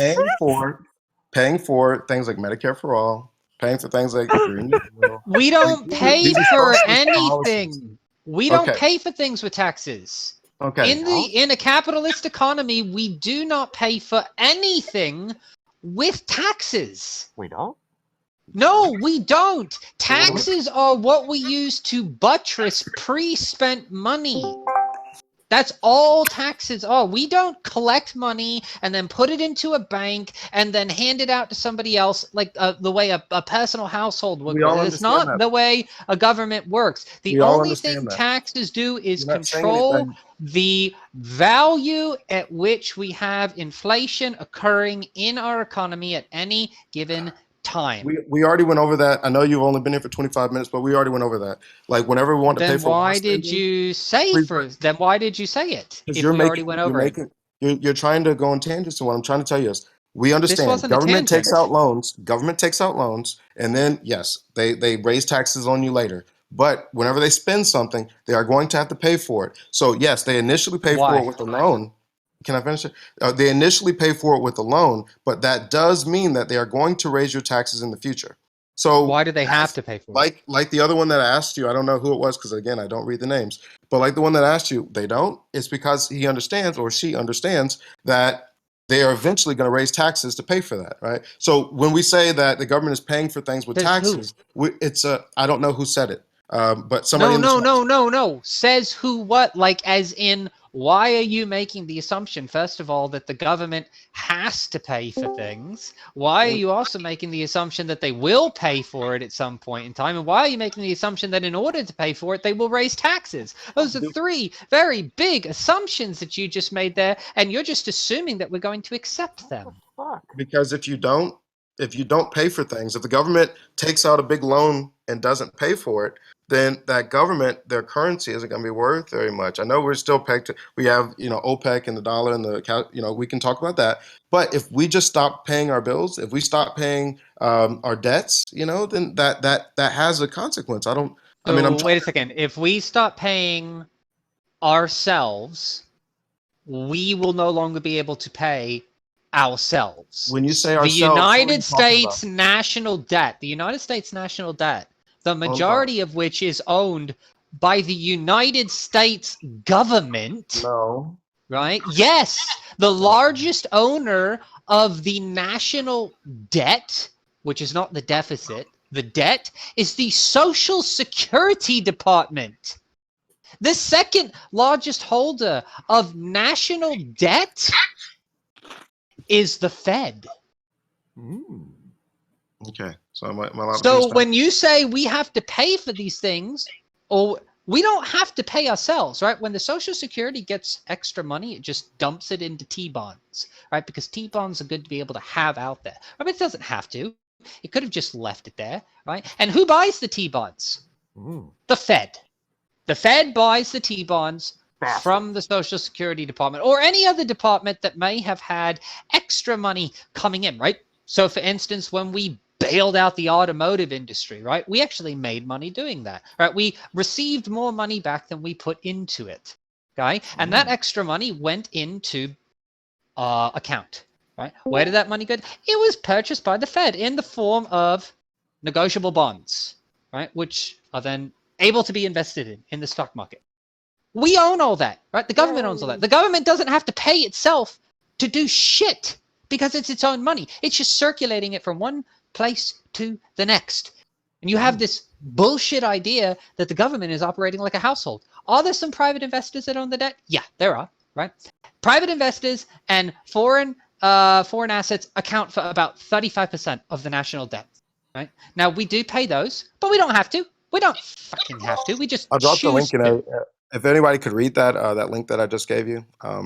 Paying for things like Medicare for all, paying for things like Green New Deal. We don't pay These are for socialist policies. anything. We don't Okay. pay for things with taxes. Okay. In a capitalist economy, we do not pay for anything with taxes. We don't? No, we don't. Taxes are what we use to buttress pre-spent money. That's all taxes are. We don't collect money and then put it into a bank and then hand it out to somebody else like the way a personal household would We all work. It's understand not that. the way a government works. The We all only understand thing that. taxes do is You're not saying control anything. the value at which we have inflation occurring in our economy at any given time. We already went over that. I know you've only been here for 25 minutes, but we already went over that. Like whenever we want to pay Then for war why did spending, you say then why did you say it because if you're we already went over it? you're trying to go on tangents. And what I'm trying to tell you is, we understand wasn't a government takes tangent. out loans. Government takes out loans, and then yes, they raise taxes on you later. But whenever they spend something, they are going to have to pay for it. So yes, they initially pay for it with a loan. Can I finish it? They initially pay for it with a loan, but that does mean that they are going to raise your taxes in the future. So why do they have to pay for it? Like the other one that I asked you, I don't know who it was because again I don't read the names, but like the one that asked you, they don't. It's because he understands or she understands that they are eventually going to raise taxes to pay for that, right? So when we say that the government is paying for things with taxes, it's I don't know who said it, but somebody. No. Says who? What? Like, as in, why are you making the assumption, first of all, that the government has to pay for things? Why are you also making the assumption that they will pay for it at some point in time? And why are you making the assumption that in order to pay for it, they will raise taxes? Those are three very big assumptions that you just made there, and you're just assuming that we're going to accept them. Because if you don't pay for things, if the government takes out a big loan and doesn't pay for it, then that government, their currency isn't going to be worth very much. I know we're still pegged to, we have, OPEC and the dollar and the, we can talk about that. But if we just stop paying our bills, if we stop paying our debts, then that has a consequence. Wait a second. If we stop paying ourselves, we will no longer be able to pay ourselves. When you say ourselves, the United States national debt, the majority of which is owned by the United States government. No. Right? Yes, the largest owner of the national debt, which is not the deficit, the debt is the Social Security Department. The second largest holder of national debt is the Fed. Okay, so am I So when you say we have to pay for these things, or we don't have to pay ourselves, right? When the Social Security gets extra money, it just dumps it into T-bonds, right? Because T-bonds are good to be able to have out there. I mean, it doesn't have to. It could have just left it there, right? And who buys the T-bonds? The Fed. The Fed buys the T-bonds from the Social Security Department or any other department that may have had extra money coming in, right? So for instance, when we bailed out the automotive industry, right? We actually made money doing that, right? We received more money back than we put into it, okay? And that extra money went into account, right? Where did that money go? It was purchased by the Fed in the form of negotiable bonds, right? Which are then able to be invested in the stock market. We own all that, right? The government owns all that. The government doesn't have to pay itself to do shit because it's its own money. It's just circulating it from one place to the next. And you have this bullshit idea that the government is operating like a household. Are there some private investors that own the debt? Yeah, there are, right? Private investors and foreign assets account for about 35% of the national debt, right? Now, we do pay those, but we don't have to. We don't fucking have to. We just I'll drop the link choose to. if anybody could read that link that I just gave you,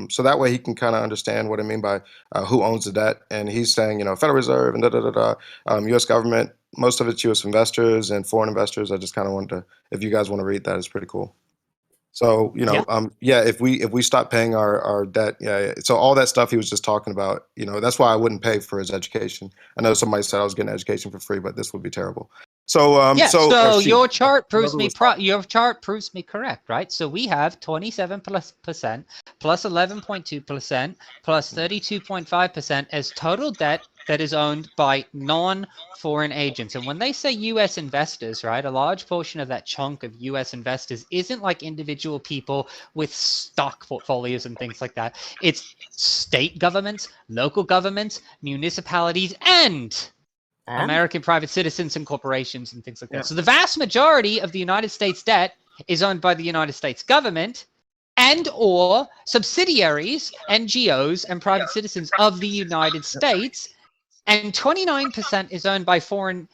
so that way he can kind of understand what I mean by who owns the debt. And he's saying, Federal Reserve and U.S. government. Most of it's U.S. investors and foreign investors. I just kind of wanted to, if you guys want to read that, it's pretty cool. So if we stop paying our debt, so all that stuff he was just talking about, that's why I wouldn't pay for his education. I know somebody said I was getting education for free, but this would be terrible. So your chart proves me correct, right? So we have 27% plus 11.2% plus 32.5% as total debt that is owned by non-foreign agents. And when they say U.S. investors, right, a large portion of that chunk of U.S. investors isn't like individual people with stock portfolios and things like that. It's state governments, local governments, municipalities, and American private citizens and corporations and things like that. So the vast majority of the United States debt is owned by the United States government and or subsidiaries, NGOs, and private citizens of the United States. And 29% is owned by foreign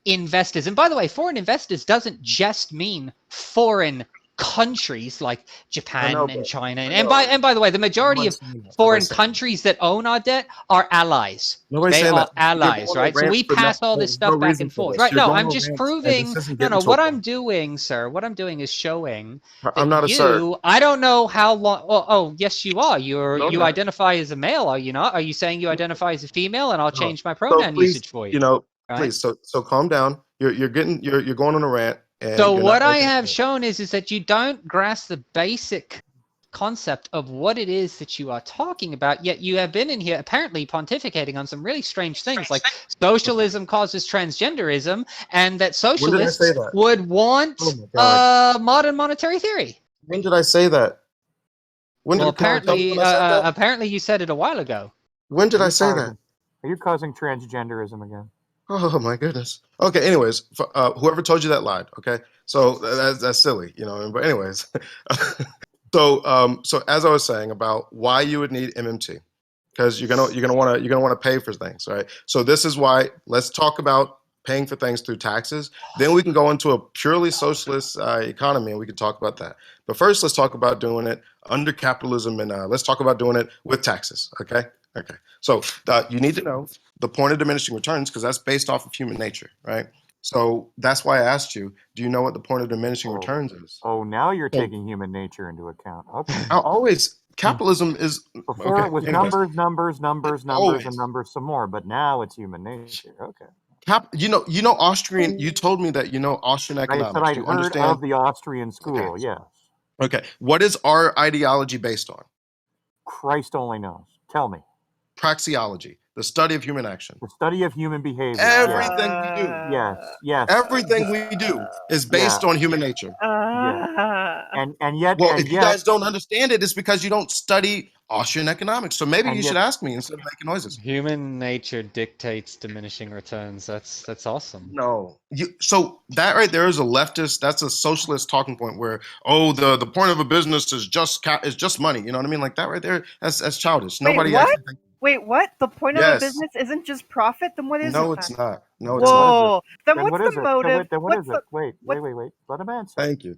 investors. And by the way, foreign investors doesn't just mean foreign countries like Japan and China. And by the way, the majority of foreign countries that own our debt are allies. They are allies, right? So we pass all this stuff back and forth. Right? No, I'm just proving. No. What I'm doing, sir, what I'm doing is showing I'm not a sir. I don't know how long. Oh, yes, you are. You identify as a male, are you not? Are you saying you identify as a female? And I'll change my pronoun usage for you. Please. So calm down. You're going on a rant. And So you're what not I making a have point. shown is that you don't grasp the basic concept of what it is that you are talking about, yet you have been in here apparently pontificating on some really strange things like socialism causes transgenderism and that When did I say socialists that? would want Oh my God. modern monetary theory. When did I say that? When Well, did, can you tell me when I said that? apparently you said it a while ago. When did Are I you say causing- that? Are you causing transgenderism again? Oh my goodness. Okay. Anyways, whoever told you that lied. Okay. So that's silly, you know. But anyways, so as I was saying about why you would need MMT, because you're gonna want to pay for things, right? So this is why. Let's talk about paying for things through taxes. Then we can go into a purely socialist economy, and we can talk about that. But first, let's talk about doing it under capitalism, and let's talk about doing it with taxes. Okay. Okay. So you need to know the point of diminishing returns because that's based off of human nature, right? So that's why I asked you, do you know what the point of diminishing returns is? Oh, now you're So- taking human nature into account. Okay. Capitalism is Before okay. it was anyways. numbers, and Always. numbers some more, but now it's human nature. Okay. You know Austrian. You told me that you know Austrian I said economics. I'd Do you heard understand? of the Austrian school. Yes. Okay. What is our ideology based on? Christ only knows. Tell me. Praxeology, the study of human action. The study of human behavior. Everything we do. Yes. Yes. Everything we do is based on human nature. And yet, Well, and if you yet, guys don't understand it, it's because you don't study Austrian economics. So maybe And you yet- should ask me instead of making noises. Human nature dictates diminishing returns. That's awesome. No. So that right there is a leftist, that's a socialist talking point where, oh, the point of a business is just money. You know what I mean? Like that right there, that's childish. Wait, Nobody what? actually thinks. Wait, what? The point of Yes. a business isn't just profit? Then what is No, it? it's then? not. No, it's not. Whoa. Then then what's what the is it? motive? Then what What's is the- it? Wait. Let him answer. Thank you.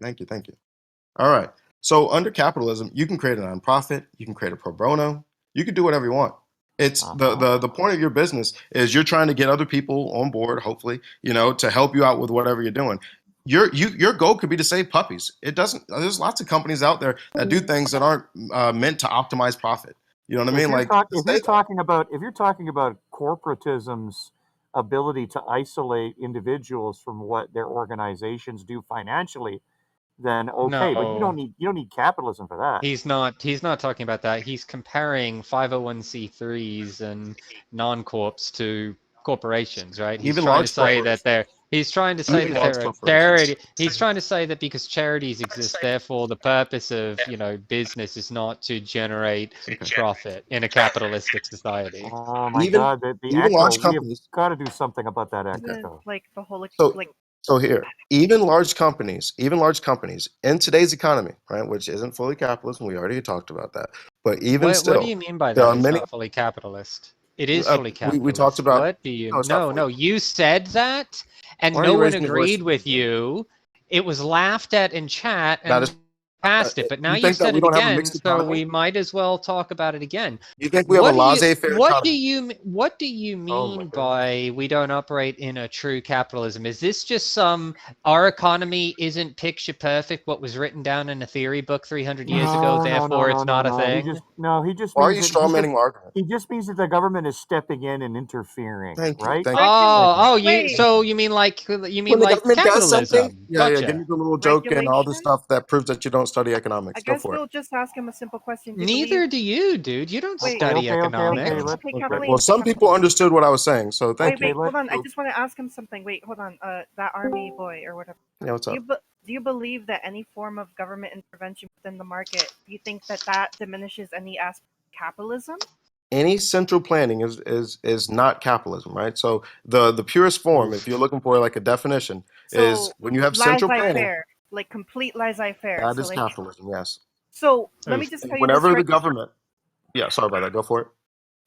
All right. So under capitalism, you can create a nonprofit, you can create a pro bono, you can do whatever you want. It's the point of your business is you're trying to get other people on board, hopefully, you know, to help you out with whatever you're doing. Your goal could be to save puppies. It doesn't. There's lots of companies out there that do things that aren't meant to optimize profit. You know what I mean? Like if you're talking about corporatism's ability to isolate individuals from what their organizations do financially, then okay, but you No. don't need capitalism for that. He's not talking about that. He's comparing 501c3s and non-corps to corporations, right? He's Even trying to large say that corporations. they're he's trying to say Even that large they're a corporations. charity. He's trying to say that because charities exist, therefore the purpose of, business is not to generate profit in a capitalistic society. Oh my Even- God, the even echo. large We have companies- got to do something about that Isn't it echo. like the whole So- So here, even large companies in today's economy, right, which isn't fully capitalism, we already talked about that. But even still, What do you mean by there that? are It's many. not fully capitalist. It is Uh, fully we capitalist. talked about- What do you? No, it's not fully- No. You said that, and Why are no you one raising your voice? agreed with you. It was laughed at in chat, That and is- passed it. But now you you think that said we it don't have a again, mixed so economy? we might as well talk about it again. You think we have a laissez-faire economy? What do you Oh my mean by we don't operate in a true capitalism? Is this just our economy isn't picture perfect? What was written down in a theory book 300 years ago, therefore it's not a thing. He just Why are means you strawmanning my argument? He just means that the government is stepping in and interfering, Thank you, right? thank you. You mean like When the government does capitalism? something, yeah, Gotcha. give me the little joke and all the Regulation? stuff that proves that you don't study economics. I Go guess for it. we'll just ask him a simple question. Do you Neither believe- do you, dude. You don't Wait, study economics. Hey, Kathleen, Well, some people understood what I was saying, so thank wait, you. hold on. I just want to ask him something. Wait, hold on. That army boy or whatever. Yeah, what's up? Do you believe that any form of government intervention within the market, do you think that diminishes any aspect of capitalism? Any central planning is not capitalism, right? So the purest form, if you're looking for like a definition, is when you have central planning. Laissez-faire, like complete laissez-faire. That So, is like, capitalism, yes. So let me just tell you Whenever this the right government, yeah, sorry about that. Go for it.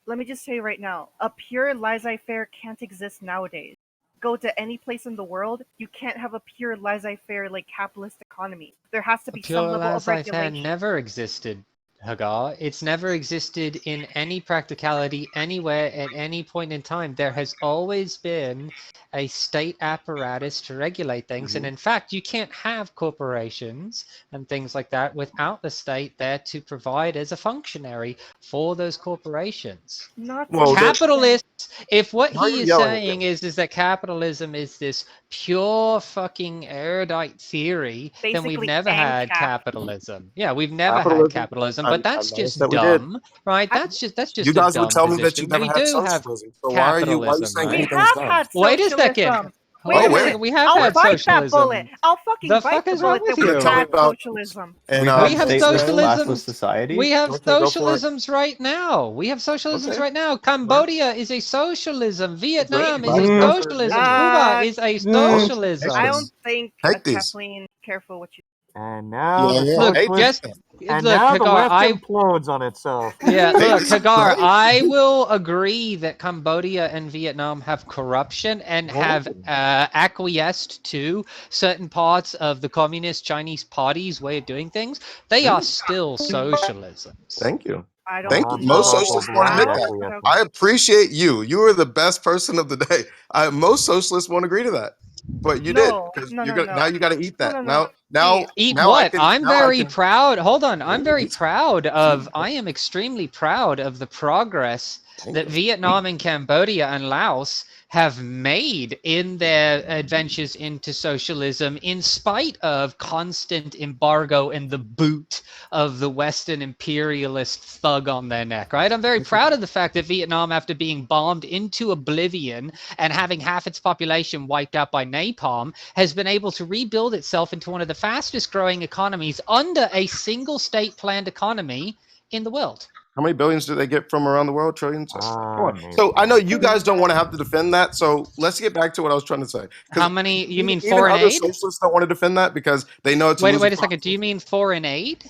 Let me just tell you right now, a pure laissez-faire can't exist nowadays. Go to any place in the world, you can't have a pure laissez-faire like capitalist economy. There has to be some Pure level of laissez-faire regulation. never existed, Hagar. It's never existed in any practicality anywhere at any point in time. There has always been a state apparatus to regulate things. And in fact, you can't have corporations and things like that without the state there to provide as a functionary for those corporations. Not Well, capitalists If what Why are he you is yelling at saying me? is that capitalism is this pure fucking erudite theory, then we've Basically, never had ANCAP. capitalism. Yeah, we've never had Capitalism. capitalism, I but that's never just said we did. dumb, right? I, That's You just a guys would dumb tell me that you position. never We had do have socialism. So why are you capitalism, saying we right? anything's have dumb? had Wait a second. socialism. Wait Wait a a wait. second. minute. We have I'll had bite that bullet. socialism. I'll fucking The bite fuck the is wrong bullet that with we You're gonna tell me you? had about socialism. and We've had We have stateless, classless socialisms. society. We have okay, go for it. socialisms right now. We have socialisms Okay. right now. Right. Cambodia is a socialism. Great. Vietnam is Glad a you guys are socialism. admitting it. Cuba is a Take I socialism. don't this. think Take these. Kathleen, careful what you. And now Yeah, the yeah. Look, Take socialist, this. and look, now the Hagar, left implodes on itself. Yeah, Take look, this. Hagar, Right? I will agree that Cambodia and Vietnam have corruption and have Oh. acquiesced to certain parts of the Communist Chinese Party's way of doing things. They are still socialisms. Thank you. I don't Thank you. I'm Most know still socialists won't admit how. blind that. But okay. I appreciate you. You are the best person of the day. Most socialists won't agree to that, but you did No, because no, you're no, gonna now. no, You got to eat no, that no, no. now. See, Eat Now I what? can. I'm Now I very can. proud. Hold on. I'm very Eat. proud of, I am extremely proud of the progress Thank that you. Vietnam and Cambodia and Laos have made in their adventures into socialism in spite of constant embargo and the boot of the Western imperialist thug on their neck, right? I'm very proud of the fact that Vietnam, after being bombed into oblivion and having half its population wiped out by napalm, has been able to rebuild itself into one of the fastest growing economies under a single state planned economy in the world. How many billions do they get from around the world? Trillions. Come on. Maybe. So I know you guys don't want to have to defend that. So let's get back to what I was trying to say. How many? You mean Even foreign other aid? socialists don't want to defend that because they know it's a losing Wait a second. proposition. Do you mean foreign aid?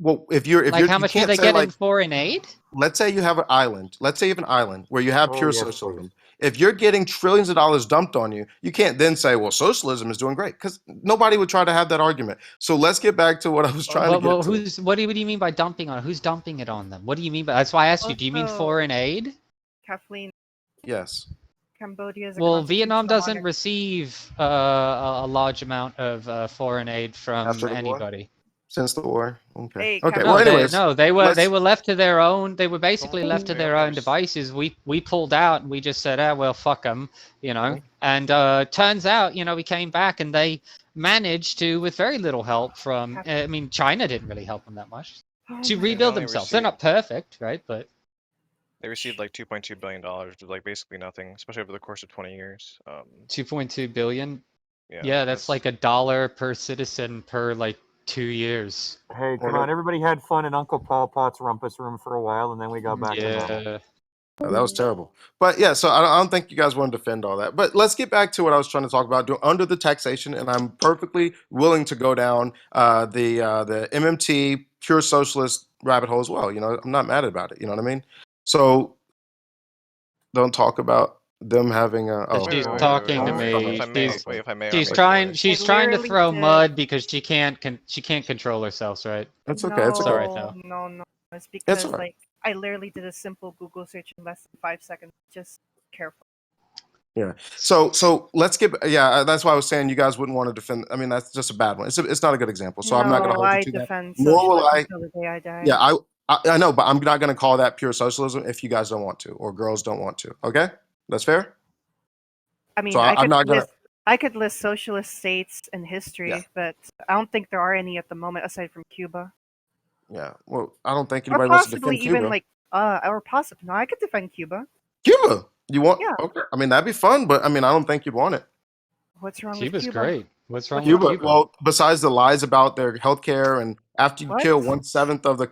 Well, if you're Like how you much do can't they say get in like foreign aid? let's say you have an island. Let's say you have an island where you have Oh, pure yes, socialism. If you're getting trillions of dollars dumped on you, you can't then say, well, socialism is doing great because nobody would try to have that argument. So let's get back to what I was trying to get to. What do you mean by dumping on? Who's dumping it on them? What do you mean by? That's why I asked you. Do you mean Also, foreign aid? Kathleen, Yes. Cambodia is a Well, Vietnam constitutional doesn't monarchy. receive a large amount of foreign aid from After the war? anybody. Since the war. Okay. Hey, Okay. No, Well, Cambodia. anyways, they were left to their own. They were basically Oh, left to wait, their own there's- devices. We pulled out and we just said, ah, well, fuck them, you know. Okay. And turns out, you know, we came back and they managed to, with very little help from, I mean, China didn't really help them that much Oh to my rebuild only themselves. They're not perfect, right? But They received like $2.2 billion, which is like basically nothing, especially over the course of 20 years. 2.2 billion. Yeah, Yeah, that's like $1 per citizen per like 2 years. Hey, come on! Everybody had fun in Uncle Pol Pot's rumpus room for a while, and then we got back to normal. Yeah. Oh, that was terrible. But yeah, so I don't think you guys want to defend all that. But let's get back to what I was trying to talk about. Under the taxation, and I'm perfectly willing to go down the MMT pure socialist rabbit hole as well. You know, I'm not mad about it. You know what I mean? So don't talk about them having a. Oh, She's wait, talking to wait, me. if I may, She's I'll trying. make She's I trying to literally throw did- mud because she can't control herself, right? That's okay. It's okay. Sorry, though. No. It's It's because all right. like I literally did a simple Google search in less than 5 seconds. Just careful. Yeah. So let's get. Yeah, that's why I was saying you guys wouldn't want to defend. I mean, that's just a bad one. It's not a good example. So I'm not going to No, hold you I to that. defend Nor will socialism I. until the day I die. Yeah, I know, but I'm not going to call that pure socialism if you guys don't want to or girls don't want to. Okay, that's fair. I mean, So I'm not gonna. I could list socialist states in history, Yeah. but I don't think there are any at the moment aside from Cuba. Yeah. Well, I don't think Or anybody wants to possibly defend Cuba. even like or possibly no, I could defend Cuba. Cuba. You want? Yeah. Okay. I mean, that'd be fun, but I mean, I don't think you'd want it. What's wrong Cuba's with Cuba? great. What's wrong Cuba. with Cuba? Well, besides the lies about their healthcare, and after you What? kill 1/7 of the,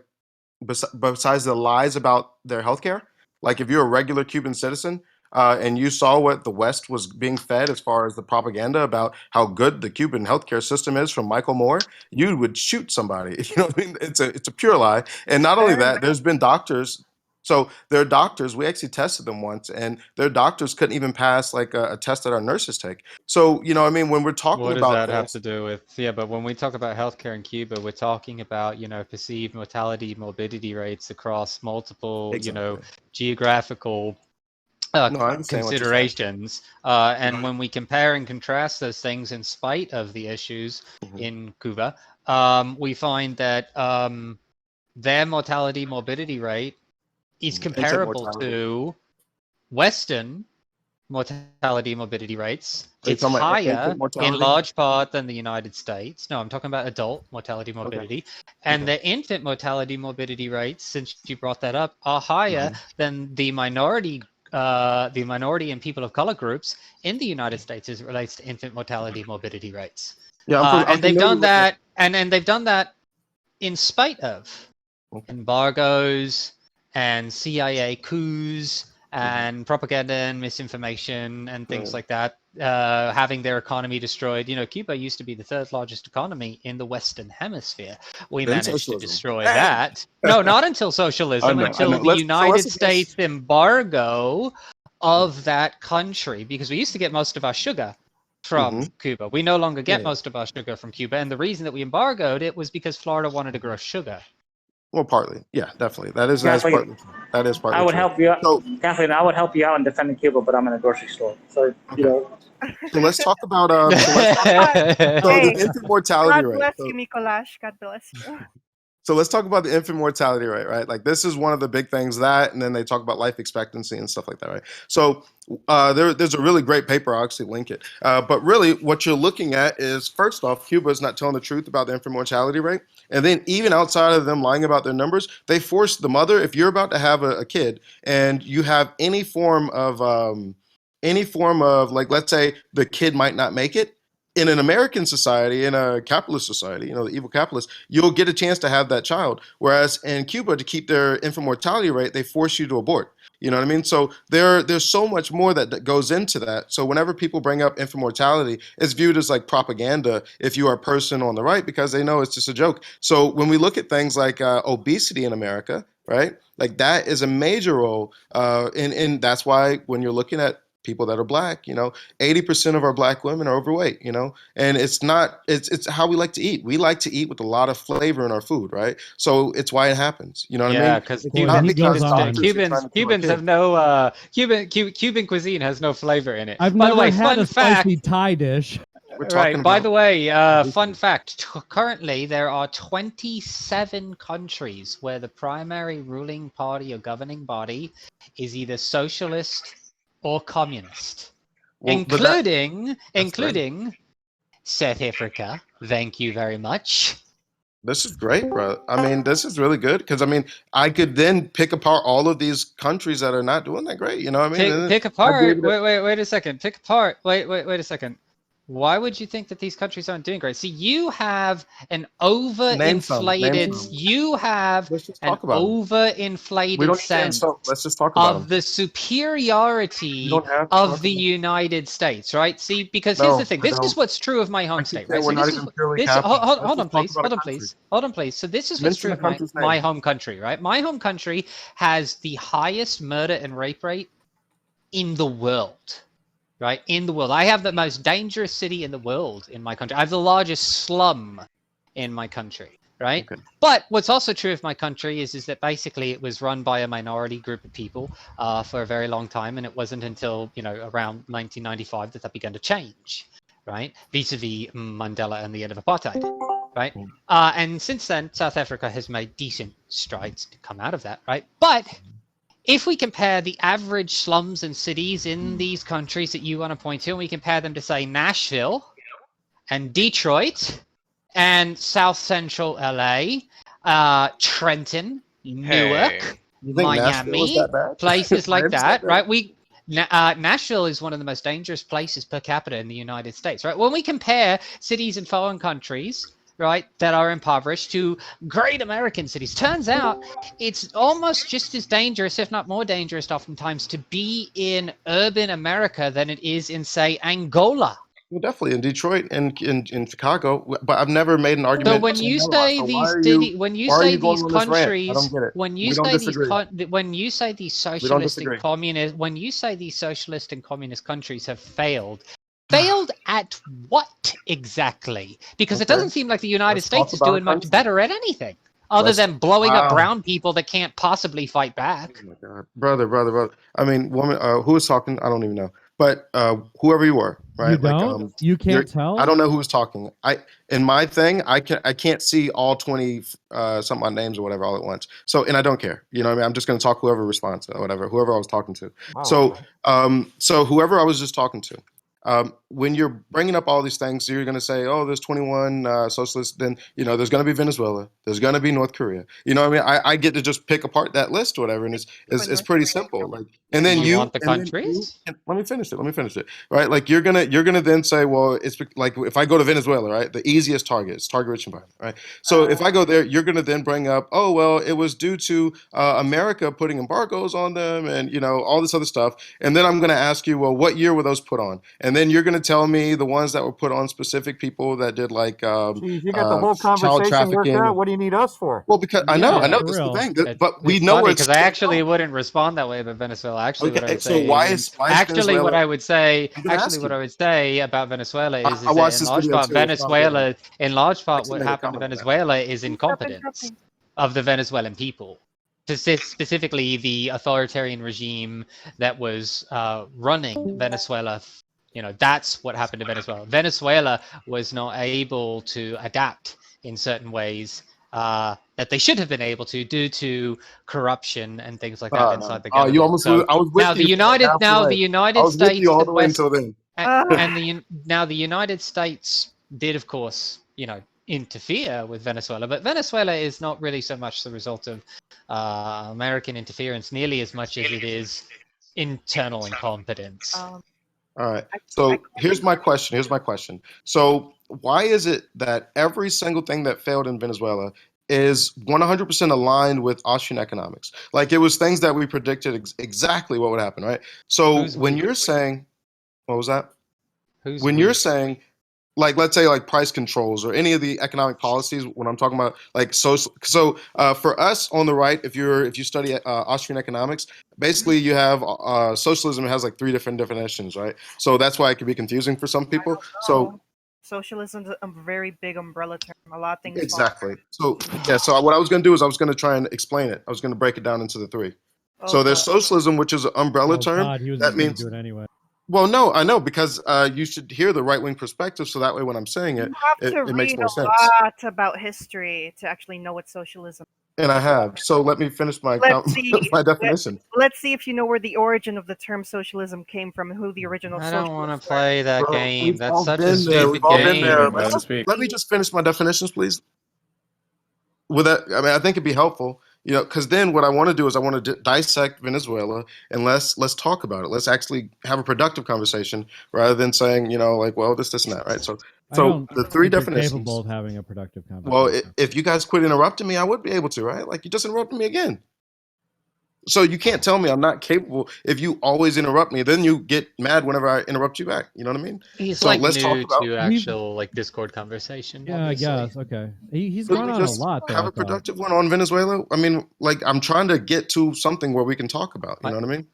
besides the lies about their healthcare, like if you're a regular Cuban citizen. And you saw what the West was being fed as far as the propaganda about how good the Cuban healthcare system is from Michael Moore, you would shoot somebody. You know what I mean? It's a pure lie. And not only Fair that, enough. there's been doctors. So their doctors, we actually tested them once, and their doctors couldn't even pass like a test that our nurses take. So you know, what I mean, when we're talking What does about that have this, to do with? Yeah, but when we talk about healthcare in Cuba, we're talking about, you know, perceived mortality, morbidity rates across multiple, you know, exactly. geographical No, I understand what you're saying. considerations. And when we compare and contrast those things in spite of the issues Mhm. in Cuba, we find that their mortality, morbidity rate is Infant comparable mortality. to Western mortality and morbidity rates, Are you it's talking about higher infant in mortality? large part than the United States. No, I'm talking about adult mortality Okay. morbidity. And the infant mortality morbidity rates, since you brought that up, are higher than the minority and people of color groups in the United States as it relates to infant mortality morbidity rates. Yeah, I'm And they've familiar done with that, and they've done that in spite of embargoes and CIA coups and propaganda and misinformation and things like that, having their economy destroyed. You know, Cuba used to be the third largest economy in the Western Hemisphere. We Then managed to socialism. destroy that. No, not until socialism, I until know. the So United let's States embargo of that country, because we used to get most of our sugar from Cuba. We no longer get most of our sugar from Cuba, and the reason that we embargoed it was because Florida wanted to grow sugar. Well, partly, yeah, definitely. That is Kathleen, partly. That is partly I would true. help you out. So, Kathleen, I would help you out in defending Cuba, but I'm in a grocery store. So, you know. so let's talk about so the Hey, infant mortality God rate. bless So, you, Mikolash. God bless you. so let's talk about the infant mortality rate, right? Like this is one of the big things that, and then they talk about life expectancy and stuff like that, right? So there's a really great paper. I'll actually link it. But really, what you're looking at is first off, Cuba is not telling the truth about the infant mortality rate, and then even outside of them lying about their numbers, they force the mother. If you're about to have a kid and you have any form of like, let's say the kid might not make it. In an American society, in a capitalist society, you know, the evil capitalists, you'll get a chance to have that child. Whereas in Cuba, to keep their infant mortality rate, they force you to abort. You know what I mean? So there's so much more that goes into that. So whenever people bring up infant mortality, it's viewed as like propaganda if you are a person on the right, because they know it's just a joke. So when we look at things like obesity in America, right? Like that is a major role. And that's why when you're looking at people that are black, you know, 80% of our black women are overweight, you know, and it's how we like to eat. We like to eat with a lot of flavor in our food, right? So it's why it happens. You know what I mean? Yeah, because Cubans have no Cuban cuisine has no flavor in it. I've By the never way, had fun a fact. spicy Thai dish. Right. By the way, fun fact. Currently, there are 27 countries where the primary ruling party or governing body is either socialist or communist, Well, including South Africa. Thank you very much. This is great, bro. I mean, this is really good because I mean, I could then pick apart all of these countries that are not doing that great. You know what I mean? Pick apart. Wait a second. Pick apart. Wait a second. Why would you think that these countries aren't doing great? See, you have an overinflated. You have an overinflated sense let's just talk about of the superiority of the United States, right? See, because here's the thing. This is what's true of my home state, right? So hold on, please. So this is what's true of my home country, right? My home country has the highest murder and rape rate in the world. Right, in the world. I have the most dangerous city in the world in my country. I have the largest slum in my country, right? Okay. But what's also true of my country is that basically it was run by a minority group of people for a very long time, and it wasn't until, you know, around 1995 that began to change, right? Vis-a-vis Mandela and the end of apartheid, right? And since then, South Africa has made decent strides to come out of that, right? But if we compare the average slums and cities in these countries that you want to point to, and we compare them to, say, Nashville and Detroit and South Central LA, Trenton, Newark, Miami, places like that, right? Nashville is one of the most dangerous places per capita in the United States, right? When we compare cities in foreign countries, right, that are impoverished to great American cities, turns out it's almost just as dangerous, if not more dangerous oftentimes, to be in urban America than it is in, say, Angola. Well, definitely in Detroit and in Chicago, but I've never made an argument. So when you say these cities, when you say these countries, when you say these socialist and communist, when you say these socialist and communist countries have failed at what exactly? Because it doesn't seem like the United States is doing much better at anything other than blowing up brown people that can't possibly fight back. Oh my God, brother. I mean, woman, who is talking? I don't even know. but whoever you were, right? You don't? You can't tell? I don't know who was talking. In my thing, I can't see all 20 some odd names or whatever all at once. So, and I don't care. You know what I mean? I'm just going to talk whoever responds or whatever, whoever I was talking to. Wow, So, so whoever I was just talking to, when you're bringing up all these things, you're going to say, oh, there's 21 socialists. Then, you know, there's going to be Venezuela. There's going to be North Korea. You know what I mean? I get to just pick apart that list or whatever. And it's pretty simple. Like, and then you want the countries? Let me finish it. Right. Like you're going to then say, well, it's like if I go to Venezuela, right, the easiest target is target rich environment. Right. So if I go there, you're going to then bring up, oh, well, it was due to America putting embargoes on them and, you know, all this other stuff. And then I'm going to ask you, well, what year were those put on? And then you're going to tell me the ones that were put on specific people that did like Jeez, you got the whole child conversation worked trafficking. out. What do you need us for? Well, because I know this is the thing, but we know where because I actually wouldn't respond that way about Venezuela. Actually, what I would so say why is, is actually Venezuela, what I would say I'm gonna ask what you. I would say about Venezuela is I watched that this in large video part too. It's not good. Venezuela, in large part, Actually what made a happened to comment on that. Venezuela is incompetence of the Venezuelan people. Specifically, the authoritarian regime that was running Venezuela. You know, that's what happened to Venezuela. Venezuela was not able to adapt in certain ways that they should have been able to due to corruption and things like that inside the government. You almost So I was with now you the United States, all the the way West, until then. and the United States did, of course, you know, interfere with Venezuela, but Venezuela is not really so much the result of American interference nearly as much as it is internal incompetence. All right. So here's my question. So why is it that every single thing that failed in Venezuela is 100% aligned with Austrian economics? Like it was things that we predicted exactly what would happen, right? So when you're saying, what was that? When you're saying, like, let's say like price controls or any of the economic policies, when I'm talking about like social, so for us on the right, if you study Austrian economics, basically you have socialism has like three different definitions, right? So that's why it can be confusing for some people. So socialism is a very big umbrella term. A lot of things. exactly. So yeah. So what I was going to do is I was going to try and explain it. I was going to break it down into the three. So there's socialism, which is an umbrella term. God, he was that just gonna means do it anyway. well, no, I know because you should hear the right wing perspective, so that way when I'm saying it, You have to it makes read more a sense. lot about history to actually know what socialism is. And I have. So let me finish my my definition. Let's see if you know where the origin of the term socialism came from and who the original I socialists don't want were. to play that game. We've That's all such a been there. stupid We've all been there. game. Let me just finish my definitions, please. With that, I mean, I think it'd be helpful, you know, because then what I want to do is I want to dissect Venezuela and let's talk about it. Let's actually have a productive conversation rather than saying, you know, like, well, this, and that, right? So the three think you're definitions. capable of having a productive conversation. Well, if you guys quit interrupting me, I would be able to, right? Like you just interrupted me again. So you can't tell me I'm not capable if you always interrupt me. Then you get mad whenever I interrupt you back. You know what I mean? He's so like let's talk new about to actual like Discord conversation. Yeah, obviously. I guess. Okay. He's Could gone we on a just lot, though. have I a thought. productive one on Venezuela? I mean, like I'm trying to get to something where we can talk about. You know what I mean?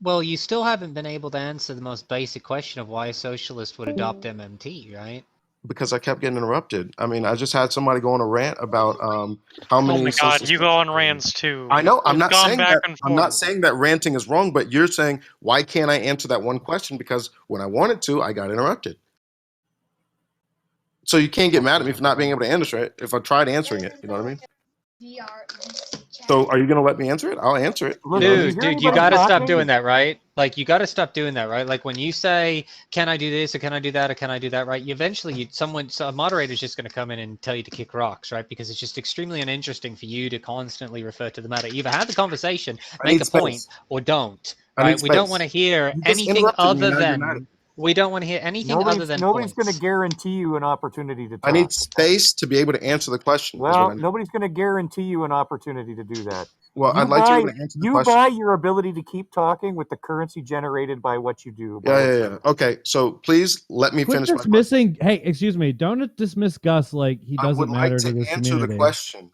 Well, you still haven't been able to answer the most basic question of why a socialist would adopt MMT, right? Because I kept getting interrupted. I mean, I just had somebody go on a rant about how many. Oh my god, you go on rants too. I know. I'm We've not gone saying back that. and I'm not forth. saying that ranting is wrong, but you're saying why can't I answer that one question? Because when I wanted to, I got interrupted. So you can't get mad at me for not being able to answer it if I tried answering it. You know what I mean? So are you going to let me answer it? I'll answer it. Dude, you gotta stop doing that, right? Like, you gotta stop doing that, right? Like, when you say, can I do this, or can I do that, or can I do that, right? Eventually, a moderator's just gonna come in and tell you to kick rocks, right? Because it's just extremely uninteresting for you to constantly refer to the matter. Either have the conversation, make a point, or don't, right? We don't want to hear anything other than... We don't want to hear anything other than nobody's points. going to guarantee you an opportunity to talk. I need space to be able to answer the question. Well, nobody's going to guarantee you an opportunity to do that. Well, I'd like to be able to answer the question. You buy your ability to keep talking with the currency generated by what you do. Yeah. Okay, so please let me finish my question. Dismissing. Hey, excuse me. Don't dismiss Gus like he doesn't matter to this answer community. the question.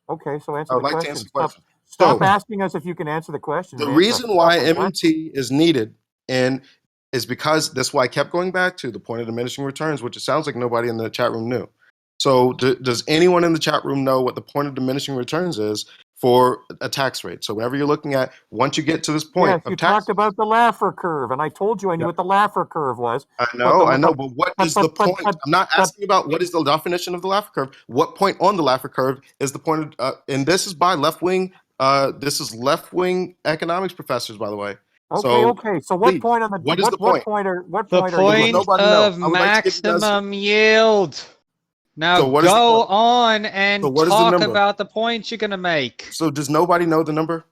Okay, so answer I would the like question. to answer the question. Stop asking us if you can answer the question. The reason why MMT is needed is because that's why I kept going back to the point of diminishing returns, which it sounds like nobody in the chat room knew. So does anyone in the chat room know what the point of diminishing returns is for a tax rate. So whenever you're looking at, once you get to this point Yes, of you tax, talked about the Laffer curve, and I told you I knew what the Laffer curve was. I But know, the, but what is the point? I'm not asking about what is the definition of the Laffer curve. What point on the Laffer curve is the point of, and this is by left-wing, this is left-wing economics professors, by the way. Okay. So what please, point on the what is the what point? point are what The point are you point looking? Nobody know. of I would like to give you guys. maximum yield. Now So what is the go point? on and So what is the talk number? about the points you're gonna make. So does nobody know the number?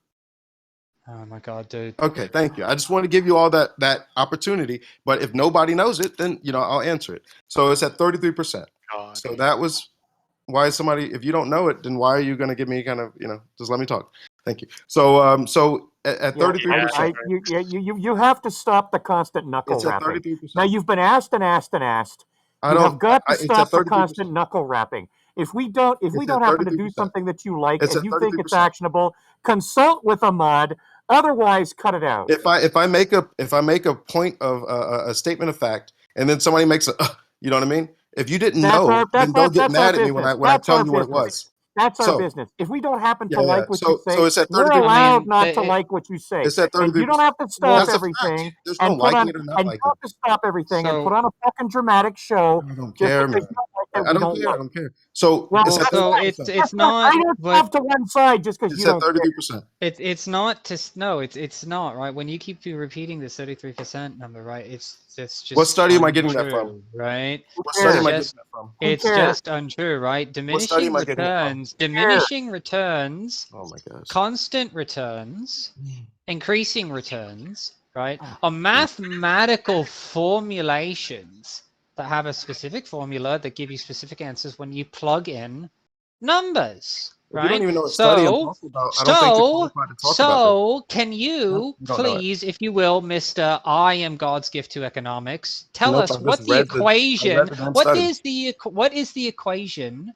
Oh my god, dude. Okay, thank you. I just want to give you all that opportunity, but if nobody knows it, then I'll answer it. So it's at 33%. So that was why somebody, if you don't know it, then why are you going to give me kind of, just let me talk. Thank you. So at 33%, You have to stop the constant knuckle it's at rapping. 33%. Now you've been asked and asked and asked. I You don't. have got to it's stop at the 33%. constant knuckle rapping. If we don't at happen to do 33%. something that you like It's and at you think it's 33%. actionable, consult with a mod. Otherwise, cut it out. If I make a point of a statement of fact, and then somebody makes a, you know what I mean? If you didn't know, then don't get mad at me when I tell you what it was. That's our business. If we don't happen to like what you say, So it's at we're 33%. allowed not to like what you say. It's at 33%. And you don't have to stop That's a fact. everything There's no and put liking on it or not and you liking don't have to stop everything and So- put on a fucking dramatic show. I don't just care, because man. you don't like that I we don't care. I like. don't care. So Well, it's at so 33%. it's not. I don't but- have to one side just because It's you at don't care. 33%. It's not to no, it's not right. When you keep repeating this 33% number, right? It's just What study am I getting that from? untrue, right? What study am I It's getting that from? It's cares? just untrue, right? What study Diminishing am I getting it from? returns, Oh my gosh. constant returns, increasing returns, right? Are mathematical formulations that have a specific formula that give you specific answers when you plug in numbers. If you don't Right. even know what study I'm talking about, I don't think you're qualified to talk about So can you You don't know it. please, if you will, Mr. I am God's gift to economics, tell Nope, us I just what the read the- I equation, read the damn what study. is the equation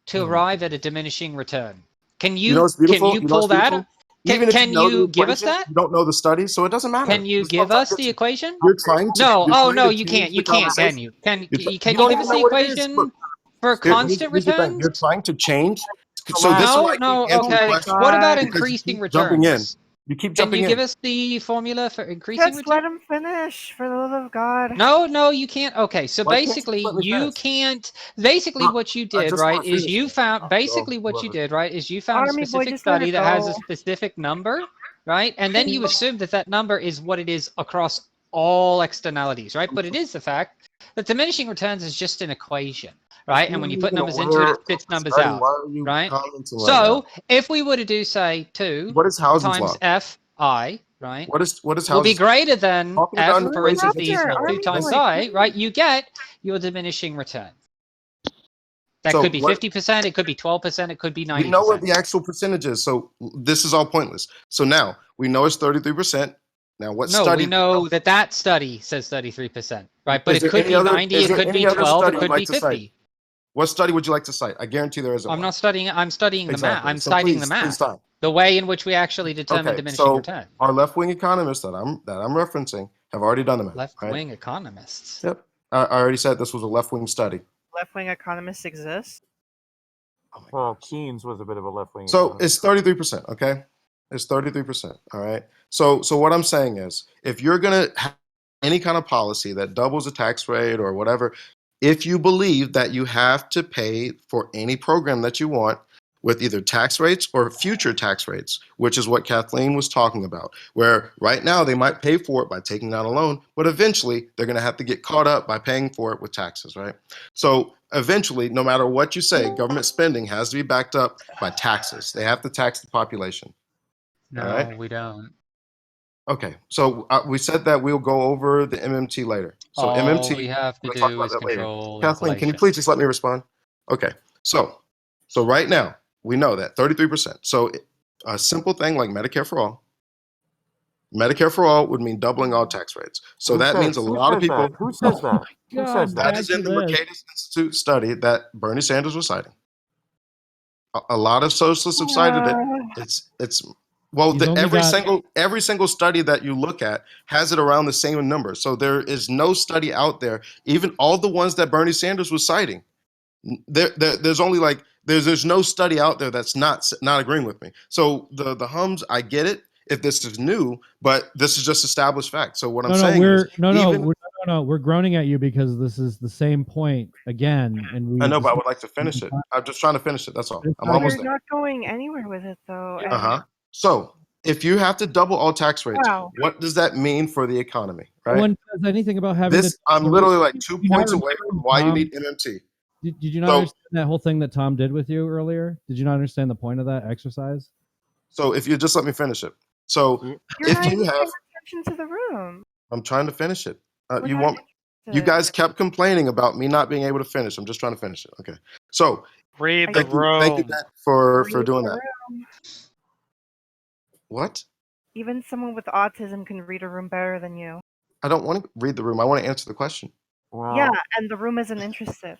to Oh. arrive at a diminishing return? Can You know what's beautiful? can you know what's pull that? beautiful? Even if Can know you the give us equation, that? You don't know the study, so it doesn't matter. Can you This is what give I'm us trying to the get to. equation? You're trying to. No. you're Oh trying no, to you change can't. the You can't. Can conversation. you? Can You you don't give even us know the what it is. equation Look, for constant here's the thing. returns? You're trying to change. So this is why I keep No. answering Okay. questions What about because you increasing keep jumping in. returns? You keep Can jumping you give in. us the formula for increasing Just let returns? him finish, for the love of God. No, you can't. Okay, so Why can't you basically, let me you finish? can't. Basically, Look, what you I did, just right, want to is finish you it. found. Basically, So, what you whoever. did, right, is you found a Army boy, specific just let study it that has a go. specific number, right, and then you assume that that number is what it is across all externalities, right? But it is the fact that diminishing returns is just an equation, right? And when you put numbers into it, it spits numbers out, Why are you right? commenting right So now? if we were to do, say, 2 What is Housen's times law? Fi, right, What is will be Housen's greater than talking f, about for inflation? instance, the Chapter, 2 Army times boy, I, right, you get your diminishing return. That So could be what- 50%, it could be 12%, it could be 90%. We know what the actual percentage is, so this is all pointless. So now we know it's 33%. Now what No, study? we know that study says 33%, right? But Is it there could any be other- 90, is it there could any be other 12, study it you'd could like be to cite? 50. What study would you like to cite? I guarantee there isn't I'm one. not studying, I'm studying the math. Exactly. I'm So citing please- the please math. stop. The way in which we actually determine Okay, diminishing so return. our left-wing economists that I'm referencing have already done the math. Left right? wing economists. Yep. I already said this was a left-wing study. Left-wing economists exist. Well, Keynes was a bit of a left wing. So it's 33%. Okay, it's 33%. All right. So what I'm saying is, if you're gonna have any kind of policy that doubles the tax rate or whatever, if you believe that you have to pay for any program that you want with either tax rates or future tax rates, which is what Kathleen was talking about, where right now they might pay for it by taking out a loan, but eventually they're going to have to get caught up by paying for it with taxes, right? So eventually, no matter what you say, government spending has to be backed up by taxes. They have to tax the population. No, All right. we don't. Okay, so we said that we'll go over the MMT later. So All MMT, we have to we'll talk do about is that later. control Kathleen, can you inflation. please just let me respond? Okay, so right now we know that 33%. So a simple thing like Medicare for all would mean doubling all tax rates. So Who that says- means a who lot of says people. that? Who says that? Who says That is in the Mercatus Institute study that Bernie Sanders was citing. A lot of socialists have cited it. It's well, He's only every single study that you look at has it around the same number. So there is no study out there, even all the ones that Bernie Sanders was citing. There's only like There's no study out there that's not agreeing with me. So the hums, I get it if this is new, but this is just established fact. So what I'm saying is, we're groaning at you because this is the same point again, and we. I know, but I would like to finish it. I'm just trying to finish it. That's all. I'm We're almost there. not going anywhere with it though. Uh huh. So if you have to double all tax rates, Wow. what does that mean for the economy? No Right. one says anything about having This. to. I'm literally like 2 Did you not points away understand, from why you Tom? need MMT. Did you not So- understand that whole thing that Tom did with you earlier? Did you not understand the point of that exercise? So if you just let me finish it. So You're if not you even have, paying attention to the room. I'm trying to finish it. We're You not want. You interested. guys kept complaining about me not being able to finish. I'm just trying to finish it. Okay. So Read the thank you, room. Matt, for Read doing the that. room. What? Even someone with autism can read a room better than you. I don't want to read the room. I want to answer the question. Well, Yeah, and the room isn't interested.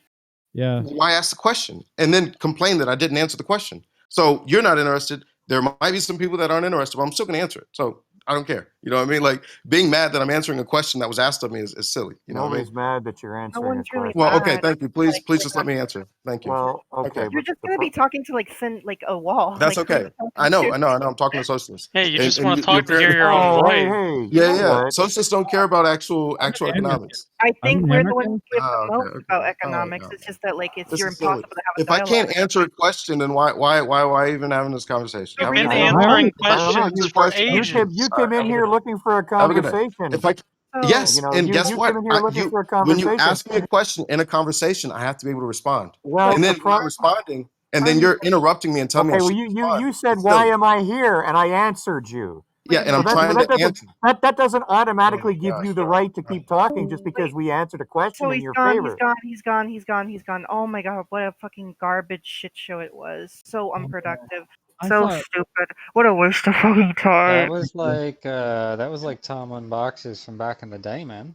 Yeah. Why ask the question and then complain that I didn't answer the question? So you're not interested. There might be some people that aren't interested, but I'm still going to answer it. So I don't care. You know what I mean? Like being mad that I'm answering a question that was asked of me is silly. You know what I nobody's mean? mad that you're answering a one's really question. Well, okay. mad. Thank you. Please Like, just let me answer. Thank you. Well, okay, You're but just the gonna be talking to like a wall. That's like, who are okay. you talking I know. to? I'm talking to socialists. Hey, you just And want to talk to hear apparently- your own Oh, voice. hey, hey. you Yeah, know yeah. what? Socialists don't care about actual economics. I I'm think an we're the immigrant. ones who give Ah, the okay, most okay. about All right, economics. all right. It's just that like it's This you're is silly. impossible to have a If I dialogue. can't answer a question, then why even having this conversation? You've Have a been good day. answering I don't know. questions for You ages. came in here looking for a Have a good day. conversation. If I So, yes, You know, and guess you what? came in here looking for a When you conversation. ask me a question in a conversation, I have to be able to respond. Well, And the then if I'm responding, and then I'm- you're interrupting me and telling me I okay, well, should respond. you said, It's "Why silly. am I here?" And I answered you. Yeah, and I'm So trying to answer. that doesn't automatically Oh my give gosh. you the right to keep talking just because we answered a question So in he's your gone, favor. he's gone. Oh my god, what a fucking garbage shit show it was. So unproductive. I So thought- stupid. What a waste of fucking time. That was like Tom unboxes from back in the day, man.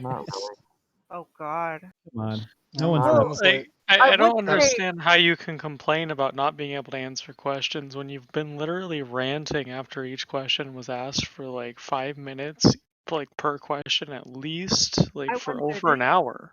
Not really. Oh god. Come on. No Well, one's that gonna. was Like, like I would don't say- understand how you can complain about not being able to answer questions when you've been literally ranting after each question was asked for like 5 minutes, like per question at least, like I for wouldn't say over an hour.